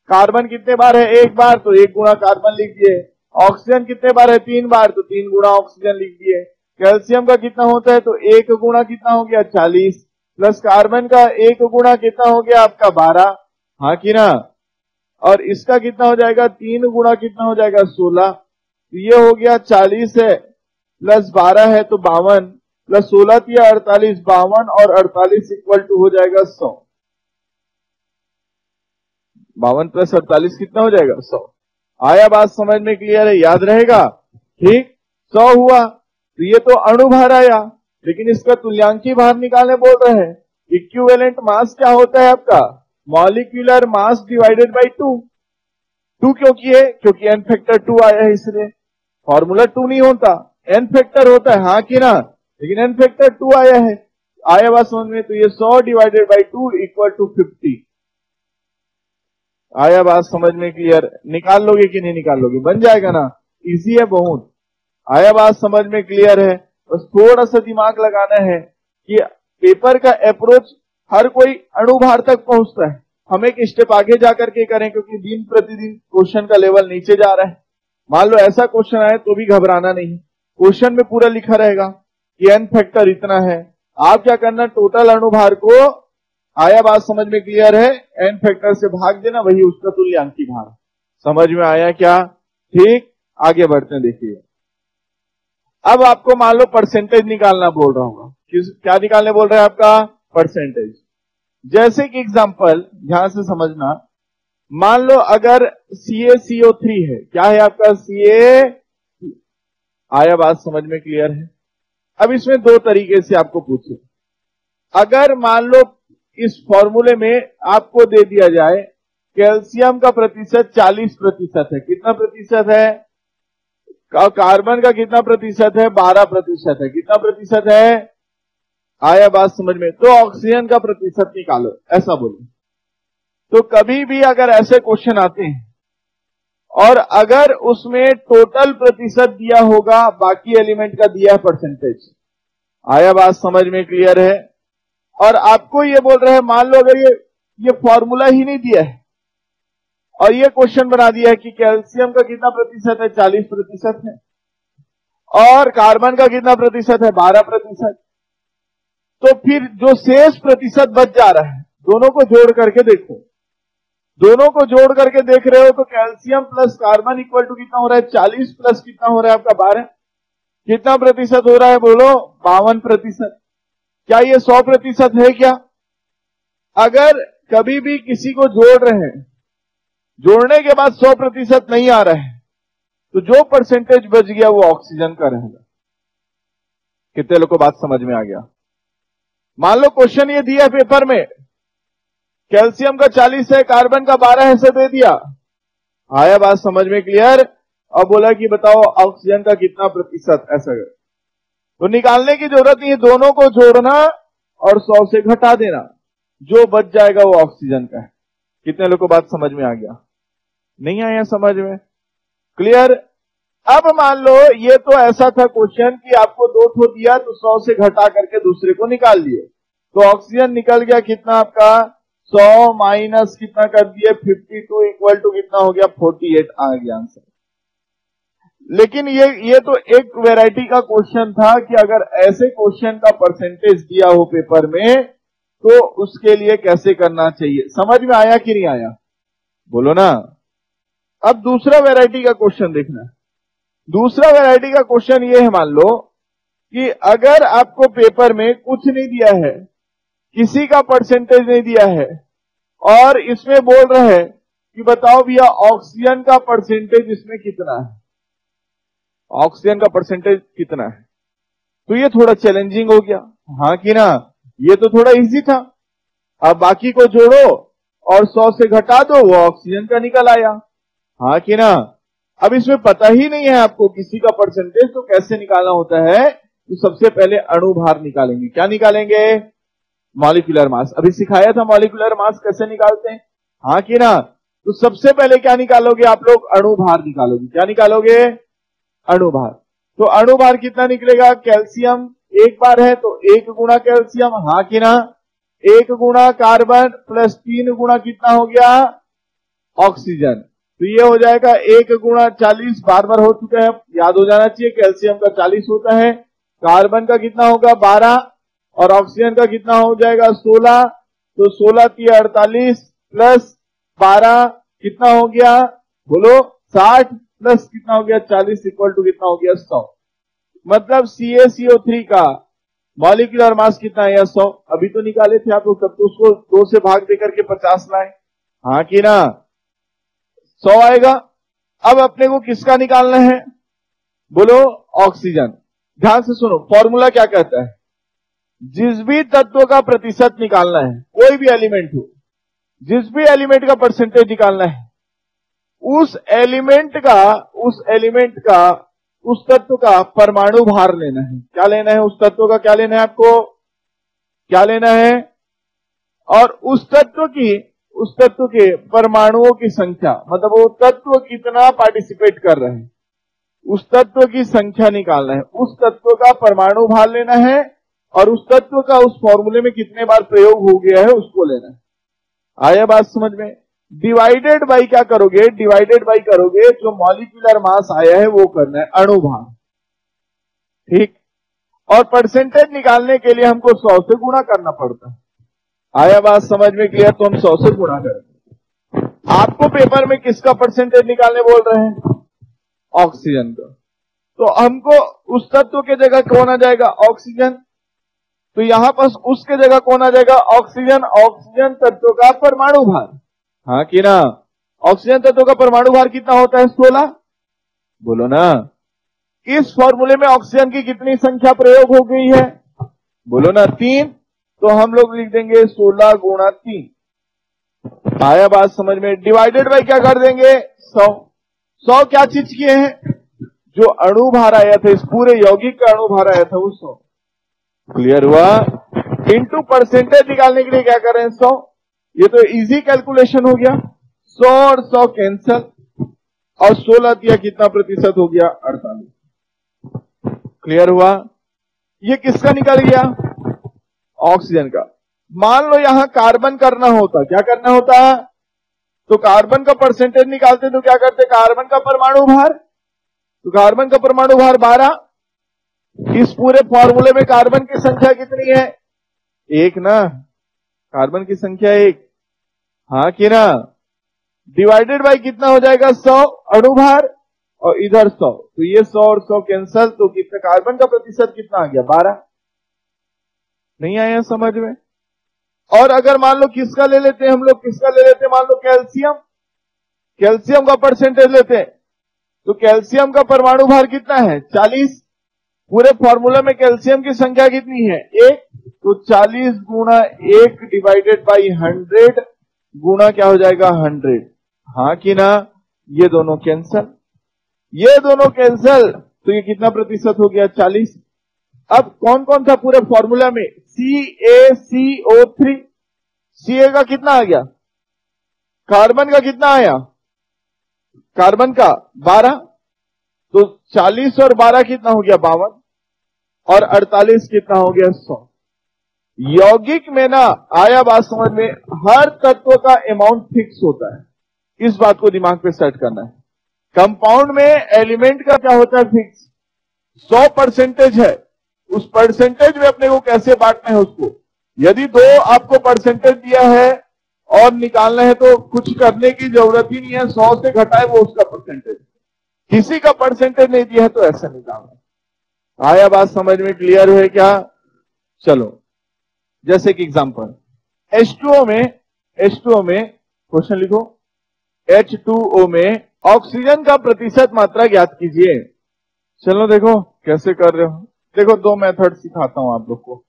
कार्बन कितने बार है? 1 बार, तो 1 गुणा कार्बन लिख दिए। ऑक्सीजन कितने बार है? 3 बार, तो 3 गुणा ऑक्सीजन लिख दिए। कैल्शियम का कितना होता है? तो 1 गुणा कितना हो गया 40, प्लस कार्बन का 1 गुणा कितना हो गया आपका 12, हाँ कि ना? और इसका कितना हो जाएगा? 3 गुणा कितना हो जाएगा 16, तो ये हो गया 40 है प्लस 12 है तो 52, प्लस 16 दिया 48, 52 और 48 इक्वल टू हो जाएगा 100। 52 प्लस 48 कितना हो जाएगा 100। आया बात समझ में? क्लियर है? याद रहेगा? ठीक, 100 हुआ। तो ये तो अणुभार आया, लेकिन इसका तुल्यांकी भार निकालने बोल रहे हैं। इक्विवेलेंट मास क्या होता है आपका? मॉलिक्यूलर मास डिवाइडेड बाई 2 क्यों किए? क्योंकि एन फैक्टर 2 आया है, इसलिए। फॉर्मूला 2 नहीं होता, एन फैक्टर होता है, हाँ कि ना? लेकिन एन फैक्टर 2 आया है। आया बात समझ में? तो ये 100 डिवाइडेड बाई 2 इक्वल टू 50। आया बात समझ में? क्लियर? निकाल लोगे कि नहीं निकाल लोगे? बन जाएगा ना? इजी है बहुत। आया बात समझ में? क्लियर है? बस थोड़ा सा दिमाग लगाना है कि पेपर का अप्रोच हर कोई अणुभार तक पहुंचता है, हम एक स्टेप आगे जाकर के करें, क्योंकि दिन प्रतिदिन क्वेश्चन का लेवल नीचे जा रहा है। मान लो ऐसा क्वेश्चन आए तो भी घबराना नहीं, क्वेश्चन में पूरा लिखा रहेगा कि एन फैक्टर इतना है। आप क्या करना, टोटल अणुभार को, आया बात समझ में? क्लियर है? एन फैक्टर से भाग देना, वही उसका तुल्यांकी भार। समझ में आया क्या? ठीक, आगे बढ़ते हैं। देखिए अब आपको मान लो परसेंटेज निकालना बोल रहा हूँ। क्या निकालने बोल रहा है आपका? परसेंटेज। जैसे कि एग्जांपल ध्यान से समझना, मान लो अगर CaCO3 है, क्या है आपका? Ca। आया बात समझ में? क्लियर है? अब इसमें 2 तरीके से आपको पूछे। अगर मान लो इस फॉर्मूले में आपको दे दिया जाए कैल्शियम का प्रतिशत 40% है, कितना प्रतिशत है? कार्बन का कितना प्रतिशत है? 12% है। कितना प्रतिशत है? आया बात समझ में? तो ऑक्सीजन का प्रतिशत निकालो, ऐसा बोलो। तो कभी भी अगर ऐसे क्वेश्चन आते हैं और अगर उसमें टोटल प्रतिशत दिया होगा, बाकी एलिमेंट का दिया है परसेंटेज। आया बात समझ में? क्लियर है? और आपको ये बोल रहे हैं, मान लो अगर ये फॉर्मूला ही नहीं दिया है और ये क्वेश्चन बना दिया है कि कैल्शियम का कितना प्रतिशत है? 40% है, और कार्बन का कितना प्रतिशत है? 12%। तो फिर जो शेष प्रतिशत बच जा रहा है, दोनों को जोड़ करके देखो, दोनों को जोड़ करके देख रहे हो तो calcium plus carbon equal to कितना हो रहा है, 40 प्लस कितना हो रहा है आपका 12। कितना प्रतिशत हो रहा है बोलो, 52%। क्या ये 100% है क्या? अगर कभी भी किसी को जोड़ रहे हैं, जोड़ने के बाद 100% नहीं आ रहा है, तो जो परसेंटेज बच गया वो ऑक्सीजन का रहेगा। कितने लोग को बात समझ में आ गया? मान लो क्वेश्चन ये दिया पेपर में, कैल्शियम का 40 है, कार्बन का 12 ऐसे दे दिया, आया बात समझ में क्लियर? अब बोला कि बताओ ऑक्सीजन का कितना प्रतिशत, ऐसा कर तो निकालने की जरूरत नहीं है, दोनों को जोड़ना और 100 से घटा देना, जो बच जाएगा वो ऑक्सीजन का है। कितने लोग को बात समझ में आ गया? नहीं आया समझ में? क्लियर? अब मान लो ये तो ऐसा था क्वेश्चन कि आपको 2 ठो दिया तो 100 से घटा करके दूसरे को निकाल लिए, तो ऑक्सीजन निकल गया कितना आपका 100 माइनस कितना कर दिए 52 इक्वल टू कितना हो गया 48 आ गया आंसर। लेकिन ये तो एक वैरायटी का क्वेश्चन था कि अगर ऐसे क्वेश्चन का परसेंटेज दिया हो पेपर में तो उसके लिए कैसे करना चाहिए। समझ में आया कि नहीं आया? बोलो ना। अब दूसरा वैरायटी का क्वेश्चन देखना। दूसरा वैरायटी का क्वेश्चन ये है, मान लो कि अगर आपको पेपर में कुछ नहीं दिया है, किसी का परसेंटेज नहीं दिया है, और इसमें बोल रहे हैं कि बताओ भैया ऑक्सीजन का परसेंटेज इसमें कितना है, ऑक्सीजन का परसेंटेज कितना है, तो ये थोड़ा चैलेंजिंग हो गया, हाँ कि ना? ये तो थोड़ा इजी था। अब बाकी को जोड़ो और 100 से घटा दो, वो ऑक्सीजन का निकल आया, हाँ कि ना? अब इसमें पता ही नहीं है आपको किसी का परसेंटेज, तो कैसे निकालना होता है? तो सबसे पहले अणु भार निकालेंगे। क्या निकालेंगे? Molecular mass. अभी सिखाया था मॉलिक्यूलर मास कैसे निकालते हैं, हाँ कि ना? तो सबसे पहले क्या निकालोगे आप लोग? अणु भार निकालोगे। क्या निकालोगे? अणु भार। तो अणु भार कितना निकलेगा? कैल्शियम एक बार है तो 1 गुना कैल्शियम, हाँ कि ना? 1 गुना कार्बन प्लस 3 गुना कितना हो गया ऑक्सीजन, तो ये हो जाएगा 1 गुना 40, बार हो चुका है, याद हो जाना चाहिए। कैल्शियम का 40 होता है, कार्बन का कितना होगा 12 और ऑक्सीजन का कितना हो जाएगा 16, तो 16 3 48 प्लस 12 कितना हो गया बोलो 60 प्लस कितना हो गया 40 इक्वल टू कितना हो गया 100। मतलब CaCO3 का मॉलिक्यूलर मास कितना है 100। अभी तो निकाले थे आप लोग, तब तो उसको 2 से भाग देकर के 50 लाए, हाँ कि ना? 100 आएगा। अब अपने को किसका निकालना है बोलो? ऑक्सीजन। ध्यान से सुनो, फॉर्मूला क्या कहता है? जिस भी तत्व का प्रतिशत निकालना है, कोई भी एलिमेंट हो, जिस भी एलिमेंट का परसेंटेज निकालना है, उस एलिमेंट का उस तत्व का परमाणु भार लेना है। क्या लेना है? उस तत्व का क्या लेना है आपको? क्या लेना है? और उस तत्व के परमाणुओं की संख्या, मतलब वो तत्व कितना पार्टिसिपेट कर रहे हैं, उस तत्व की संख्या निकालना है। उस तत्व का परमाणु भार लेना है और उस तत्व का उस फॉर्मूले में कितने बार प्रयोग हो गया है उसको लेना है। आया बात समझ में? डिवाइडेड बाई क्या करोगे? डिवाइडेड बाई करोगे जो मॉलिक्यूलर मास आया है वो करना है, अणु भार, ठीक? और परसेंटेज निकालने के लिए हमको 100 से गुणा करना पड़ता है। आया बात समझ में क्लियर? तो हम 100 से गुणा करेंगे। आपको पेपर में किसका परसेंटेज निकालने बोल रहे हैं? ऑक्सीजन का। तो हमको उस तत्व के जगह कौन आ जाएगा? ऑक्सीजन। तो यहां पर उसके जगह कौन आ जाएगा? ऑक्सीजन। ऑक्सीजन तत्व का परमाणु भार, हाँ कि ना? ऑक्सीजन तत्व का परमाणु भार कितना होता है? 16। बोलो ना। इस फॉर्मूले में ऑक्सीजन की कितनी संख्या प्रयोग हो गई है? बोलो ना, 3। तो हम लोग लिख देंगे 16 गुणा 3। आया बात समझ में? डिवाइडेड बाई क्या कर देंगे? 100। 100 क्या चीज किए हैं? जो अणु भार आया था, इस पूरे यौगिक का अणु भार आया था वो 100। क्लियर हुआ? इनटू परसेंटेज निकालने के लिए क्या कर रहे हैं? 100। ये तो इजी कैलकुलेशन हो गया। 100 और 100 कैंसल, और 16 दिया कितना प्रतिशत हो गया? 48। क्लियर हुआ? ये किसका निकल गया? ऑक्सीजन का। मान लो यहां कार्बन करना होता, क्या करना होता? तो कार्बन का परसेंटेज निकालते तो क्या करते? कार्बन का परमाणु भार, तो कार्बन का परमाणु भार 12। इस पूरे फॉर्मूले में कार्बन की संख्या कितनी है? 1 ना? कार्बन की संख्या 1, हाँ कि ना? डिवाइडेड बाई कितना हो जाएगा 100 अणुभार और इधर 100, तो ये 100 और 100 कैंसल, तो कितना कार्बन का प्रतिशत कितना आ गया 12। नहीं आया समझ में? और अगर मान लो किसका ले लेते हैं हम लोग, किसका ले लेते हैं, मान लो कैल्शियम, कैल्शियम का परसेंटेज लेते हैं, तो कैल्शियम का परमाणु भार कितना है 40। पूरे फॉर्मूला में कैल्शियम की संख्या कितनी है 1, तो 40 गुणा 1 डिवाइडेड बाई 100 गुणा क्या हो जाएगा 100। हाँ कि ना? ये दोनों कैंसल, ये दोनों कैंसल, तो ये कितना प्रतिशत हो गया 40। अब कौन कौन था पूरे फॉर्मूला में, CaCO3, Ca का कितना आ गया, कार्बन का कितना आया, कार्बन का 12, तो 40 और 12 कितना हो गया 52, और 48 कितना हो गया 100। यौगिक में ना आया बात समझ में, हर तत्व का अमाउंट फिक्स होता है, इस बात को दिमाग पे सेट करना है। कंपाउंड में एलिमेंट का क्या होता है फिक्स, 100% है, उस परसेंटेज में अपने को कैसे बांटना है उसको। यदि 2 आपको परसेंटेज दिया है और निकालना है तो कुछ करने की जरूरत ही नहीं है, 100 से घटाए वो उसका परसेंटेज। किसी का परसेंटेज नहीं दिया है तो ऐसा निकालना। आया बात समझ में, क्लियर है क्या? चलो जैसे कि एग्जांपल H2O में क्वेश्चन लिखो, H2O में ऑक्सीजन का प्रतिशत मात्रा ज्ञात कीजिए। चलो देखो कैसे कर रहे हो, देखो 2 मेथड सिखाता हूं आप लोग को।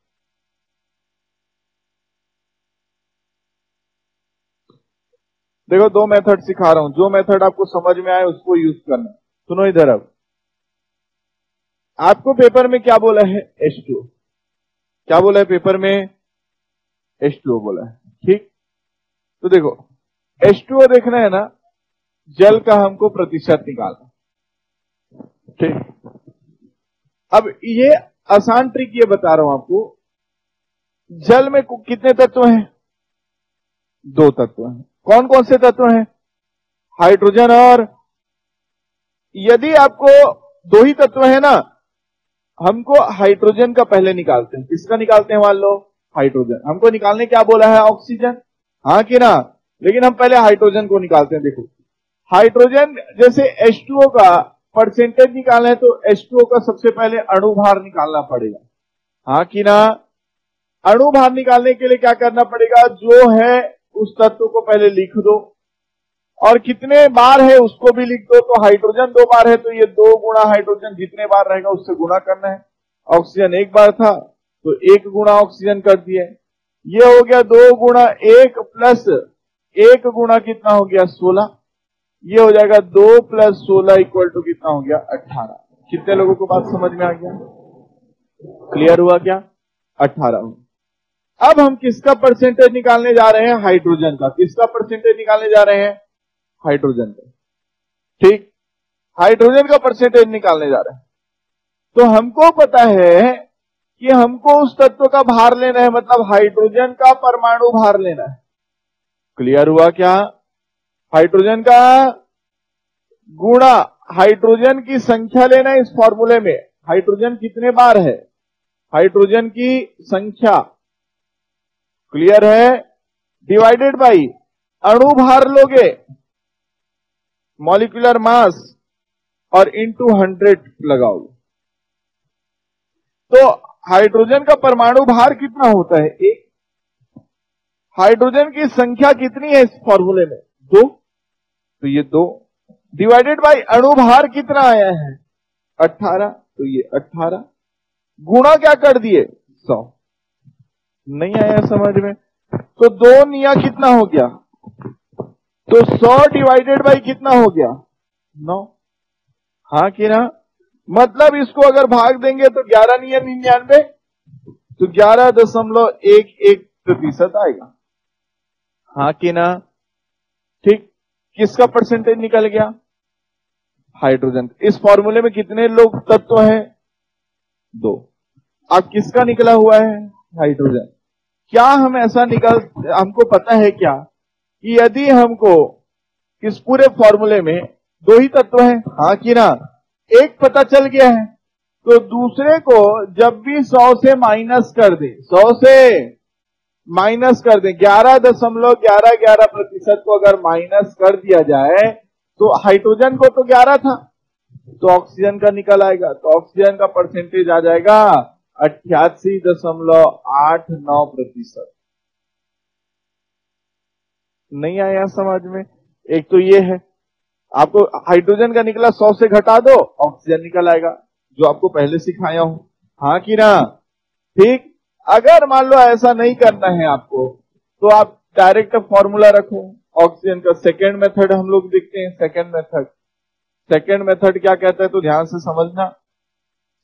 देखो 2 मेथड सिखा रहा हूं, जो मेथड आपको समझ में आए उसको यूज करना। सुनो इधर, अब आपको पेपर में क्या बोला है H2O, क्या बोला है पेपर में H2O बोला है, ठीक। तो देखो H2O देखना है ना, जल का हमको प्रतिशत निकालना, ठीक। अब ये आसान ट्रिक ये बता रहा हूं आपको, जल में कितने तत्व हैं, 2 तत्व हैं। कौन कौन से तत्व हैं, हाइड्रोजन और, यदि आपको 2 ही तत्व है ना, हमको हाइड्रोजन का पहले निकालते हैं। किसका निकालते हैं मान लो, हाइड्रोजन। हमको निकालने क्या बोला है ऑक्सीजन, हाँ कि ना, लेकिन हम पहले हाइड्रोजन को निकालते हैं। देखो हाइड्रोजन जैसे H2O का परसेंटेज निकालना है तो H2O का सबसे पहले अणुभार निकालना पड़ेगा, हाँ कि ना। अणुभार निकालने के लिए क्या करना पड़ेगा, जो है उस तत्व को पहले लिख दो और कितने बार है उसको भी लिख दो। तो हाइड्रोजन 2 बार है तो ये 2 गुणा हाइड्रोजन जितने बार रहेगा उससे गुणा करना है। ऑक्सीजन 1 बार था तो 1 गुणा ऑक्सीजन कर दिया। ये हो गया 2 गुणा 1 प्लस 1 गुणा कितना हो गया 16। ये हो जाएगा 2 प्लस 16 इक्वल टू कितना हो गया 18। कितने लोगों को बात समझ में आ गया, क्लियर हुआ क्या? 18। अब हम किसका परसेंटेज निकालने जा रहे हैं, हाइड्रोजन का। किसका परसेंटेज निकालने जा रहे हैं, हाइड्रोजन का, ठीक। हाइड्रोजन का परसेंटेज निकालने जा रहे हैं तो हमको पता है कि हमको उस तत्व का भार लेना है, मतलब हाइड्रोजन का परमाणु भार लेना है। क्लियर हुआ क्या? हाइड्रोजन का गुणा हाइड्रोजन की संख्या लेना है। इस फॉर्मूले में हाइड्रोजन कितने बार है, हाइड्रोजन की संख्या, क्लियर है, डिवाइडेड बाई अणु भार लोगे, मॉलिक्यूलर मास, और इनटू 100 लगाओगे। तो हाइड्रोजन का परमाणु भार कितना होता है 1। हाइड्रोजन की संख्या कितनी है इस फॉर्मूले में 2, तो ये 2 डिवाइडेड बाई अणु भार कितना आया है 18, तो ये 18 गुणा क्या कर दिए 100। नहीं आया समझ में? तो 2 निया कितना हो गया, तो 100 डिवाइडेड बाई कितना हो गया 9, हाँ कि ना। मतलब इसको अगर भाग देंगे तो 11 निया 99, तो 11.11% आएगा, हाँ कि ना। ठीक, किसका परसेंटेज निकल गया, हाइड्रोजन। इस फॉर्मूले में कितने लोग तत्व हैं 2। अब किसका निकला हुआ है, हाइड्रोजन। क्या हम ऐसा हमको पता है क्या कि यदि हमको इस पूरे फॉर्मूले में 2 ही तत्व हैं, हाँ कि ना, एक पता चल गया है तो दूसरे को जब भी 100 से माइनस कर दे, 100 से माइनस कर दें, 11.11% को अगर माइनस कर दिया जाए तो हाइड्रोजन को तो 11 था, तो ऑक्सीजन का निकल आएगा, तो ऑक्सीजन का परसेंटेज आ जाएगा 88.89%। नहीं आया समझ में? एक तो ये है, आपको हाइड्रोजन का निकला 100 से घटा दो, ऑक्सीजन निकल आएगा, जो आपको पहले सिखाया हूं, हाँ कि ना? ठीक। अगर मान लो ऐसा नहीं करना है आपको, तो आप डायरेक्ट फॉर्मूला रखो ऑक्सीजन का। सेकेंड मेथड हम लोग देखते हैं। सेकेंड मेथड क्या कहता है, तो ध्यान से समझना।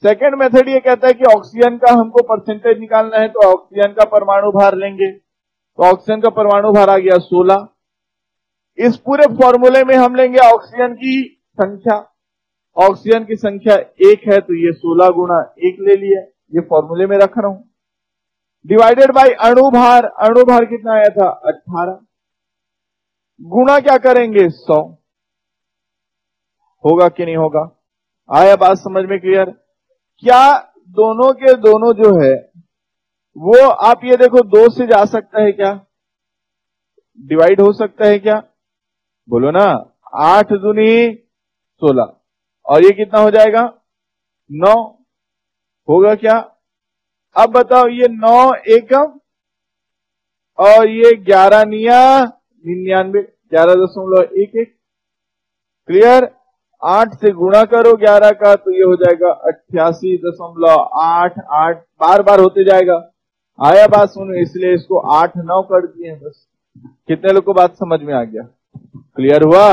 सेकेंड मेथड ये कहता है कि ऑक्सीजन का हमको परसेंटेज निकालना है, तो ऑक्सीजन का परमाणु भार लेंगे, तो ऑक्सीजन का परमाणु भार आ गया 16। इस पूरे फॉर्मूले में हम लेंगे ऑक्सीजन की संख्या, ऑक्सीजन की संख्या 1 है, तो ये 16 गुणा 1 ले लिया, ये फॉर्मूले में रख रहा हूं, डिवाइडेड बाय अणुभार। अणुभार कितना आया था? 18। गुणा क्या करेंगे? 100। होगा कि नहीं होगा? आया बात समझ में? क्लियर? क्या दोनों के दोनों जो है वो आप ये देखो 2 से जा सकता है क्या? डिवाइड हो सकता है क्या? बोलो ना। 8 दूनी 16, और ये कितना हो जाएगा? 9। होगा क्या? अब बताओ, ये 9 एकम और ये 11 निया 99, 11.11। क्लियर? 8 से गुणा करो 11 का, तो ये हो जाएगा 88.88। बार बार होते जाएगा। आया बात सुनो, इसलिए इसको 8 9 कर दिए हैं बस। कितने लोग को बात समझ में आ गया? क्लियर हुआ?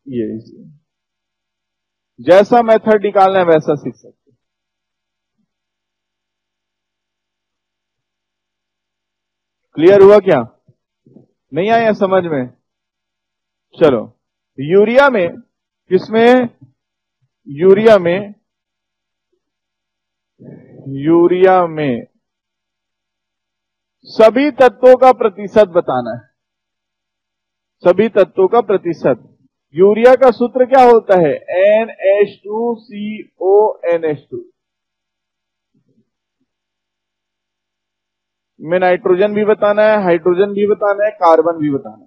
ये जैसा मेथड निकालना है वैसा सीख सकते। क्लियर हुआ क्या? नहीं आया समझ में? चलो, यूरिया में, किसमें? यूरिया में सभी तत्वों का प्रतिशत बताना है। सभी तत्वों का प्रतिशत। यूरिया का सूत्र क्या होता है? NH2CONH2 में नाइट्रोजन भी बताना है, हाइड्रोजन भी बताना है, कार्बन भी बताना है।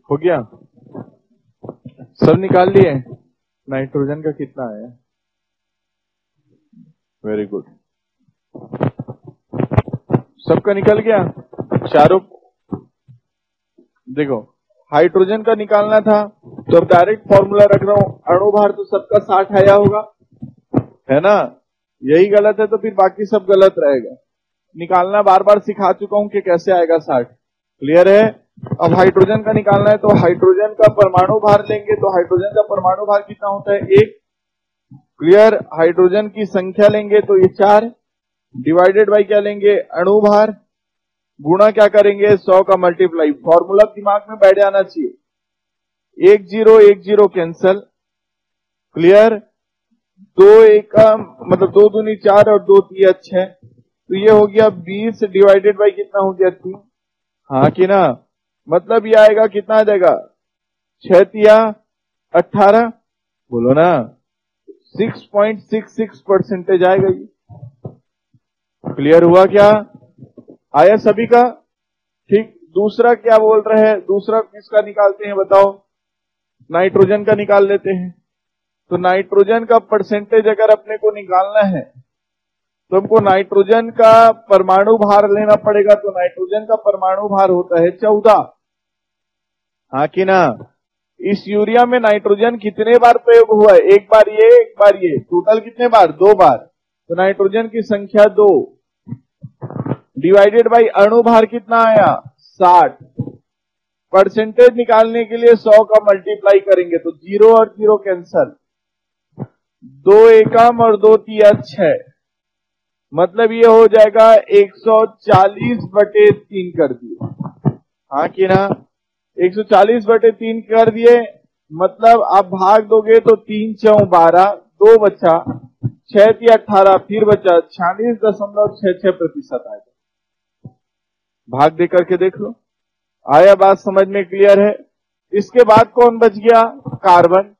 हो गया? सब निकाल लिए? नाइट्रोजन का कितना आया? वेरी गुड, सबका निकल गया चारों। देखो हाइड्रोजन का निकालना था तो अब डायरेक्ट फॉर्मूला रख रहा हूं, अणुभार तो सबका 60 आया होगा, है ना? यही गलत है तो फिर बाकी सब गलत रहेगा। निकालना बार बार सिखा चुका हूं कि कैसे आएगा 60। क्लियर है? अब हाइड्रोजन का निकालना है तो हाइड्रोजन का परमाणु भार लेंगे, तो हाइड्रोजन का परमाणु भार कितना होता है? 1। क्लियर? हाइड्रोजन की संख्या लेंगे तो ये 4 डिवाइडेड बाई क्या लेंगे? अणु भार, गुणा क्या करेंगे? 100 का मल्टीप्लाई। फॉर्मूला दिमाग में बैठ जाना चाहिए। 1 0 1 0 कैंसल। क्लियर? 2 1 मतलब 2 दूनी 4 और 2 3 6, तो ये हो गया 20 डिवाइडेड बाई कितना हो गया? 3। हाँ कि ना? मतलब ये आएगा कितना आ जाएगा? 6 3 18, बोलो ना, 6.66% आएगा ये। क्लियर हुआ क्या? आया सभी का? ठीक। दूसरा क्या बोल रहे हैं? दूसरा किसका निकालते हैं बताओ? नाइट्रोजन का निकाल लेते हैं। तो नाइट्रोजन का परसेंटेज अगर अपने को निकालना है तो हमको नाइट्रोजन का परमाणु भार लेना पड़ेगा। तो नाइट्रोजन का परमाणु भार होता है 14। हाँ कि ना? इस यूरिया में नाइट्रोजन कितने बार प्रयोग हुआ है? एक बार ये, एक बार ये, टोटल कितने बार? 2 बार। तो नाइट्रोजन की संख्या 2 डिवाइडेड बाई अणु भार कितना आया? 60। परसेंटेज निकालने के लिए 100 का मल्टीप्लाई करेंगे तो 0 और 0 कैंसल, 2 एकम और 2 3 6, मतलब ये हो जाएगा 140/3 कर दिए। हाँ कि ना? 140/3 कर दिए, मतलब आप भाग दोगे तो 3 4 12, 2 बचा, 6 3 18, फिर बचा 46.66% आएगा। भाग दे करके देख लो, आया? बात समझ में क्लियर है? इसके बाद कौन बच गया? कार्बन।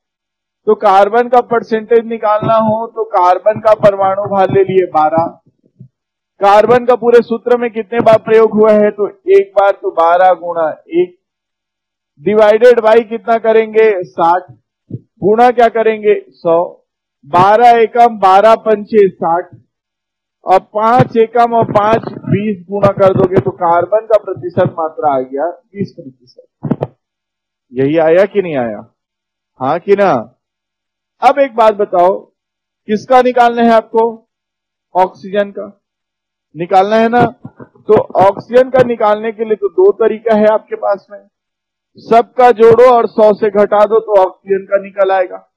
तो कार्बन का परसेंटेज निकालना हो तो कार्बन का परमाणु भार ले लिए 12। कार्बन का पूरे सूत्र में कितने बार प्रयोग हुआ है? तो एक बार। तो 12 गुणा 1 डिवाइडेड बाई कितना करेंगे? 60, गुणा क्या करेंगे? 100। 12 एकम 12 पंचे 60, और 5 एकम और 5 20 गुणा कर दोगे तो कार्बन का प्रतिशत मात्रा आ गया 20%। यही आया कि नहीं आया? हाँ कि ना? अब एक बात बताओ, किसका निकालना है आपको? ऑक्सीजन का निकालना है ना? तो ऑक्सीजन का निकालने के लिए तो 2 तरीका है आपके पास में। सबका जोड़ो और 100 से घटा दो तो ऑक्सीजन का निकल आएगा।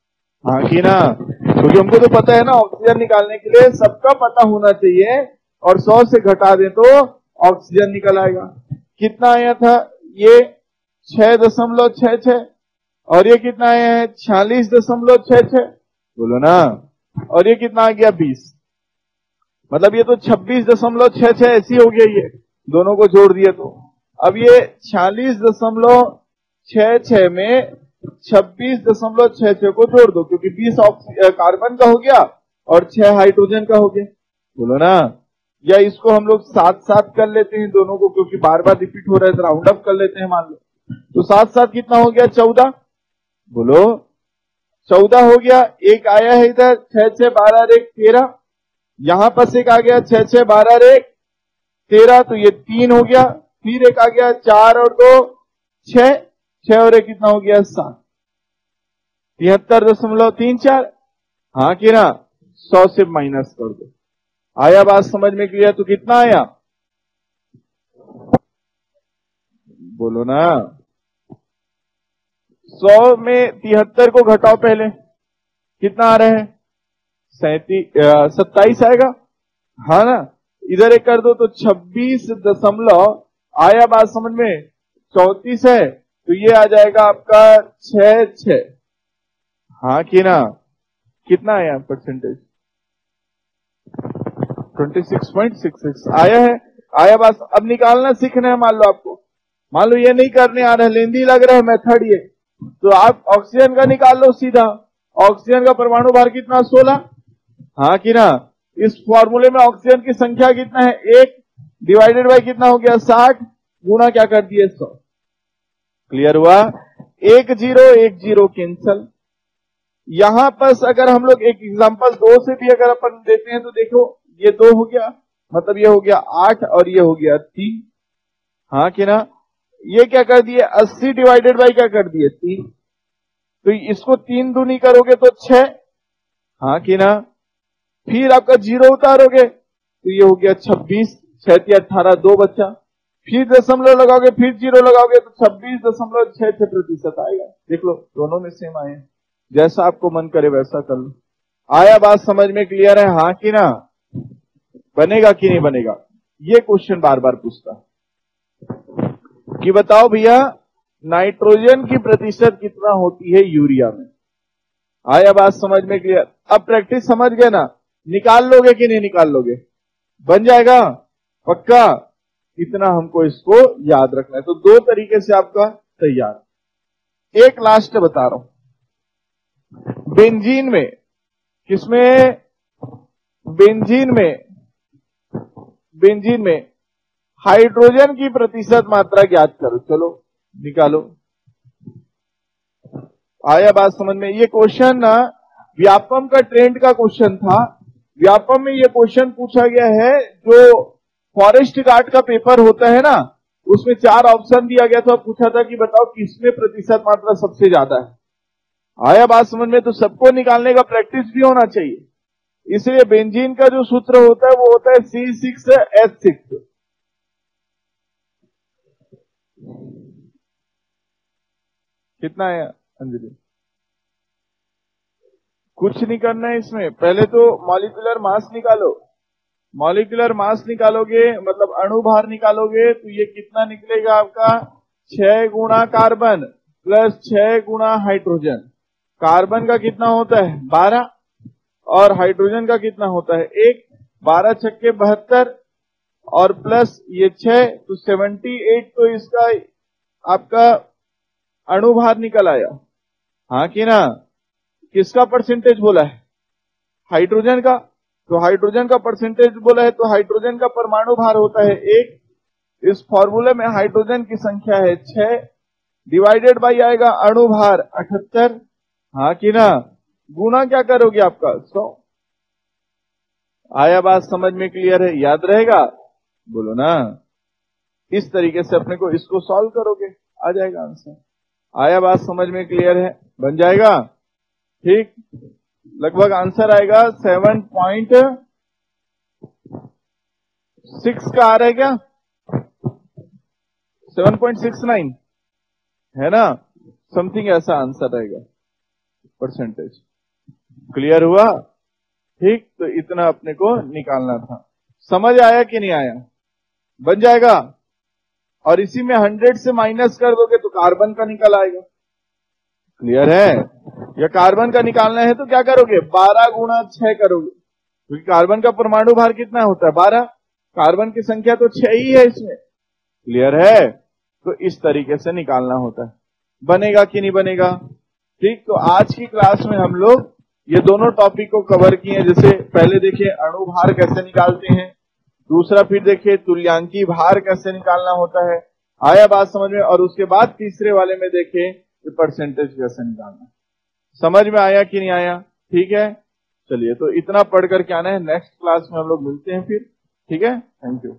हाँ कि ना? क्योंकि हमको तो पता है ना, ऑक्सीजन निकालने के लिए सबका पता होना चाहिए, और 100 से घटा दे तो ऑक्सीजन निकल आएगा। कितना आया था? ये 6.66, और ये कितना आया है? 46.66, बोलो ना। और ये कितना आ गया? 20, मतलब ये तो 26.66 ऐसी हो गया, ये दोनों को जोड़ दिए तो। अब ये 46.66 में 26.66 को जोड़ दो, क्योंकि 20 कार्बन का हो गया और 6 हाइड्रोजन का हो गया, बोलो ना। या इसको हम लोग साथ साथ कर लेते हैं दोनों को, क्योंकि बार बार रिपीट हो रहा है, तो राउंड अप कर लेते हैं। मान लो तो साथ साथ कितना हो गया? 14, बोलो 14 हो गया। एक आया है इधर 6 6 12 1 13, यहां पर एक आ गया 6 6 12 1 13, तो ये 3 हो गया। फिर एक आ गया 4 और 2 6, 6 और 1 कितना हो गया? 7, 73.34। हाँ कि ना? 100 से माइनस कर दो। आया? बात समझ में क्लियर? तो कितना आया? बोलो ना। 100 में 73 को घटाओ पहले, कितना आ रहा है? 27 आएगा। हाँ ना? इधर एक कर दो तो 26 दशमलव, आया? बात समझ में? 34 है तो ये आ जाएगा आपका 6 6। हाँ कि ना? कितना आया परसेंटेज? 26.66 आया है। आया? बात। अब निकालना सीखना है। मान लो आपको, मान लो ये नहीं करने आ रहा है, लेंदी लग रहा है मेथड ये, तो आप ऑक्सीजन का निकाल लो सीधा। ऑक्सीजन का परमाणु भार कितना? 16। हाँ कि ना? इस फॉर्मूले में ऑक्सीजन की संख्या कितना है? 1 डिवाइडेड बाई कितना हो गया? 60, गुणा क्या कर दिए? 100। क्लियर हुआ? 1 0 1 0 कैंसल, यहां पर अगर हम लोग एक एग्जांपल 2 से भी अगर अपन देते हैं तो देखो, ये 2 हो गया, मतलब ये हो गया 8 और ये हो गया 3। हाँ कि ना? ये क्या कर दिए, 80 डिवाइडेड बाई क्या कर दिए 3। तो इसको 3 दूनी करोगे तो 6। हाँ कि ना? फिर आपका 0 उतारोगे तो ये हो गया 26, 6 या 18, 2 बच्चा। फिर दशमलव लगाओगे, फिर 0 लगाओगे तो 26.66% आएगा। देख लो दोनों में सेम आए, जैसा आपको मन करे वैसा कर लो। आया बात समझ में, क्लियर है? हाँ कि ना? बनेगा कि नहीं बनेगा? ये क्वेश्चन बार बार पूछता कि बताओ भैया नाइट्रोजन की प्रतिशत कितना होती है यूरिया में। आया बात समझ में, क्लियर? अब प्रैक्टिस समझ गए ना? निकाल लोगे कि नहीं निकाल लोगे? बन जाएगा पक्का? इतना हमको इसको याद रखना है। तो 2 तरीके से आपका तैयार। एक लास्ट बता रहा हूं, बेंजीन में, किसमें? बेंजीन में हाइड्रोजन की प्रतिशत मात्रा ज्ञात करो। चलो निकालो। आया बात समझ में? ये क्वेश्चन ना व्यापम का ट्रेंड का क्वेश्चन था। व्यापम में ये क्वेश्चन पूछा गया है, जो फॉरेस्ट गार्ड का पेपर होता है ना, उसमें 4 ऑप्शन दिया गया था, पूछा था कि बताओ किसमें प्रतिशत मात्रा सबसे ज्यादा है। आया बात समझ में? तो सबको निकालने का प्रैक्टिस भी होना चाहिए। इसलिए बेंजीन का जो सूत्र होता है वो होता है C6H6। कितना है अंजलि? कुछ नहीं करना है इसमें, पहले तो मॉलिक्यूलर मास निकालो। मॉलिक्यूलर मास निकालोगे मतलब अणु भार निकालोगे तो ये कितना निकलेगा आपका? 6 गुणा कार्बन प्लस 6 गुणा हाइड्रोजन। कार्बन का कितना होता है? 12 और हाइड्रोजन का कितना होता है? 1। 12 छक्के 72 और प्लस ये 6 तो 78। तो इसका आपका अणु भार निकल आया। हाँ कि ना? किसका परसेंटेज बोला है? हाइड्रोजन का। तो हाइड्रोजन का परसेंटेज बोला है तो हाइड्रोजन का परमाणु भार होता है 1। इस फॉर्मूले में हाइड्रोजन की संख्या है 6 डिवाइडेड बाई आएगा अणु भार 78। हाँ कि ना? गुना क्या करोगे आपका 100। आया बात समझ में, क्लियर है? याद रहेगा? बोलो ना। इस तरीके से अपने को इसको सॉल्व करोगे, आ जाएगा आंसर। आया बात समझ में, क्लियर है? बन जाएगा ठीक। लगभग आंसर आएगा 7.6 का आ रहा है क्या? 7.69 है ना? समथिंग ऐसा आंसर आएगा परसेंटेज। क्लियर हुआ? ठीक। तो इतना अपने को निकालना था। समझ आया कि नहीं आया? बन जाएगा। और इसी में 100 से माइनस कर दोगे तो कार्बन का निकल आएगा। क्लियर है? या कार्बन का निकालना है तो क्या करोगे? 12 गुणा 6 करोगे, क्योंकि कार्बन का परमाणु भार कितना होता है? 12। कार्बन की संख्या तो 6 ही है इसमें। क्लियर है? तो इस तरीके से निकालना होता है। बनेगा कि नहीं बनेगा? ठीक। तो आज की क्लास में हम लोग ये दोनों टॉपिक को कवर किए। जैसे पहले देखिए अणु भार कैसे निकालते हैं, दूसरा फिर देखिए तुल्यांकी भार कैसे निकालना होता है। आया बात समझ में? और उसके बाद तीसरे वाले में देखें कि परसेंटेज कैसे निकालना। समझ में आया कि नहीं आया? ठीक है, चलिए तो इतना पढ़कर क्या आना है। नेक्स्ट क्लास में हम लोग मिलते हैं फिर। ठीक है, थैंक यू।